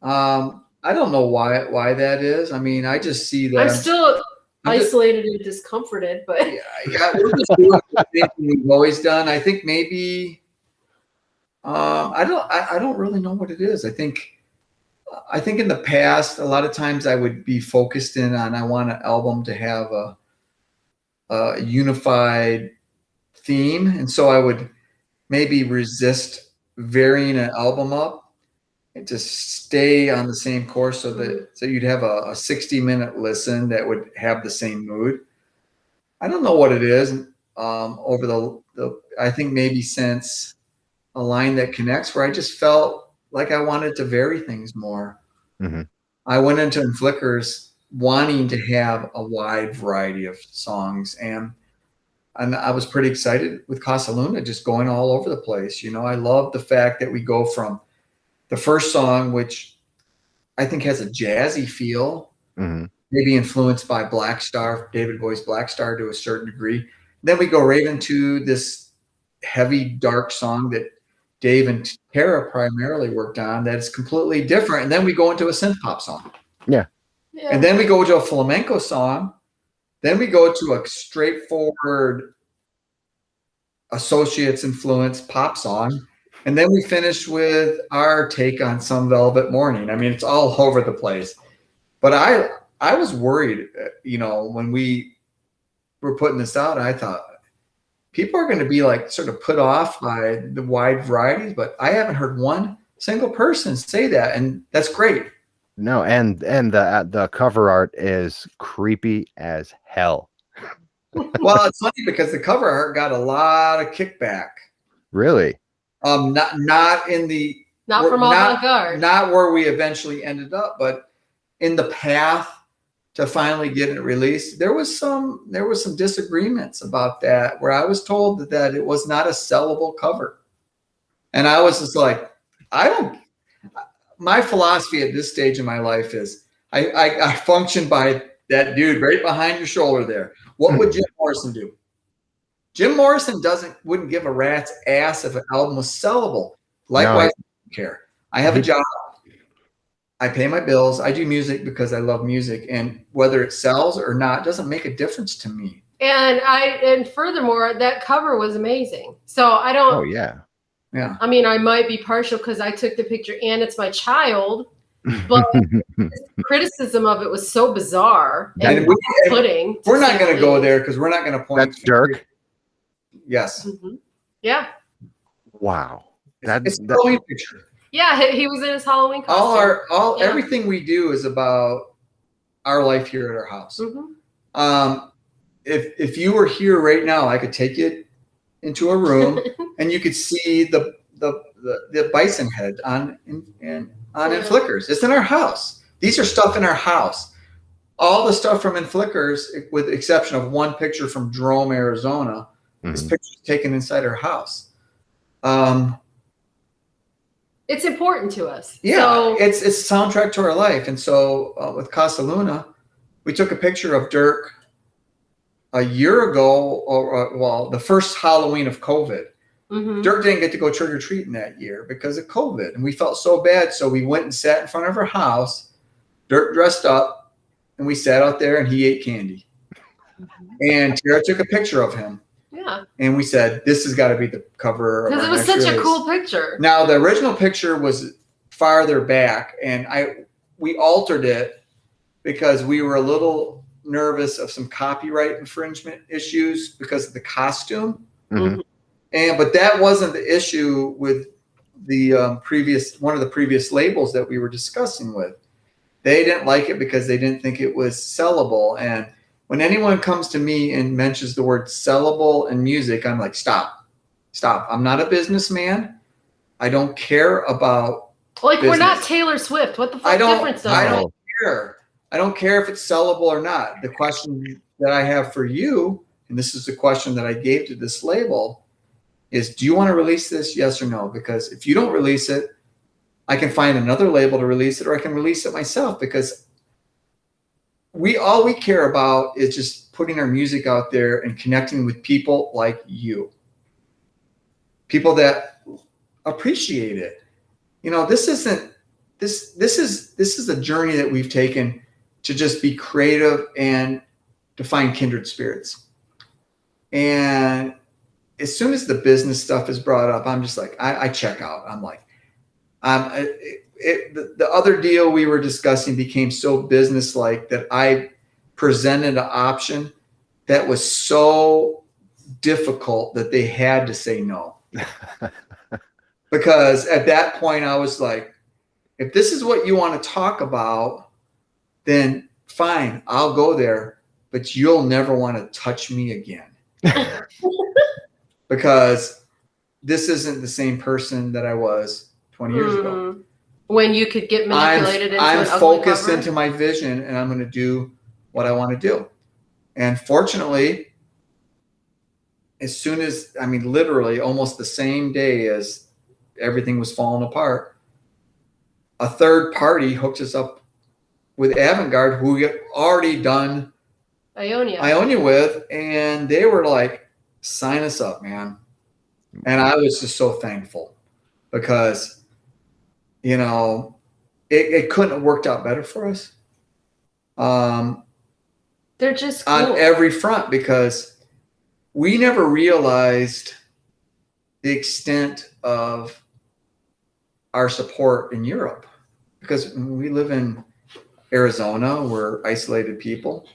I don't know why that is. I mean, I just see that I'm still isolated and discomforted, but yeah, we're just doing the thing we've always done. I think maybe I don't really know what it is. I think in the past, a lot of times I would be focused in on I want an album to have a unified theme, and so I would maybe resist varying an album up and to stay on the same course so you'd have a 60-minute listen that would have the same mood. I don't know what it is over the I think maybe since A Line That Connects, where I just felt like I wanted to vary things more. Mm-hmm. I went into Flickers wanting to have a wide variety of songs, and I was pretty excited with Casa Luna just going all over the place. I love the fact that we go from the first song, which I think has a jazzy feel, maybe influenced by Black Star, David Bowie's Black Star to a certain degree. Then we go right into this heavy, dark song that Dave and Tara primarily worked on that is completely different. And then we go into a synth pop song. Yeah. And then we go to a flamenco song. Then we go to a straightforward Associates influence pop song. And then we finish with our take on Some Velvet Morning. I mean, it's all over the place. But I was worried, when we were putting this out, I thought people are going to be like sort of put off by the wide varieties, but I haven't heard one single person say that. And that's great. No, and the cover art is creepy as hell. Well, it's funny because the cover art got a lot of kickback. Really? Not in the not from avant-garde, not where we eventually ended up, but in the path to finally getting it released. There was some disagreements about that, where I was told that it was not a sellable cover, and I was just like, my philosophy at this stage in my life is I function by that dude right behind your shoulder there. What would Jim Morrison do? Jim Morrison wouldn't give a rat's ass if an album was sellable. Likewise, I don't care. I have a job. I pay my bills. I do music because I love music, and whether it sells or not doesn't make a difference to me. And furthermore, that cover was amazing. So I don't. Oh yeah. Yeah. I mean, I might be partial because I took the picture and it's my child, but the criticism of it was so bizarre and off-putting. We're not going to go there because we're not going to point. That's Dirk. Yes. Mm-hmm. Yeah. Wow. It's a Halloween picture. Yeah, he was in his Halloween costume. Everything we do is about our life here at our house. Mm-hmm. If you were here right now, I could take you into a room and you could see the bison head on Inflickers. It's in our house. These are stuff in our house. All the stuff from Inflickers, with the exception of one picture from Jerome, Arizona, this picture is taken inside our house. It's important to us. Yeah, so, it's a soundtrack to our life. And so with Casa Luna, we took a picture of Dirk a year ago, or the first Halloween of COVID. Mm-hmm. Dirk didn't get to go trick-or-treating that year because of COVID. And we felt so bad. So we went and sat in front of our house. Dirk dressed up, and we sat out there, and he ate candy. And Tara took a picture of him. Yeah. And we said, this has got to be the cover. Because it was such a cool picture. Now, the original picture was farther back, and we altered it because we were a little nervous of some copyright infringement issues because of the costume. Mm-hmm. But that wasn't the issue with the one of the previous labels that we were discussing with. They didn't like it because they didn't think it was sellable. And when anyone comes to me and mentions the word sellable in music, I'm like, stop. I'm not a businessman. I don't care about business. We're not Taylor Swift. What the fuck difference does I don't care. I don't care if it's sellable or not. The question that I have for you, and this is the question that I gave to this label, is do you want to release this? Yes or no? Because if you don't release it, I can find another label to release it, or I can release it myself, because all we care about is just putting our music out there and connecting with people like you. People that appreciate it. This is a journey that we've taken to just be creative and to find kindred spirits. And as soon as the business stuff is brought up, I'm just like, I check out. I'm like, the other deal we were discussing became so business-like that I presented an option that was so difficult that they had to say no. Because at that point I was like, if this is what you want to talk about, then fine, I'll go there, but you'll never want to touch me again. Because this isn't the same person that I was 20 years ago. When you could get manipulated into I'm focused into my vision, and I'm going to do what I want to do. And fortunately, as soon as, literally almost the same day as everything was falling apart, a third party hooked us up with Avantgarde, who we had already done Ionia with, and they were like, sign us up, man. And I was just so thankful because, it couldn't have worked out better for us. They're just cool. On every front, because we never realized the extent of our support in Europe, because we live in Arizona, we're isolated people.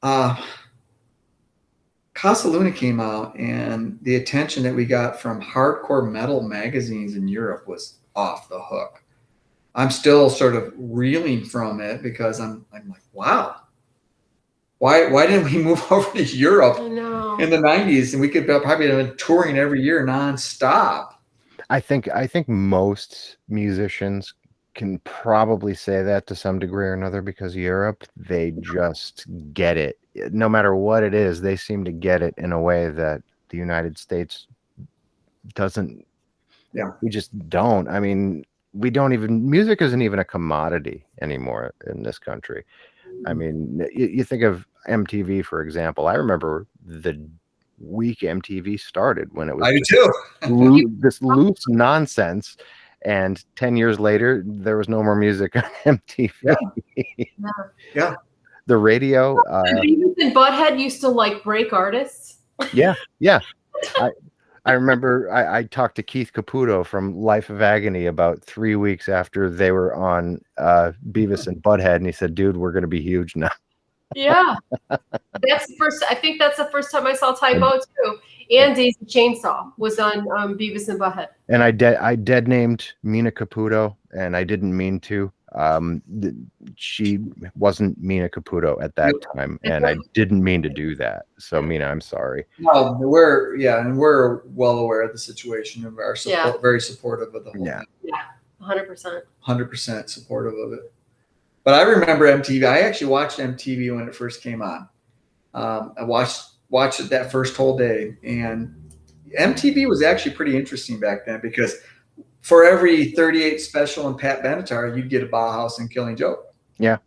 Casa Luna came out, and the attention that we got from hardcore metal magazines in Europe was off the hook. I'm still sort of reeling from it, because I'm like, wow, why didn't we move over to Europe in the 90s, and we could probably have been touring every year nonstop. I think most musicians can probably say that to some degree or another, because Europe, they just get it. No matter what it is, they seem to get it in a way that the United States doesn't. Yeah. We just don't. I mean, we don't even, music isn't even a commodity anymore in this country. I mean, you think of MTV, for example. I remember the week MTV started, when it was this loose nonsense, and 10 years later there was no more music on MTV. Yeah. The radio, Beavis and Butthead used to like break artists. yeah. I remember I talked to Keith Caputo from Life of Agony about 3 weeks after they were on Beavis and Butthead, and he said, dude, we're going to be huge now. Yeah. I think that's the first time I saw Typo too. And Daisy Chainsaw was on Beavis and Butthead. And I dead named Mina Caputo, and I didn't mean to. She wasn't Mina Caputo at that time, and I didn't mean to do that. So Mina, I'm sorry. No, we're well aware of the situation, and are very supportive of the whole thing. Yeah, 100%. 100% supportive of it. But I remember MTV. I actually watched MTV when it first came on. I watched it that first whole day, and MTV was actually pretty interesting back then, because for every 38 Special and Pat Benatar, you'd get a Bauhaus and Killing Joke. Yeah.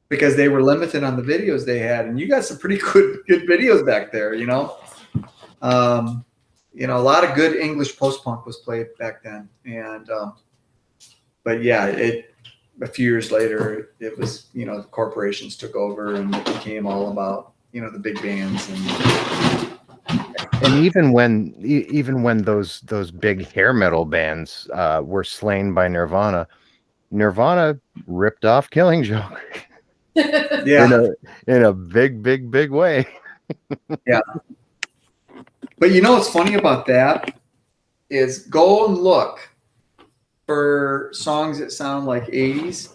Because they were limited on the videos they had, and you got some pretty good videos back there, you know. A lot of good English post-punk was played back then, and but yeah, a few years later, it was, the corporations took over, and it became all about, the big bands. And even when those big hair metal bands were slain by Nirvana ripped off Killing Joke. Yeah. In a big way. Yeah. But what's funny about that is, go and look for songs that sound like 80s,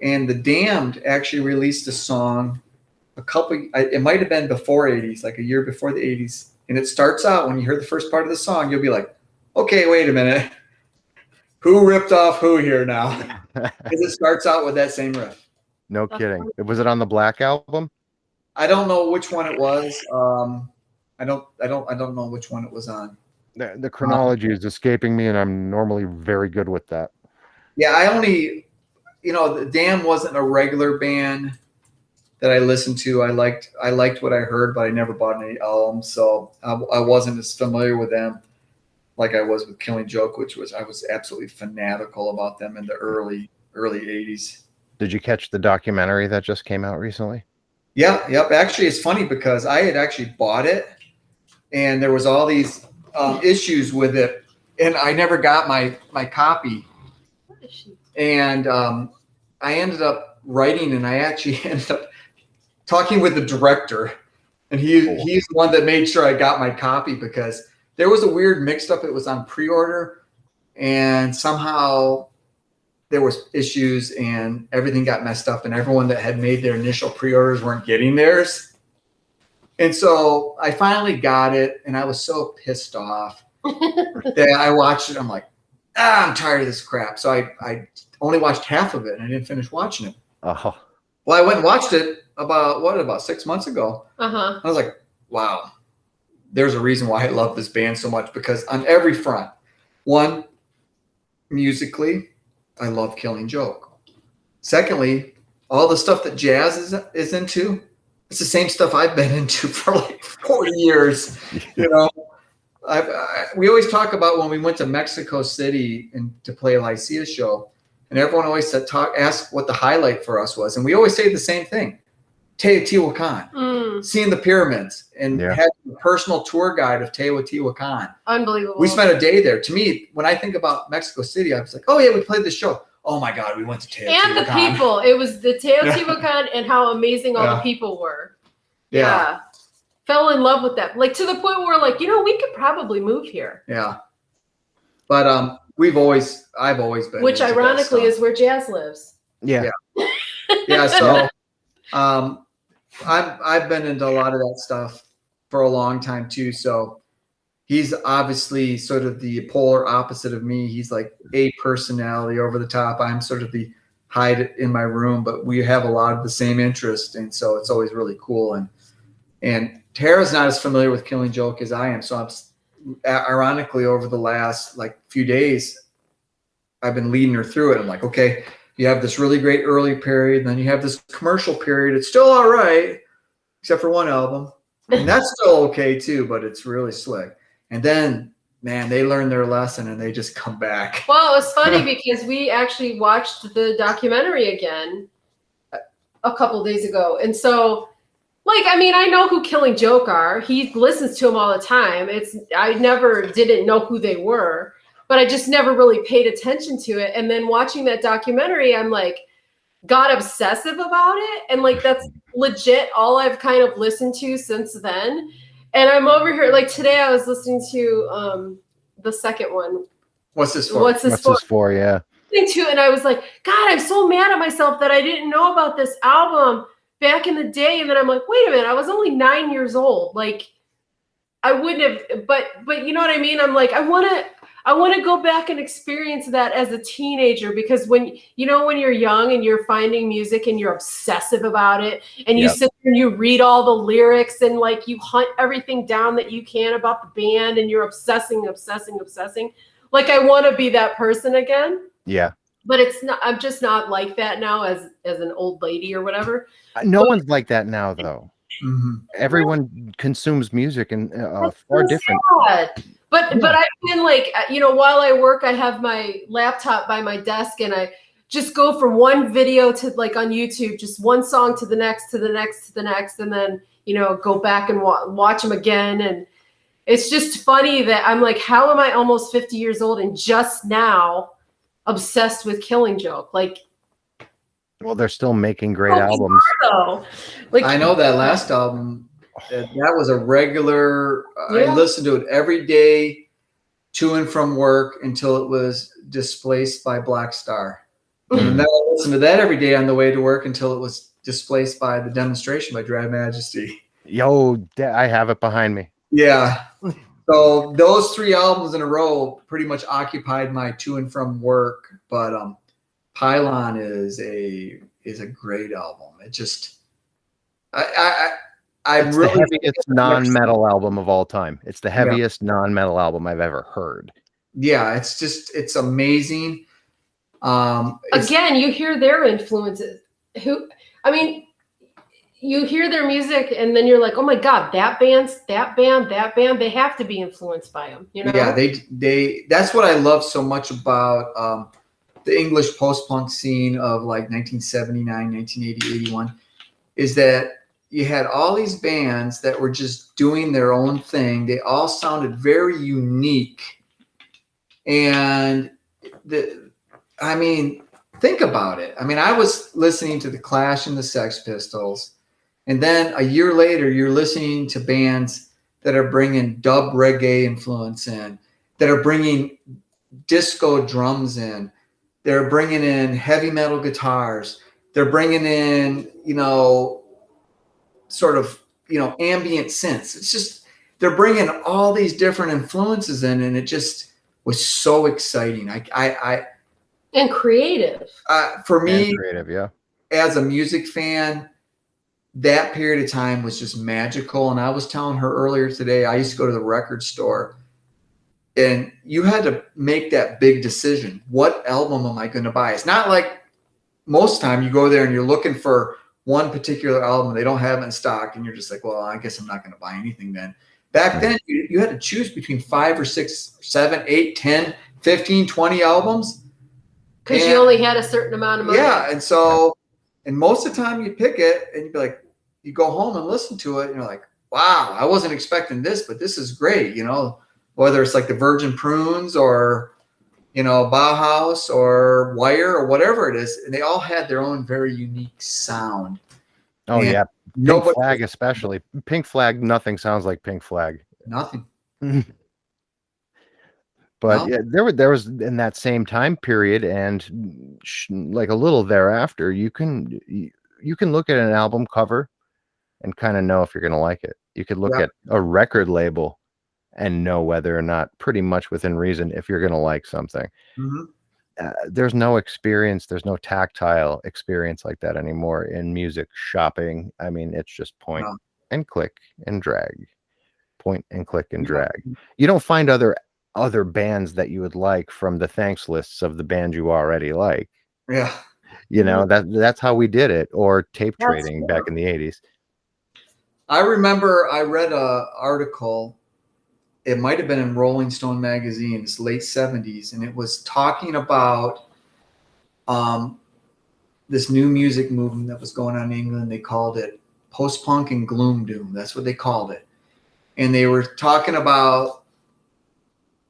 and The Damned actually released a song it might have been before 80s, like a year before the 80s, and it starts out, when you hear the first part of the song, you'll be like, okay, wait a minute, who ripped off who here now? Because it starts out with that same riff. No kidding. Was it on the Black album? I don't know which one it was. I don't know which one it was on. The chronology is escaping me, and I'm normally very good with that. Yeah, I only, The Damned wasn't a regular band that I listened to. I liked what I heard, but I never bought any albums, so I wasn't as familiar with them like I was with Killing Joke, I was absolutely fanatical about them in the early 80s. Did you catch the documentary that just came out recently? Yeah, yep. Actually, it's funny, because I had actually bought it, and there was all these issues with it, and I never got my copy. And I ended up writing, and I actually ended up talking with the director, and he's the one that made sure I got my copy, because there was a weird mixed up. It was on pre-order, and somehow there was issues, and everything got messed up, and everyone that had made their initial pre-orders weren't getting theirs. And so I finally got it, and I was so pissed off that I watched it. I'm like, I'm tired of this crap. So I only watched half of it, and I didn't finish watching it. Oh. Well, I went and watched it about 6 months ago. Uh-huh. I was like, wow, there's a reason why I love this band so much, because on every front, one, musically, I love Killing Joke. We all the stuff that jazz is into, it's the same stuff I've been into for like 40 years. We always talk about when we went to Mexico City and to play a Lycia show. and everyone always said, ask what the highlight for us was. And we always say the same thing. Teotihuacan, seeing the pyramids and having a personal tour guide of Teotihuacan. Unbelievable. We spent a day there. To me, when I think about Mexico City, I was like, oh yeah, we played this show. Oh my God, we went to Teotihuacan. And the people. It was the Teotihuacan and how amazing all the people were. Yeah. Fell in love with that. Like to the point where like, we could probably move here. Yeah. But I've always been. Which ironically is where Jazz lives. Yeah. Yeah. So I've been into a lot of that stuff for a long time too. So he's obviously sort of the polar opposite of me. He's like a personality over the top. I'm sort of the hide in my room, but we have a lot of the same interest. And so it's always really cool. And Tara's not as familiar with Killing Joke as I am. So I'm ironically over the last like few days, I've been leading her through it. I'm like, okay, you have this really great early period, and then you have this commercial period. It's still all right, except for one album. And that's still okay too, but it's really slick. And then, man, they learn their lesson and they just come back. Well, it was funny because we actually watched the documentary again a couple days ago. And so, like, I mean, I know who Killing Joke are. He listens to them all the time. I never didn't know who they were, but I just never really paid attention to it. And then watching that documentary, I'm like, got obsessive about it. And like, that's legit all I've kind of listened to since then. And I'm over here, like today I was listening to the second one. What's this for? What's this for? Yeah. To, and I was like, God, I'm so mad at myself that I didn't know about this album back in the day. And then I'm like, wait a minute, I was only 9 years old. Like I wouldn't have, but you know what I mean? I'm like, I want to go back and experience that as a teenager, because when you're young and you're finding music and you're obsessive about it and you sit there and you read all the lyrics and like you hunt everything down that you can about the band and you're obsessing. Like I want to be that person again. Yeah. But it's not, I'm just not like that now as an old lady or whatever. No one's like that now though. Mm-hmm. Everyone consumes music in far different. But I've been like, while I work, I have my laptop by my desk and I just go from one video to like on YouTube, just one song to the next, to the next, to the next. And then, go back and watch them again. And it's just funny that I'm like, how am I almost 50 years old and just now obsessed with Killing Joke? Like, well, they're still making great albums. Like, I know that last album, that was a regular, I listened to it every day to and from work until it was displaced by Black Star. And then I listened to that every day on the way to work until it was displaced by The Demonstration by Dry Majesty. Yo, I have it behind me. Yeah. So those 3 albums in a row pretty much occupied my to and from work. But Pylon is a great album. It just it's really the heaviest non-metal album of all time. It's the heaviest non-metal album I've ever heard. Yeah, it's amazing. Again, you hear their influences. You hear their music and then you're like, oh my God, that band, they have to be influenced by them. Yeah, they that's what I love so much about the English post-punk scene of like 1979, 1980, 81, is that you had all these bands that were just doing their own thing. They all sounded very unique. And think about it. I was listening to The Clash and the Sex Pistols. And then a year later, you're listening to bands that are bringing dub reggae influence in, that are bringing disco drums in. They're bringing in heavy metal guitars. They're bringing in, sort of, ambient synths. It's just, they're bringing all these different influences in, and it just was so exciting. And creative. For me, and creative, yeah. As a music fan, that period of time was just magical. And I was telling her earlier today, I used to go to the record store and you had to make that big decision. What album am I going to buy? It's not like most time you go there and you're looking for one particular album. They don't have it in stock. And you're just like, well, I guess I'm not going to buy anything then. Back then, you had to choose between 5 or 6, 7, 8, 10, 15, 20 albums. Because you only had a certain amount of money. Yeah, and so, and most of the time you pick it and you'd be like, you go home and listen to it and you're like, wow, I wasn't expecting this, but this is great, you know, whether it's like the Virgin Prunes or, you know, Bauhaus or Wire or whatever it is, and they all had their own very unique sound. Oh, and yeah. Pink nobody, Flag, especially. Pink Flag, nothing sounds like Pink Flag. nothing. But No. yeah, there was in that same time period, and like a little thereafter, you can look at an album cover and kind of know if you're going to like it. You could look Yeah. at a record label and know whether or not, pretty much within reason, if you're going to like something. Mhm. There's no experience, there's no tactile experience like that anymore in music shopping. I mean, it's just point No. and click and drag, point and click and Yeah. drag. You don't find other bands that you would like from the thanks lists of the bands you already like. Yeah. You know, that's how we did it, or tape That's trading true. back in the 80s. I remember I read a article. It might have been in Rolling Stone magazine. It's late 70s, and it was talking about this new music movement that was going on in England. They called it post-punk and gloom doom. That's what they called it. And they were talking about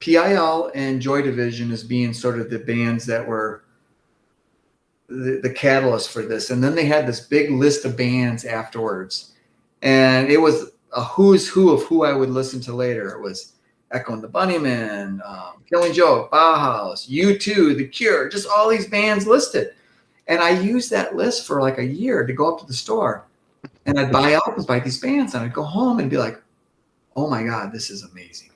PIL and Joy Division as being sort of the bands that were the catalyst for this. And then they had this big list of bands afterwards. And it was a who's who of who I would listen to later. It was Echo and the Bunnymen, Killing Joke, Bauhaus, U2, The Cure, just all these bands listed. And I used that list for like a year to go up to the store. And I'd buy albums by these bands. And I'd go home and be like, oh my God, this is amazing.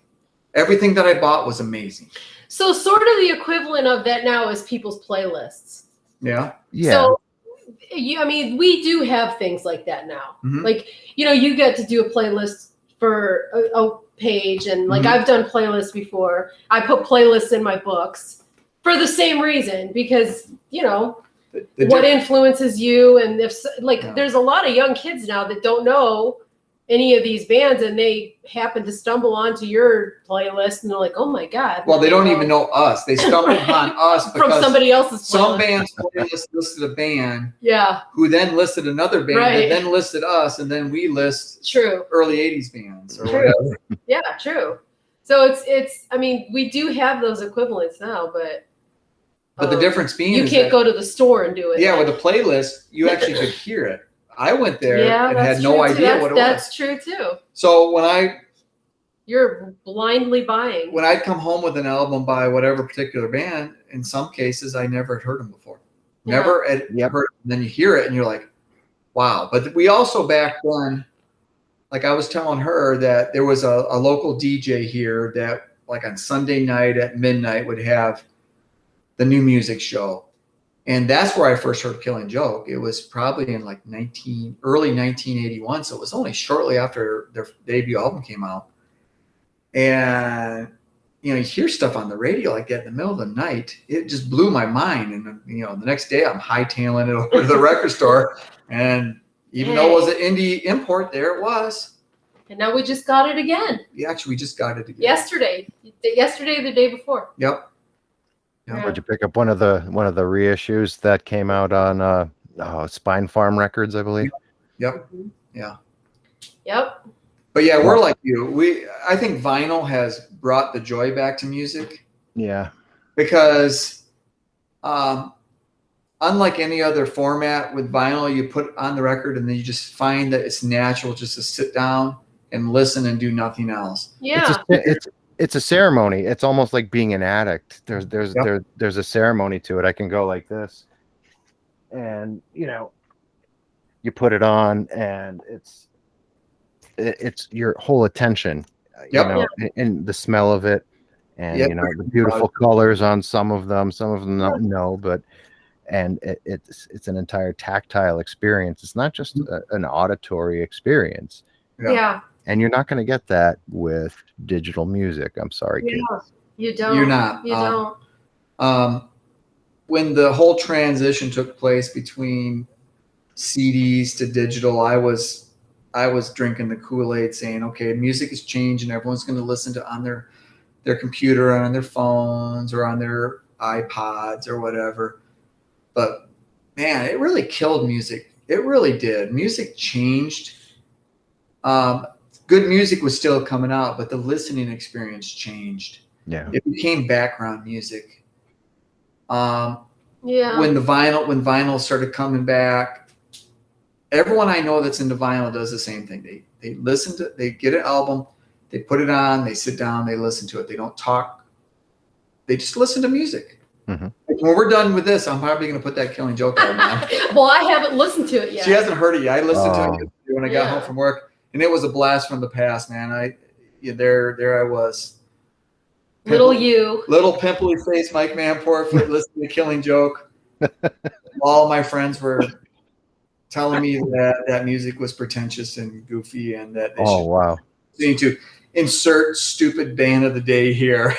Everything that I bought was amazing. So sort of the equivalent of that now is people's playlists. Yeah. Yeah. So, I mean, we do have things like that now. Mhm. Like, you know, you get to do a playlist for a page, and like I've done playlists before. I put playlists in my books for the same reason, because, you know, what influences you, and if like there's a lot of young kids now that don't know any of these bands, and they happen to stumble onto your playlist and they're like, oh my God. Well, they don't even know us. They stumbled upon us from because somebody else's playlist. some band's playlist listed a band Yeah. who then listed another band Right. that then listed us, and then we list True. early 80s bands or True. whatever. Yeah, true. So it's I mean, we do have those equivalents now, but But the difference being you is can't that, go to the store and do it. yeah, with a playlist, you actually could hear it. I went there and had no idea what it was. That's true too. So when You're blindly buying. when I'd come home with an album by whatever particular band, in some cases I never had heard them before. Never had heard them. And then you hear it and you're like, wow. But we also back then, like I was telling her, that there was a local DJ here that like on Sunday night at midnight would have the new music show. And that's where I first heard Killing Joke. It was probably in like early 1981. So it was only shortly after their debut album came out. And, you know, you hear stuff on the radio like that in the middle of the night. It just blew my mind. And, you know, the next day I'm hightailing it over to the record store. And even though it was an indie import, there it was. And now we just got it again. Yeah, actually, we just got it again. Yesterday, the day before. Yep. Yeah. Would you pick up one of the reissues that came out on Spine Farm Records, I believe? Yep. Yeah. Yep. But yeah, we're like you. I think vinyl has brought the joy back to music. Yeah. Because unlike any other format, with vinyl, you put on the record and then you just find that it's natural just to sit down and listen and do nothing else. Yeah. It's a ceremony. It's almost like being an addict. There's a ceremony to it. I can go like this, and you know, you put it on, and it's your whole attention. You know, and the smell of it, and you know, the beautiful colors on some of them not, no, but and it's an entire tactile experience. It's not just an auditory experience. Yeah. And you're not going to get that with digital music. I'm sorry, kids. You don't. You're not. You don't. When the whole transition took place between CDs to digital, I was drinking the Kool-Aid, saying, okay, music is changing. Everyone's going to listen to on their computer or on their phones or on their iPods or whatever. But man, it really killed music. It really did. Music changed. Good music was still coming out, but the listening experience changed. Yeah. It became background music. Yeah. When vinyl started coming back, everyone I know that's into vinyl does the same thing. They get an album, they put it on, they sit down, they listen to it. They don't talk. They just listen to music. Mm-hmm. Like when we're done with this, I'm probably going to put that Killing Joke album on. Well, I haven't listened to it yet. She hasn't heard it yet. I listened to it yesterday when I got Yeah. home from work, and it was a blast from the past, man. There I was. Little pimply face Mike Manportfoot listening to Killing Joke. All my friends were telling me that music was pretentious and goofy, and that they should need to insert stupid band of the day here.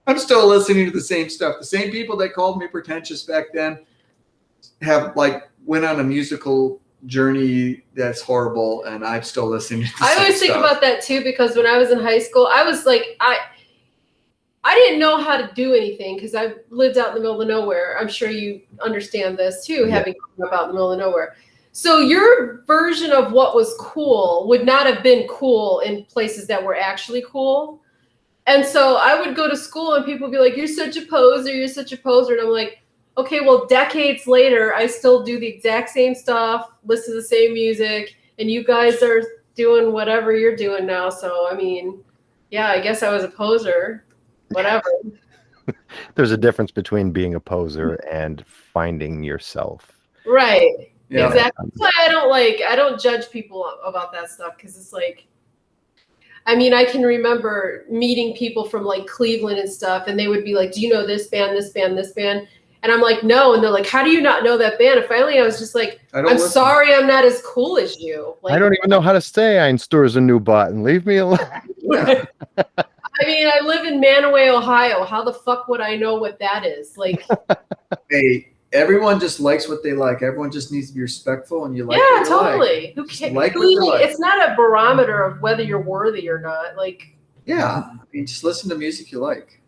I'm still listening to the same stuff. The same people that called me pretentious back then have went on a musical journey that's horrible, and I'm still listening to the I same always think stuff. about that too, because when I was in high school, I was like, I didn't know how to do anything because I lived out in the middle of nowhere. I'm sure you understand this too, having grown up out in the middle of nowhere. So your version of what was cool would not have been cool in places that were actually cool. And so I would go to school and people would be like, you're such a poser, you're such a poser. And I'm like, okay, well, decades later, I still do the exact same stuff, listen to the same music, and you guys are doing whatever you're doing now. So, I mean, yeah, I guess I was a poser, whatever. There's a difference between being a poser and finding yourself. Right. Yeah. Exactly. That's why I don't judge people about that stuff, because it's like, I mean, I can remember meeting people from like Cleveland and stuff, and they would be like, do you know this band, this band, this band? And I'm like, no. And they're like, how do you not know that band? And finally I was just like, I'm sorry I'm not as cool as you. Like, I don't even know how to say Ein Sturz a new button. Leave me alone. Yeah. I mean, I live in Manaway, Ohio. How the fuck would I know what that is? Like, hey, everyone just likes what they like. Everyone just needs to be respectful, and you like what you totally. like. Who cares? Like what you like. It's not a barometer of whether you're worthy or not. Like, yeah, I mean, just listen to music you like.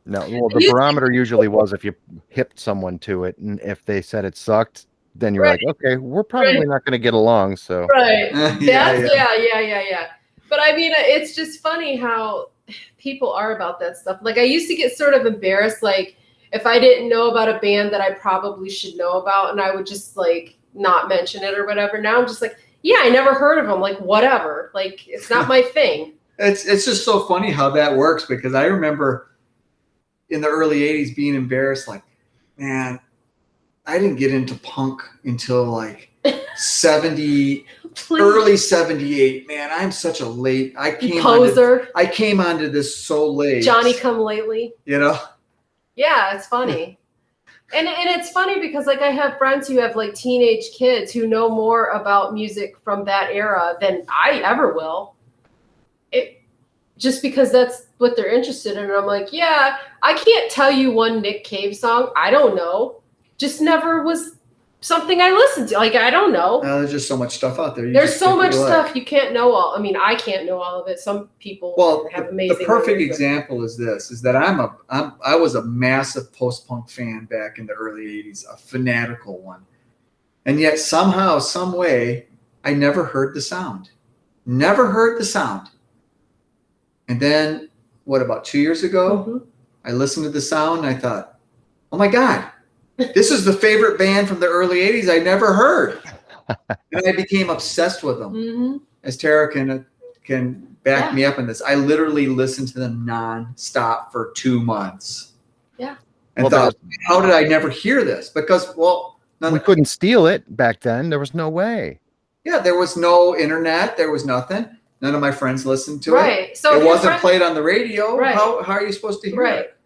No, well, the barometer usually was if you hipped someone to it, and if they said it sucked, then you're like, okay, we're probably not going to get along. So right, yeah. But I mean, it's just funny how people are about that stuff. Like, I used to get sort of embarrassed, like if I didn't know about a band that I probably should know about, and I would just like not mention it or whatever. Now I'm just like, yeah, I never heard of them. Like, whatever. Like, it's not my thing. It's just so funny how that works, because I remember in the early 80s being embarrassed, like, man, I didn't get into punk until like 70, early 78. Man, I'm such a late. I came onto this so late. Johnny come lately. You know? Yeah, it's funny. And it's funny because like I have friends who have like teenage kids who know more about music from that era than I ever will. Just because that's what they're interested in. And I'm like, yeah, I can't tell you one Nick Cave song. I don't know. Just never was something I listened to. Like, I don't know. There's just so much stuff out there. There's so much stuff you can't know all. I mean, I can't know all of it. Some people have amazing. The perfect example is that I was a massive post-punk fan back in the early 80s, a fanatical one. And yet somehow, some way, I never heard the sound. Never heard the sound. And then, about 2 years ago, I listened to the sound and I thought, oh my God, this is the favorite band from the early 80s I never heard. And I became obsessed with them. Mm-hmm. As Tara can back me up in this. I literally listened to them nonstop for 2 months. Yeah. And thought, how did I never hear this? Because, we couldn't steal it back then. There was no way. Yeah, there was no internet. There was nothing. None of my friends listened to it. Right. So it wasn't played on the radio. Right. How are you supposed to hear it?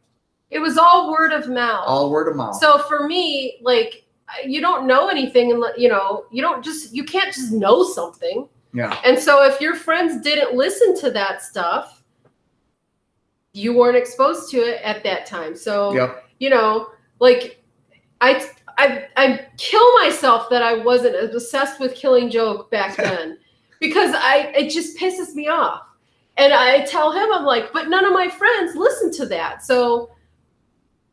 It was all word of mouth. All word of mouth. So for me, like, you don't know anything, and you can't just know something. Yeah. And so if your friends didn't listen to that stuff, you weren't exposed to it at that time. So like I kill myself that I wasn't obsessed with Killing Joke back then. Because it just pisses me off. And I tell him, I'm like, but none of my friends listen to that. So,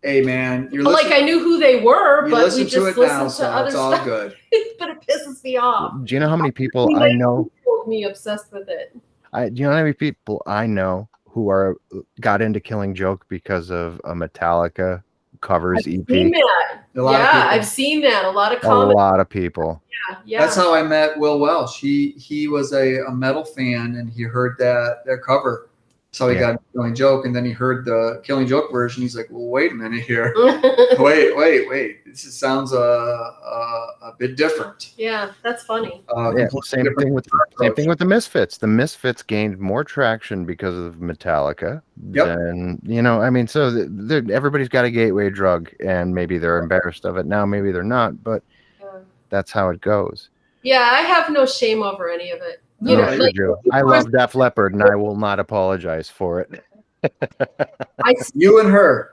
hey man, like I knew who they were, but we just listened to so other it's all stuff. good. But it pisses me off. Do you know how many people I know? Me obsessed with it. Do you know how many people I know who got into Killing Joke because of a Metallica covers EP? Seen that. I've seen that. A lot of comments. A lot of people. Yeah. That's how I met Will Welsh. He was a metal fan, and he heard their cover. So he got Killing Joke, and then he heard the Killing Joke version. He's like, "Well, wait a minute here. wait. This sounds a bit different." Yeah, that's funny. Same thing with the Misfits. The Misfits gained more traction because of Metallica. Than, I mean, so everybody's got a gateway drug, and maybe they're embarrassed of it now, maybe they're not, but that's how it goes. Yeah, I have no shame over any of it. I love Def Leppard, and I will not apologize for it. You and her.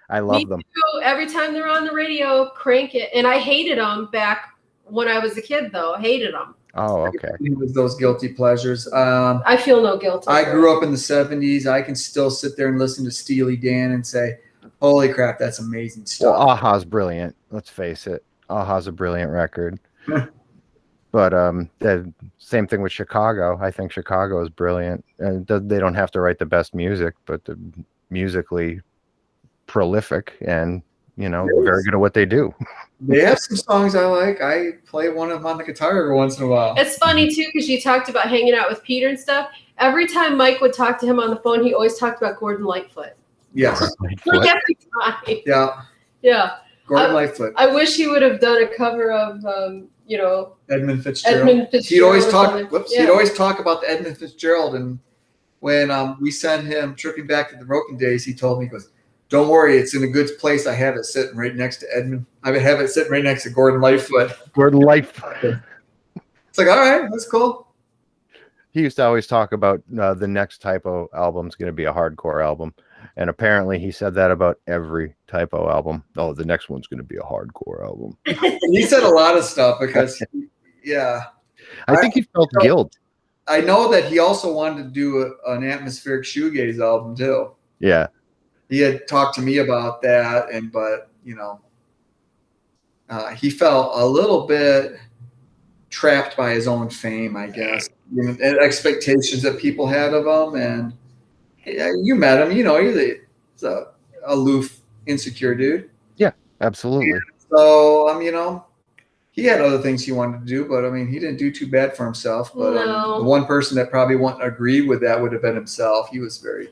I love them. Too. Every time they're on the radio, crank it. And I hated them back when I was a kid, though. I hated them. Oh, okay. It was those guilty pleasures. I feel no guilt. I grew up in the 70s. I can still sit there and listen to Steely Dan and say, holy crap, that's amazing stuff. Well, Aha's brilliant. Let's face it. Aha's a brilliant record. But the same thing with Chicago. I think Chicago is brilliant. And they don't have to write the best music, but they're musically prolific and, very good at what they do. They have some songs I like. I play one of them on the guitar every once in a while. It's funny, too, because you talked about hanging out with Peter and stuff. Every time Mike would talk to him on the phone, he always talked about Gordon Lightfoot. Yes. Like every time. Yeah. Yeah. Gordon Lightfoot. I wish he would have done a cover of, Edmund Fitzgerald. He'd always talk about the Edmund Fitzgerald, and when we sent him tripping back to the Broken Days, he told me, he goes, "Don't worry, it's in a good place. I have it sitting right next to Edmund. I have it sitting right next to Gordon Lightfoot." Gordon Lightfoot. It's like, all right, that's cool. He used to always talk about the next Typo album is going to be a hardcore album. And apparently he said that about every Typo album. Oh, the next one's going to be a hardcore album. He said a lot of stuff because, I think he felt guilt. I know that he also wanted to do an atmospheric shoegaze album too. Yeah. He had talked to me about that, but he felt a little bit trapped by his own fame, I guess, and expectations that people had of him. And you met him, he's a aloof, insecure dude. Yeah, absolutely. And so, he had other things he wanted to do, but he didn't do too bad for himself. But the one person that probably wouldn't agree with that would have been himself. He was very,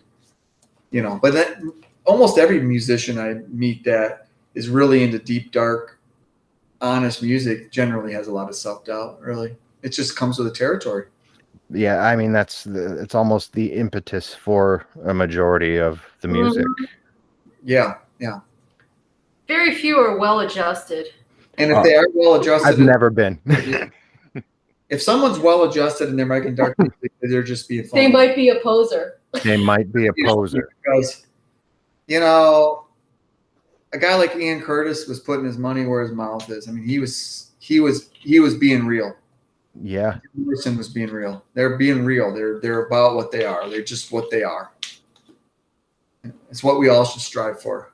but that almost every musician I meet that is really into deep, dark, honest music generally has a lot of self-doubt. Really, it just comes with the territory. Yeah, it's almost the impetus for a majority of the music. Mm-hmm. Yeah. Very few are well-adjusted. And if they are well-adjusted... I've never been. If someone's well-adjusted and they're making dark music, they're just being funny. They might be a poser. They might be a poser. Because, a guy like Ian Curtis was putting his money where his mouth is. He was being real. Yeah. Person was being real. They're being real. They're about what they are. They're just what they are. It's what we all should strive for.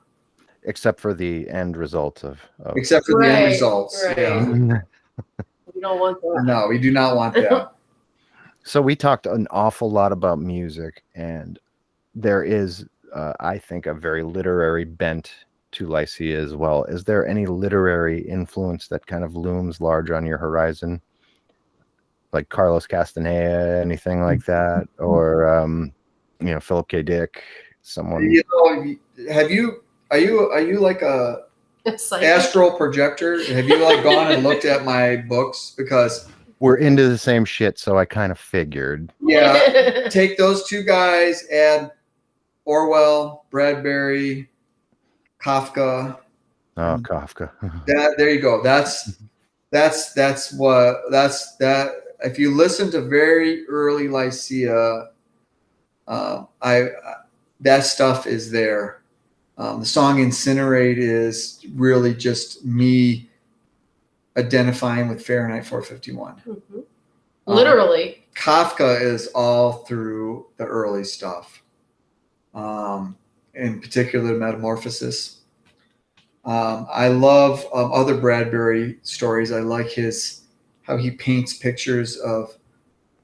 Except for the end results of Except for the end results. Right. Yeah. We don't want that. No, we do not want that. So we talked an awful lot about music, and there is, I think, a very literary bent to Lycia as well. Is there any literary influence that kind of looms large on your horizon? Like Carlos Castaneda, anything like that? Or, Philip K. Dick, someone. Are you like a astral projector? Have you gone and looked at my books? Because we're into the same shit, so I kind of figured. Yeah, take those two guys, add Orwell, Bradbury, Kafka. Oh, Kafka. There you go. That's that. If you listen to very early Lycia, that stuff is there. The song Incinerate is really just me identifying with Fahrenheit 451. Mm-hmm. Literally. Kafka is all through the early stuff. In particular, Metamorphosis. I love other Bradbury stories. I like how he paints pictures of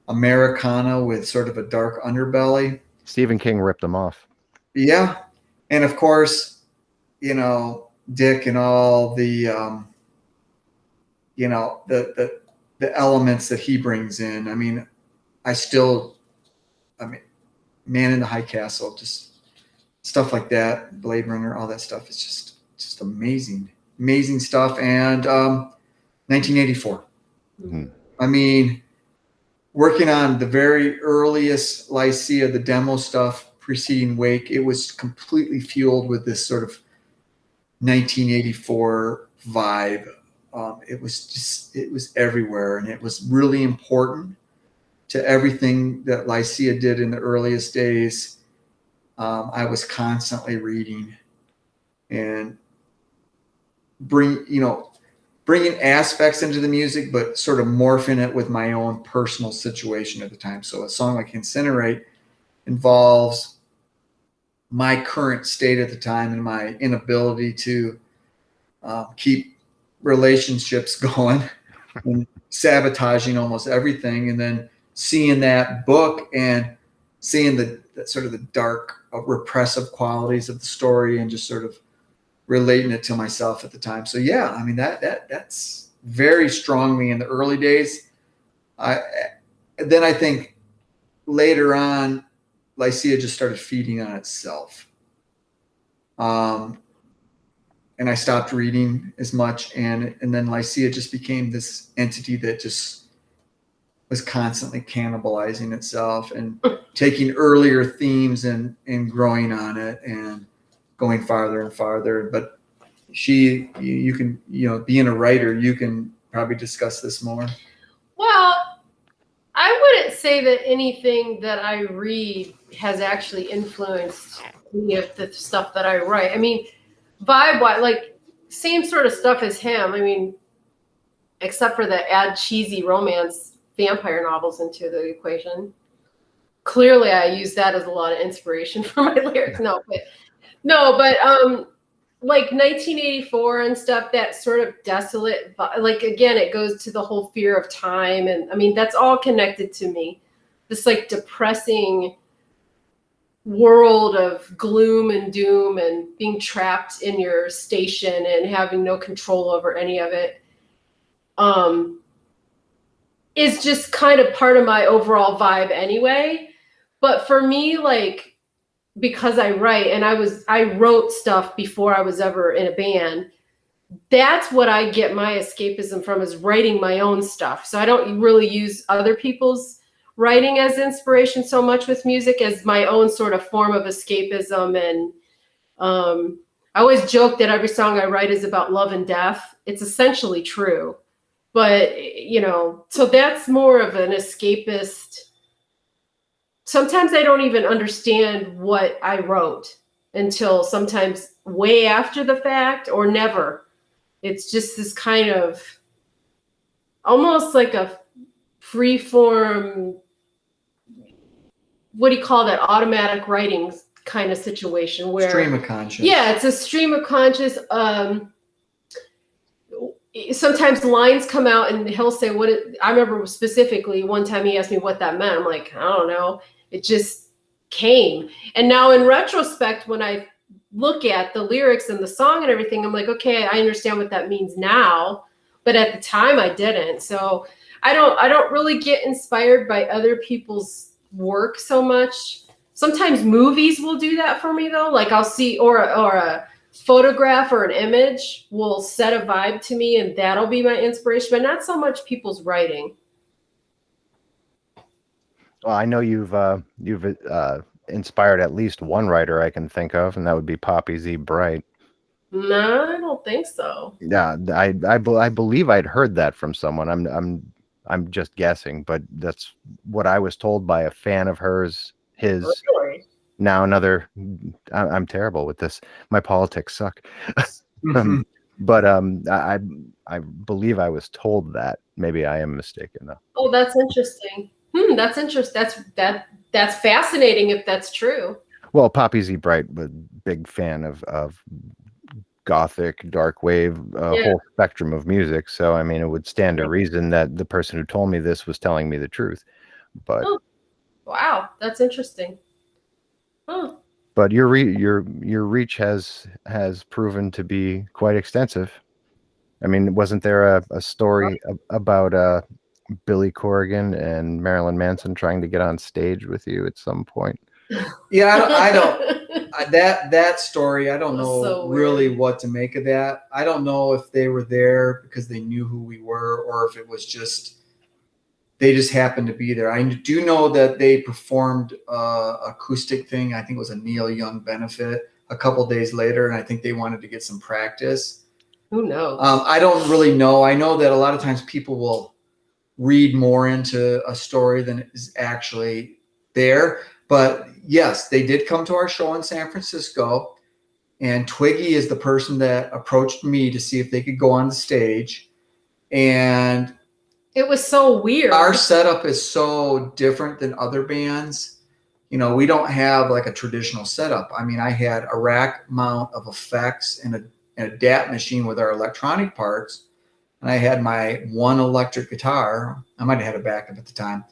Americana with sort of a dark underbelly. Stephen King ripped them off. Yeah. And of course, Dick and all the, the elements that he brings in. I mean, Man in the High Castle, just stuff like that, Blade Runner, all that stuff is just amazing stuff. And 1984. Mm-hmm. I mean, working on the very earliest Lycia, the demo stuff preceding Wake, it was completely fueled with this sort of 1984 vibe. It was everywhere, and it was really important to everything that Lycia did in the earliest days. I was constantly reading and bringing aspects into the music, but sort of morphing it with my own personal situation at the time. So a song like Incinerate involves my current state at the time and my inability to keep relationships going and sabotaging almost everything. And then seeing that book and seeing the sort of the dark, repressive qualities of the story and just sort of relating it to myself at the time. So yeah, I mean that's very strongly in the early days. Then I think later on, Lycia just started feeding on itself. And I stopped reading as much, and then Lycia just became this entity that just was constantly cannibalizing itself and taking earlier themes and growing on it and going farther and farther. But you can, being a writer, you can probably discuss this more. Well, I wouldn't say that anything that I read has actually influenced any of the stuff that I write. I mean, vibe-wise, like same sort of stuff as him. I mean, except for the add cheesy romance vampire novels into the equation. Clearly, I use that as a lot of inspiration for my lyrics. But like 1984 and stuff, that sort of desolate, like again, it goes to the whole fear of time, and I mean that's all connected to me. This like depressing world of gloom and doom and being trapped in your station and having no control over any of it. Is just kind of part of my overall vibe anyway. But for me, like, because I write and I wrote stuff before I was ever in a band, that's what I get my escapism from, is writing my own stuff. So I don't really use other people's writing as inspiration so much with music as my own sort of form of escapism. And I always joke that every song I write is about love and death. It's essentially true. But, so that's more of an escapist. Sometimes I don't even understand what I wrote until sometimes way after the fact, or never. It's just this kind of almost like a free form, what do you call that? Automatic writing kind of situation where stream of conscious. Yeah, it's a stream of conscious. Sometimes lines come out and he'll say I remember specifically one time he asked me what that meant. I'm like, I don't know. It just came. And now in retrospect, when I look at the lyrics and the song and everything, I'm like, okay, I understand what that means now. But at the time I didn't. So I don't really get inspired by other people's work so much. Sometimes movies will do that for me though. Like I'll see, or a photograph or an image will set a vibe to me and that'll be my inspiration, but not so much people's writing. Well, I know you've inspired at least one writer I can think of, and that would be Poppy Z. Bright. No, I don't think so. Yeah, I believe I'd heard that from someone. I'm just guessing, but that's what I was told by a fan of hers. Really? Now I'm terrible with this. My politics suck. But I believe I was told that. Maybe I am mistaken though. Oh, that's interesting. That's interesting. That's fascinating if that's true. Well, Poppy Z. Bright was a big fan of gothic, dark wave, a Yeah. whole spectrum of music. So I mean, it would stand to reason that the person who told me this was telling me the truth. But Oh, wow, that's interesting. Huh. but your reach has proven to be quite extensive. I mean, wasn't there a story about Billy Corrigan and Marilyn Manson trying to get on stage with you at some point? Yeah, I don't that story, I don't know So really weird. what to make of that. I don't know if they were there because they knew who we were or if it was just they just happened to be there. I do know that they performed acoustic thing. I think it was a Neil Young benefit a couple days later, and I think they wanted to get some practice. Who knows? I don't really know. I know that a lot of times people will read more into a story than is actually there. But yes, they did come to our show in San Francisco, and Twiggy is the person that approached me to see if they could go on the stage. And It was so weird. our setup is so different than other bands. You know, we don't have like a traditional setup. I mean, I had a rack mount of effects and a DAT machine with our electronic parts. And I had my one electric guitar. I might have had a backup at the time.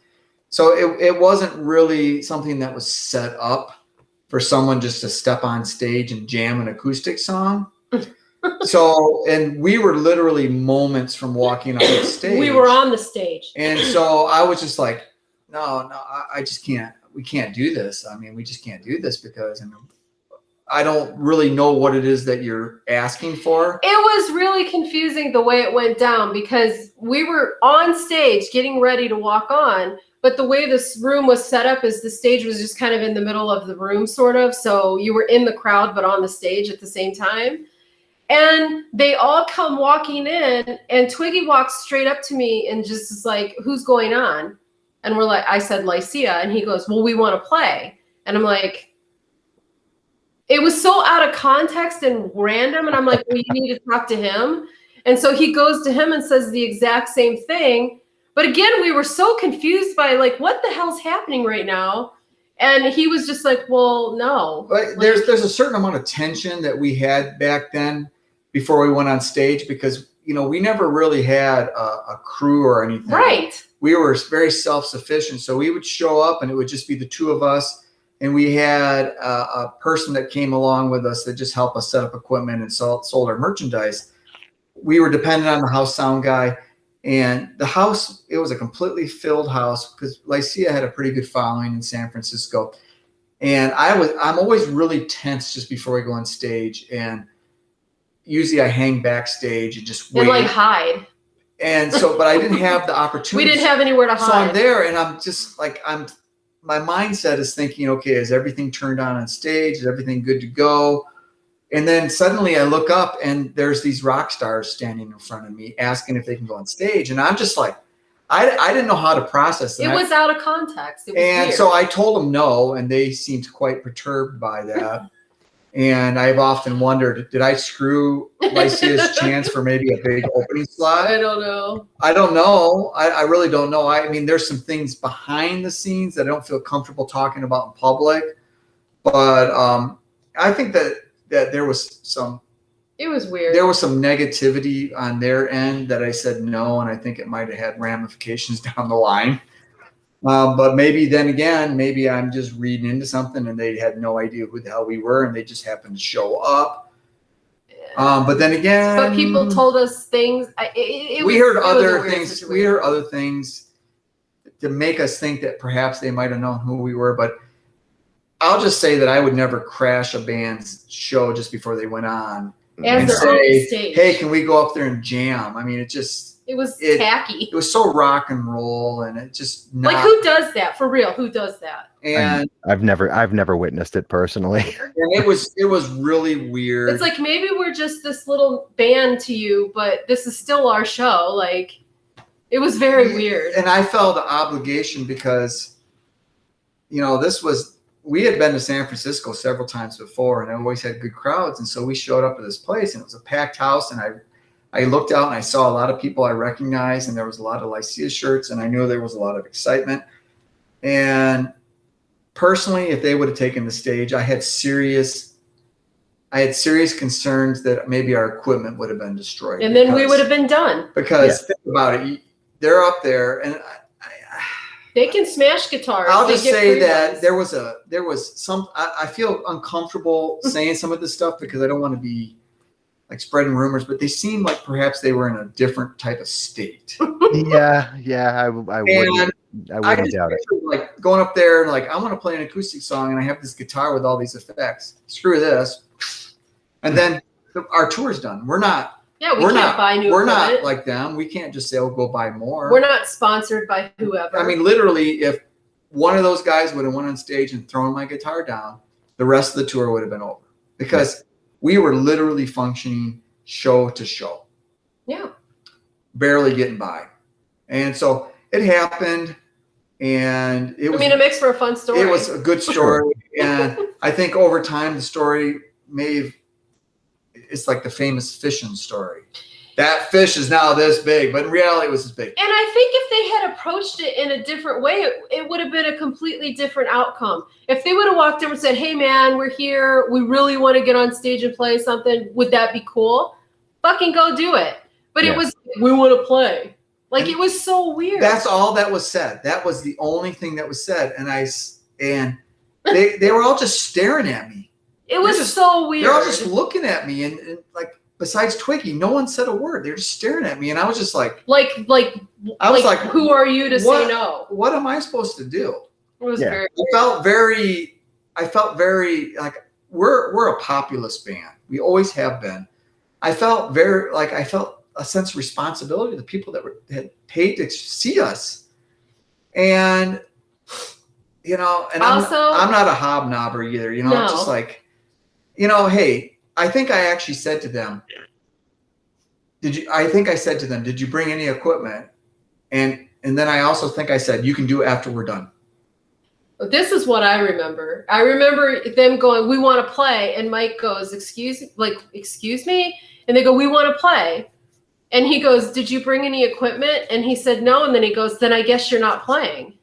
So it wasn't really something that was set up for someone just to step on stage and jam an acoustic song. So, and we were literally moments from walking on the stage. We were on the stage. And so I was just like, no, I just can't. We can't do this. I mean, we just can't do this because I don't really know what it is that you're asking for. It was really confusing the way it went down because we were on stage getting ready to walk on, but the way this room was set up is the stage was just kind of in the middle of the room, sort of. So you were in the crowd, but on the stage at the same time. And they all come walking in, and Twiggy walks straight up to me and just is like, "Who's going on?" And we're like, I said, Lycia. And he goes, "Well, we want to play." And I'm like, it was so out of context and random. And I'm like, well, you need to talk to him. And so he goes to him and says the exact same thing. But again, we were so confused by like, what the hell's happening right now? And he was just like, well, no. But there's a certain amount of tension that we had back then before we went on stage because, you know, we never really had a crew or anything. Right. We were very self-sufficient. So we would show up and it would just be the two of us. And we had a person that came along with us that just helped us set up equipment and sold our merchandise. We were dependent on the house sound guy. And the house, it was a completely filled house because Lycia had a pretty good following in San Francisco. And I'm always really tense just before we go on stage. And usually I hang backstage and just wait. And like hide. And so, but I didn't have the opportunity. We didn't have anywhere to hide. So I'm there and I'm just like, my mindset is thinking, okay, is everything turned on stage? Is everything good to go? And then suddenly I look up and there's these rock stars standing in front of me asking if they can go on stage. And I'm just like, I didn't know how to process it. It was out of context. It was and weird. So I told them no, and they seemed quite perturbed by that. And I've often wondered, did I screw Lycia's chance for maybe a big opening slot? I don't know. I don't know. I really don't know. I mean, there's some things behind the scenes that I don't feel comfortable talking about in public. But I think that there was some. It was weird. There was some negativity on their end that I said no, and I think it might have had ramifications down the line. But maybe then again, maybe I'm just reading into something and they had no idea who the hell we were and they just happened to show up. But then again, but people told us things. We heard other things. We heard other things to make us think that perhaps they might have known who we were. But I'll just say that I would never crash a band's show just before they went on and say, "Hey, can we go up there and jam?" I mean, it was tacky. It was so rock and roll, and it just like who does that for real? Who does that? And I've never witnessed it personally. And it was really weird. It's like maybe we're just this little band to you, but this is still our show. Like it was very weird. And I felt the obligation because, you know, this was we had been to San Francisco several times before, and I always had good crowds. And so we showed up at this place, and it was a packed house. And I looked out and I saw a lot of people I recognized, and there was a lot of Lycia shirts, and I knew there was a lot of excitement. And personally, if they would have taken the stage, I had serious concerns that maybe our equipment would have been destroyed. And then we would have been done. Because think about it, they're up there, and they can smash guitars. I'll just say that there was some. I feel uncomfortable saying some of this stuff because I don't want to be like spreading rumors, but they seemed like perhaps they were in a different type of state. I wouldn't doubt it. Like going up there and like, I want to play an acoustic song, and I have this guitar with all these effects. Screw this. And then our tour's done. We're not. Yeah, we're not like them. We can't just say, "Oh, go buy more." We're not sponsored by whoever. I mean, literally, if one of those guys would have went on stage and thrown my guitar down, the rest of the tour would have been over because we were literally functioning show to show. Yeah. Barely getting by. And so it happened, and it was. I mean, it makes for a fun story. It was a good story, and I think over time the story it's like the famous fishing story. That fish is now this big, but in reality it was this big. And I think if they had approached it in a different way, it would have been a completely different outcome. If they would have walked over and said, "Hey man, we're here. We really want to get on stage and play something. Would that be cool?" Fucking go do it. But it was, "We want to play." Like, it was so weird. That's all that was said. That was the only thing that was said. And they were all just staring at me. It was so weird. They're all just looking at me, and like, besides Twiggy, no one said a word. They were just staring at me, and I was just like, I was like, who are you to say no? What am I supposed to do? It was very. I felt very like we're a populist band. We always have been. I felt a sense of responsibility to the people that had paid to see us, and and also, I'm not a hobnobber either. No. It's just like. Hey, I think I actually said to them, did you bring any equipment? And then I also think I said, you can do it after we're done. This is what I remember. I remember them going, "We want to play." And Mike goes, excuse me? And they go, "We want to play." And he goes, "Did you bring any equipment?" And he said, "No." And then he goes, "Then I guess you're not playing."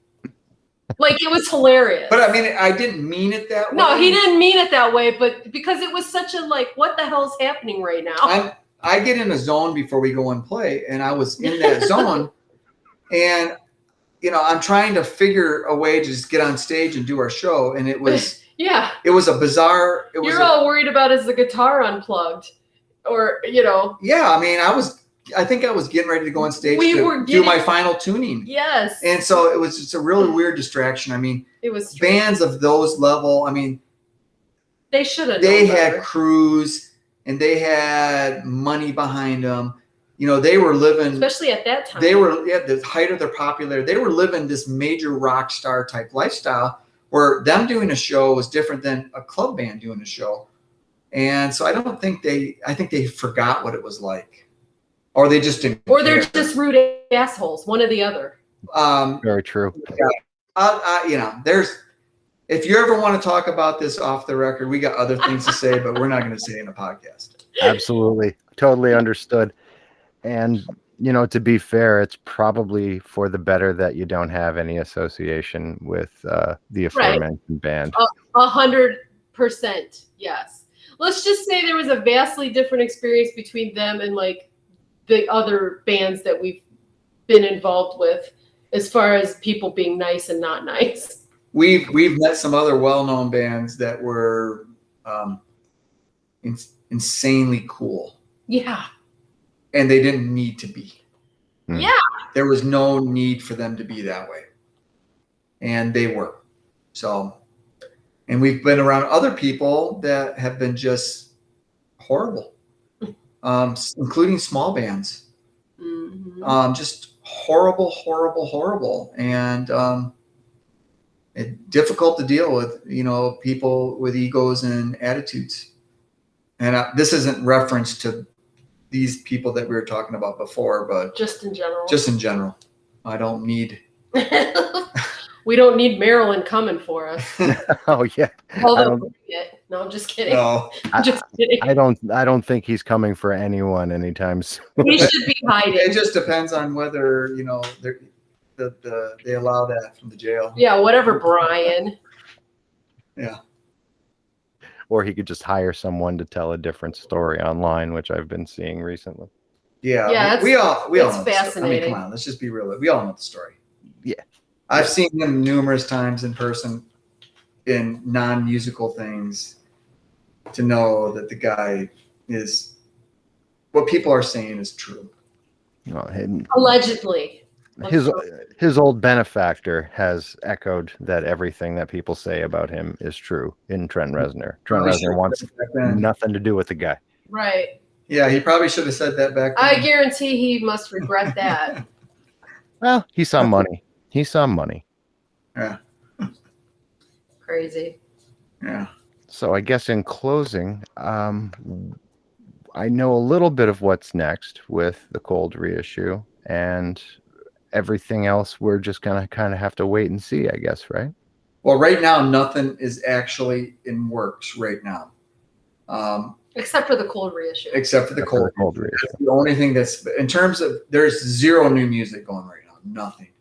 Like, it was hilarious. But I mean, I didn't mean it that way. No, he didn't mean it that way, but because it was such a like, what the hell's happening right now? I get in a zone before we go and play, and I was in that zone, and I'm trying to figure a way to just get on stage and do our show, and it was it was a bizarre. You're all worried about, is the guitar unplugged, or Yeah, I mean, I think I was getting ready to go on stage to do my final tuning. Yes. And so it was just a really weird distraction. I mean, it was bands of those level. I mean, they should have. They had crews, and they had money behind them. They were living, especially at that time. They were at the height of their popularity. They were living this major rock star type lifestyle, where them doing a show was different than a club band doing a show. And so I think they forgot what it was like. Or they just didn't. Or they're just rude assholes. One or the other. Very true. Yeah. If you ever want to talk about this off the record, we got other things to say, but we're not going to say it in a podcast. Absolutely. Totally understood. And, to be fair, it's probably for the better that you don't have any association with the aforementioned band. 100%. Yes. Let's just say there was a vastly different experience between them and like the other bands that we've been involved with, as far as people being nice and not nice. We've met some other well-known bands that were insanely cool. Yeah. And they didn't need to be. Yeah. There was no need for them to be that way. And they were. So, and we've been around other people that have been just horrible. Including small bands, just horrible, and difficult to deal with. People with egos and attitudes. And this isn't reference to these people that we were talking about before, but just in general. Just in general, I don't need. We don't need Marilyn coming for us. Oh yeah. Although, no, I'm just kidding. No, Just kidding. I don't think he's coming for anyone anytime soon. He should be hiding. it just depends on whether they allow that from the jail. Yeah, whatever, Brian. Yeah. Or he could just hire someone to tell a different story online, which I've been seeing recently. Yeah, we all know fascinating. the story. I mean, come on, let's just be real. We all know the story. Yeah. I've seen him numerous times in person in non-musical things to know that the guy is, what people are saying is true. Allegedly. His old benefactor has echoed that everything that people say about him is true in Trent Reznor. Trent Reznor wants nothing to do with the guy. Right. Yeah, he probably should have said that back then. I guarantee he must regret that. Well, he saw money. He saw money. Yeah. Crazy. Yeah. So I guess in closing, I know a little bit of what's next with the Cold reissue, and everything else we're just gonna kind of have to wait and see, I guess, right? Well, right now nothing is actually in works right now. Except for the Cold reissue. Except for the Cold reissue. That's the only thing that's, in terms of, there's zero new music going right now. Nothing.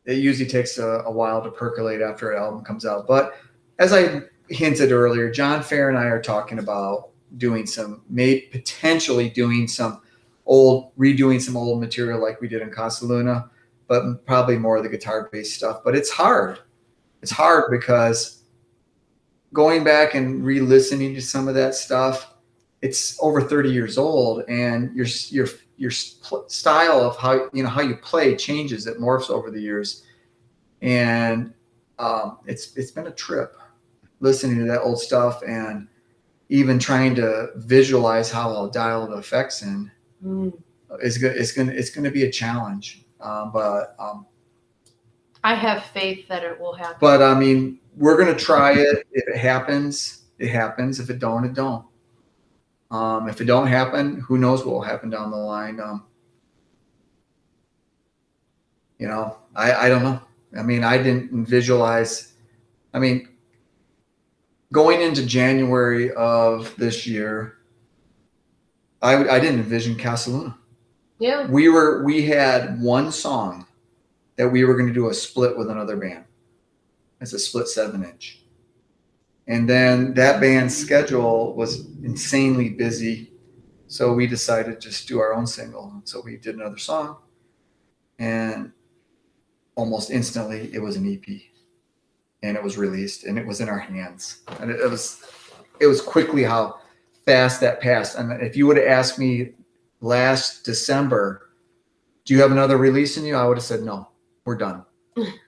It usually takes a while to percolate after an album comes out. But as I hinted earlier, John Fair and I are talking about doing potentially doing redoing some old material like we did in Casa Luna, but probably more of the guitar-based stuff. But it's hard. It's hard because going back and re-listening to some of that stuff, it's over 30 years old, and your style of how you play changes. It morphs over the years, and it's been a trip listening to that old stuff and even trying to visualize how I'll dial the effects in. It's going to be a challenge, but I have faith that it will happen. But I mean, we're going to try it. If it happens, it happens. If it don't, it don't. If it don't happen, who knows what will happen down the line? I don't know. I mean, I didn't visualize. I mean, going into January of this year, I didn't envision Casa Luna. Yeah. We had one song that we were going to do a split with another band. It's a split 7-inch. And then that band's schedule was insanely busy. So we decided to just do our own single. So we did another song, and almost instantly it was an EP, and it was released, and it was in our hands. And it was quickly how fast that passed. And if you would have asked me last December, do you have another release in you? I would have said, no, we're done.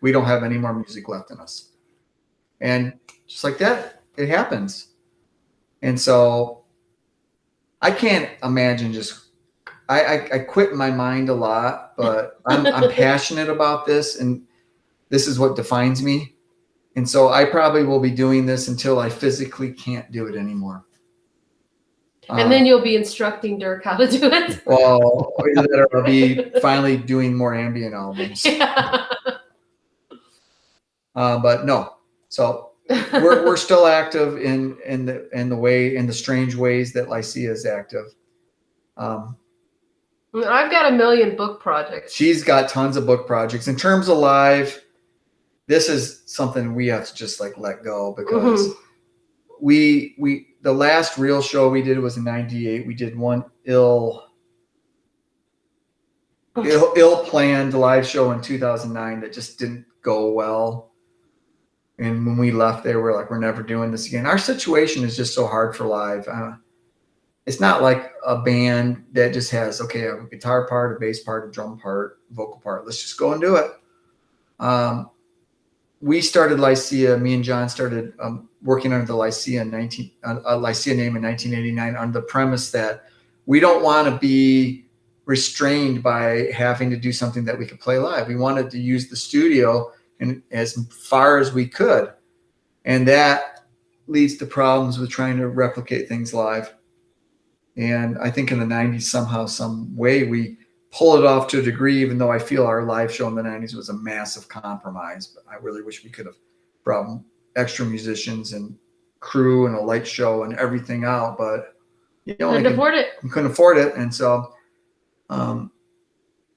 We don't have any more music left in us. And just like that, it happens. And so I can't imagine I quit my mind a lot, but I'm passionate about this, and this is what defines me. And so I probably will be doing this until I physically can't do it anymore. And then you'll be instructing Dirk how to do it. Well, I'll be finally doing more ambient albums. Yeah. But no, so we're still active in the strange ways that Lycia is active. I've got a million book projects. She's got tons of book projects. In terms of live, this is something we have to just let go, because the last real show we did was in '98. We did one ill-planned live show in 2009 that just didn't go well. And when we left there, we're never doing this again. Our situation is just so hard for live. It's not like a band that just has, a guitar part, a bass part, a drum part, vocal part. Let's just go and do it. We started Lycia. Me and John started working under the Lycia name in 1989, under the premise that we don't want to be restrained by having to do something that we could play live. We wanted to use the studio and as far as we could, and that leads to problems with trying to replicate things live. And I think in the '90s, somehow, some way, we pull it off to a degree, even though I feel our live show in the 90s was a massive compromise. But I really wish we could have brought extra musicians and crew and a light show and everything out. But you know, Couldn't afford it. we couldn't afford it. And so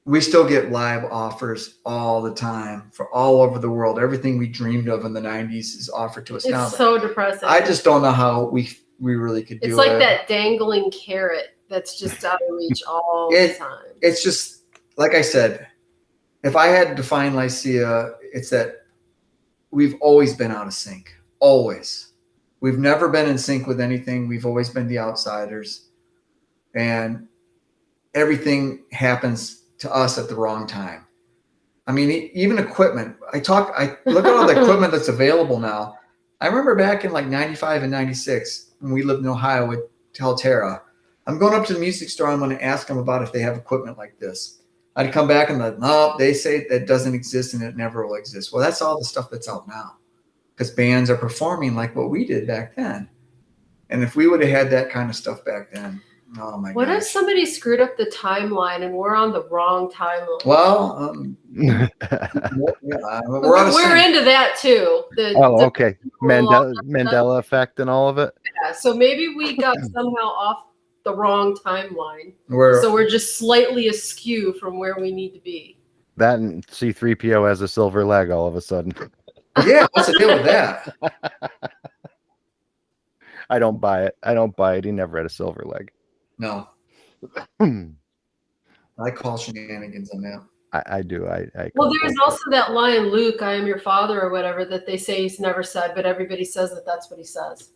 we still get live offers all the time for all over the world. Everything we dreamed of in the 90s is offered to us now. It's so depressing. I just don't know how we really could do it. It's like that dangling carrot that's just out of reach all the time. It's just, like I said, if I had to define Lycia, it's that we've always been out of sync. Always. We've never been in sync with anything. We've always been the outsiders. And everything happens to us at the wrong time. I mean, even equipment. I look at all the equipment that's available now. I remember back in like 95 and 96 when we lived in Ohio with Telterra. I'm going up to the music store. I'm going to ask them about if they have equipment like this. I'd come back and like, no, they say that doesn't exist and it never will exist. Well, that's all the stuff that's out now because bands are performing like what we did back then. And if we would have had that kind of stuff back then, oh my god. What if somebody screwed up the timeline and we're on the wrong timeline? Well, we're into that too. Okay. Mandela effect and all of it. Yeah, so maybe we got somehow off the wrong timeline. So we're just slightly askew from where we need to be. That and C-3PO has a silver leg all of a sudden. Yeah, what's the deal with that? I don't buy it. He never had a silver leg. No. I call shenanigans on that. I do. Well, there's also that line, Luke, I am your father, or whatever, that they say he's never said, but everybody says that that's what he says.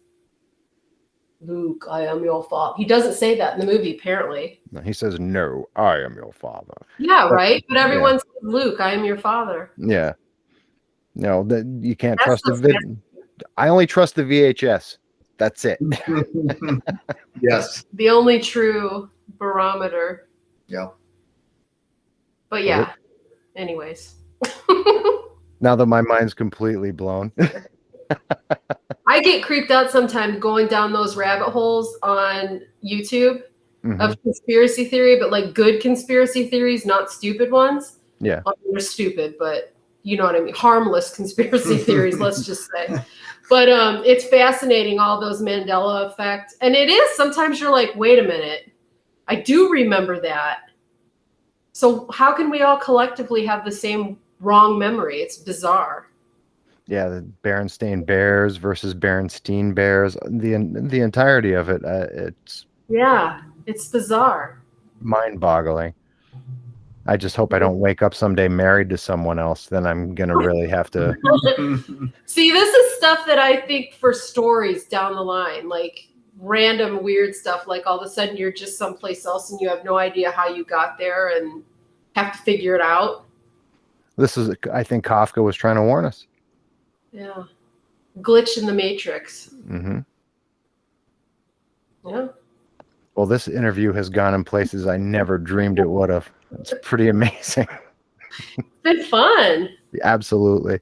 Luke, I am your father. He doesn't say that in the movie, apparently. No, he says, no, I am your father. Yeah, right? But everyone says, Luke, I am your father. Yeah. No, you can't trust the vid. I only trust the VHS. That's it. Yes. The only true barometer. Yeah. But yeah, anyways. Now that my mind's completely blown. I get creeped out sometimes going down those rabbit holes on YouTube of conspiracy theory, but like good conspiracy theories, not stupid ones. Yeah. I mean, they're stupid, but you know what I mean? Harmless conspiracy theories, let's just say. But it's fascinating, all those Mandela effect. And it is, sometimes you're like, wait a minute, I do remember that. So how can we all collectively have the same wrong memory? It's bizarre. Yeah, the Berenstain Bears versus Berenstein Bears, the entirety of it, it's bizarre. Mind-boggling. I just hope I don't wake up someday married to someone else. Then I'm going to really have to. See, this is stuff that I think for stories down the line, like random weird stuff, like all of a sudden you're just someplace else and you have no idea how you got there and have to figure it out. I think Kafka was trying to warn us. Yeah. Glitch in the Matrix. Mm-hmm. Yeah. Well, this interview has gone in places I never dreamed it would have. It's pretty amazing. It's been fun. Absolutely.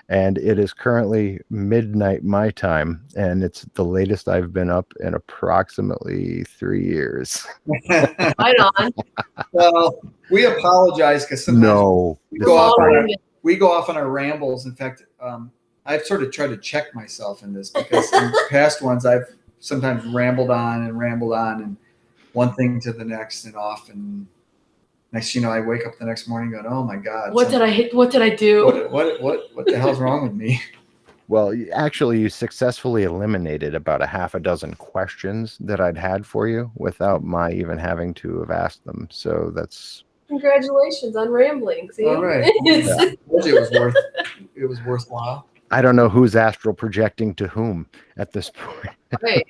And it is currently midnight my time, and it's the latest I've been up in approximately 3 years. Right on. Well, we apologize because sometimes we go off on our rambles. In fact, I've sort of tried to check myself in this because in past ones I've sometimes rambled on and one thing to the next and off, and next you know I wake up the next morning going, oh my god, what did I do? What the hell's wrong with me? Well, actually you successfully eliminated about a half a dozen questions that I'd had for you without my even having to have asked them, so that's congratulations on rambling. See? All right. Yeah. It was worthwhile. I don't know who's astral projecting to whom at this point. Right.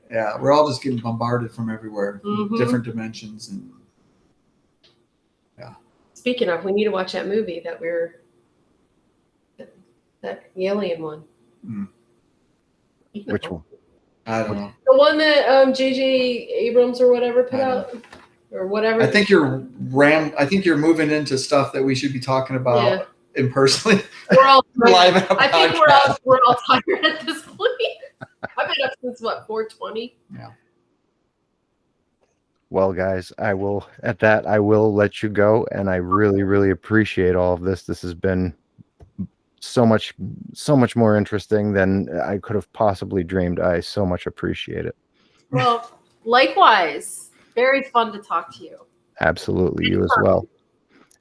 Yeah, we're all just getting bombarded from everywhere, different dimensions, and yeah. Speaking of, we need to watch that movie that alien one. Which one? I don't know. The one that J.J. Abrams or whatever put out, or whatever. I think you're moving into stuff that we should be talking about in person. We're all live. I think we're all tired at this point. I've been up since what, 4:20? Yeah. Well, guys, I will let you go, and I really, really appreciate all of this. This has been so much more interesting than I could have possibly dreamed. I so much appreciate it. Well, likewise, very fun to talk to you. Absolutely, you as well.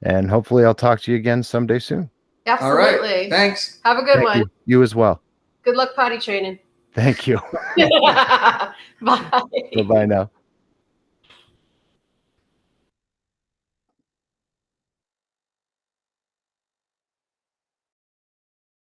And hopefully I'll talk to you again someday soon. Absolutely. All right. Thanks. Have a good Thank one. you. You as well. Good luck potty training. Thank you. Bye. Bye-bye now.